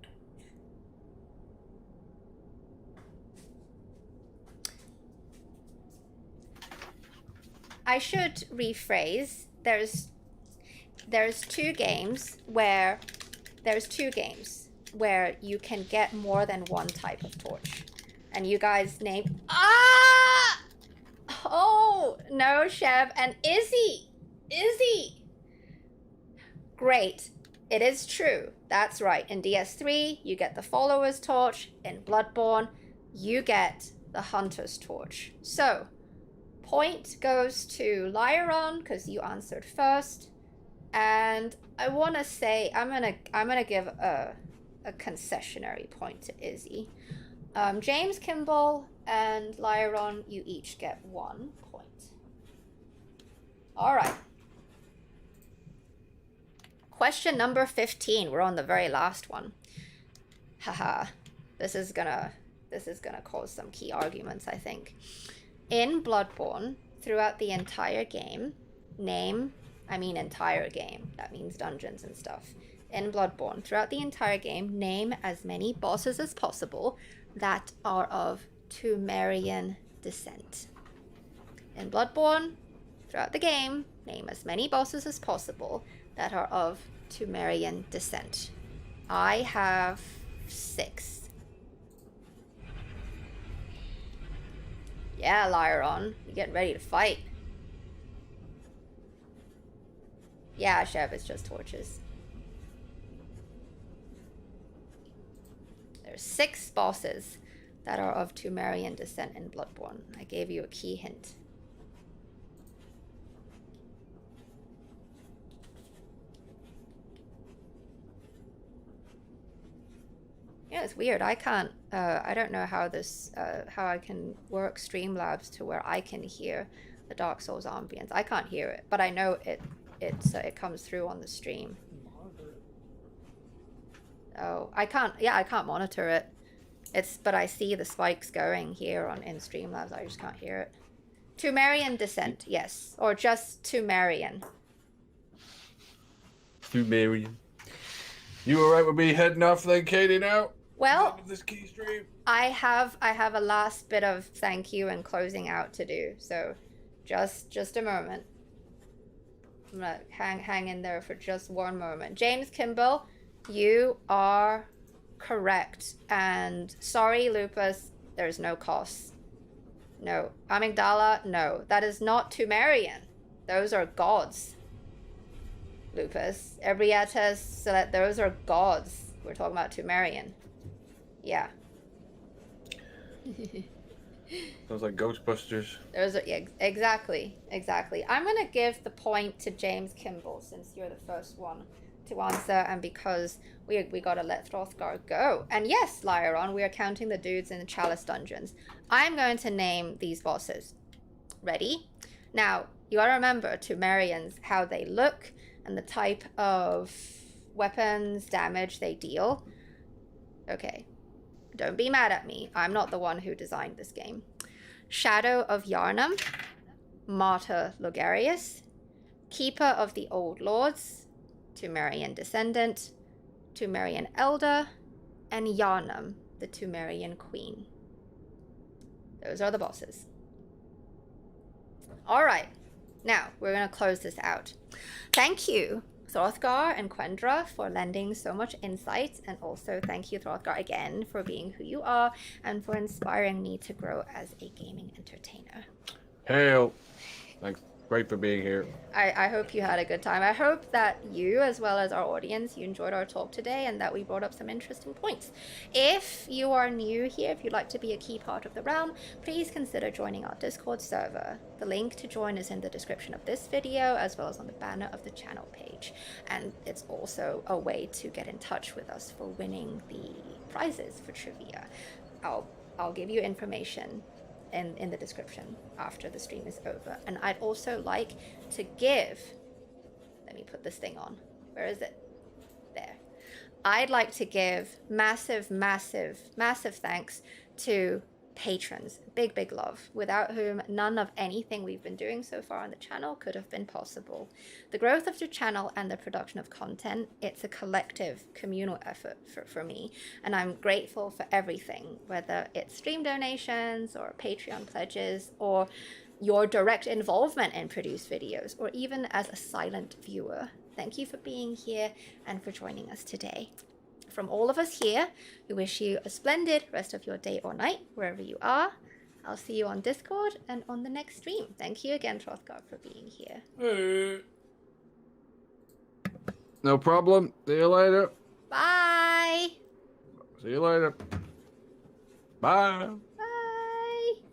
I should rephrase. There's 2 games where you can get more than one type of torch. And you guys named Oh no, Sheb and Izzy. Great. It is true. That's right. In DS3, you get the Follower's Torch. In Bloodborne, you get the Hunter's Torch. So, point goes to Lyron because you answered first. And I want to say I'm gonna give a concessionary point to Izzy. James Kimball and Lyron, you each get 1 point. All right. Question number 15. We're on the very last one. Haha. This is gonna cause some key arguments, I think. In Bloodborne, throughout the entire game, entire game. That means dungeons and stuff. In Bloodborne, throughout the entire game, name as many bosses as possible that are of Tumerian descent. In Bloodborne, throughout the game, name as many bosses as possible that are of Tumerian descent. I have 6. Yeah, Lyron, you getting ready to fight. Yeah, Sheb, it's just torches. There's 6 bosses that are of Tumerian descent in Bloodborne. I gave you a key hint. Yeah, it's weird. I can't, I don't know how this, how I can work Streamlabs to where I can hear the Dark Souls ambience. I can't hear it, but I know it comes through on the stream. Oh, I can't monitor it. But I see the spikes going here in Streamlabs. I just can't hear it. Tumerian descent, yes. Or just Tumerian. Tumerian. You alright with me heading off then, Katie, now? Well, This key stream. I have a last bit of thank you and closing out to do. So just a moment. I'm gonna hang in there for just 1 moment. James Kimball, you are correct. And sorry, Lupus, there's no cost. No. Amygdala, no. That is not Tumerian. Those are gods. Lupus. Ebrietas, those are gods. We're talking about Tumerian. Yeah. Sounds like Ghostbusters. Those are, yeah, exactly. I'm gonna give the point to James Kimball since you're the first one to answer, and because we gotta let Throthgar go. And yes, Lyron, we are counting the dudes in the Chalice dungeons. I'm going to name these bosses. Ready? Now, you gotta remember Tumerians, how they look, and the type of weapons, damage they deal. Okay. Don't be mad at me. I'm not the one who designed this game. Shadow of Yharnam, Martyr Logarius, Keeper of the Old Lords, Tumerian Descendant, Tumerian Elder, and Yharnam, the Tumerian Queen. Those are the bosses. Alright, now we're going to close this out. Thank you, Throthgar and Quendra, for lending so much insight, and also thank you, Throthgar, again for being who you are and for inspiring me to grow as a gaming entertainer. Hail. Thanks. Great for being here. I hope you had a good time. I hope that you, as well as our audience, you enjoyed our talk today and that we brought up some interesting points. If you are new here, if you'd like to be a key part of the realm, please consider joining our Discord server. The link to join is in the description of this video, as well as on the banner of the channel page. And it's also a way to get in touch with us for winning the prizes for trivia. I'll give you information in the description after the stream is over. And I'd also like to give, let me put this thing on. Where is it? There. I'd like to give massive thanks to patrons. Big love, without whom none of anything we've been doing so far on the channel could have been possible. The growth of the channel and the production of content, it's a collective communal effort for me, and I'm grateful for everything, whether it's stream donations or Patreon pledges or your direct involvement in produced videos, or even as a silent viewer. Thank you for being here and for joining us today. From all of us here, we wish you a splendid rest of your day or night, wherever you are. I'll see you on Discord and on the next stream. Thank you again, Throthgar, for being here. Hey. No problem. See you later. Bye! See you later. Bye.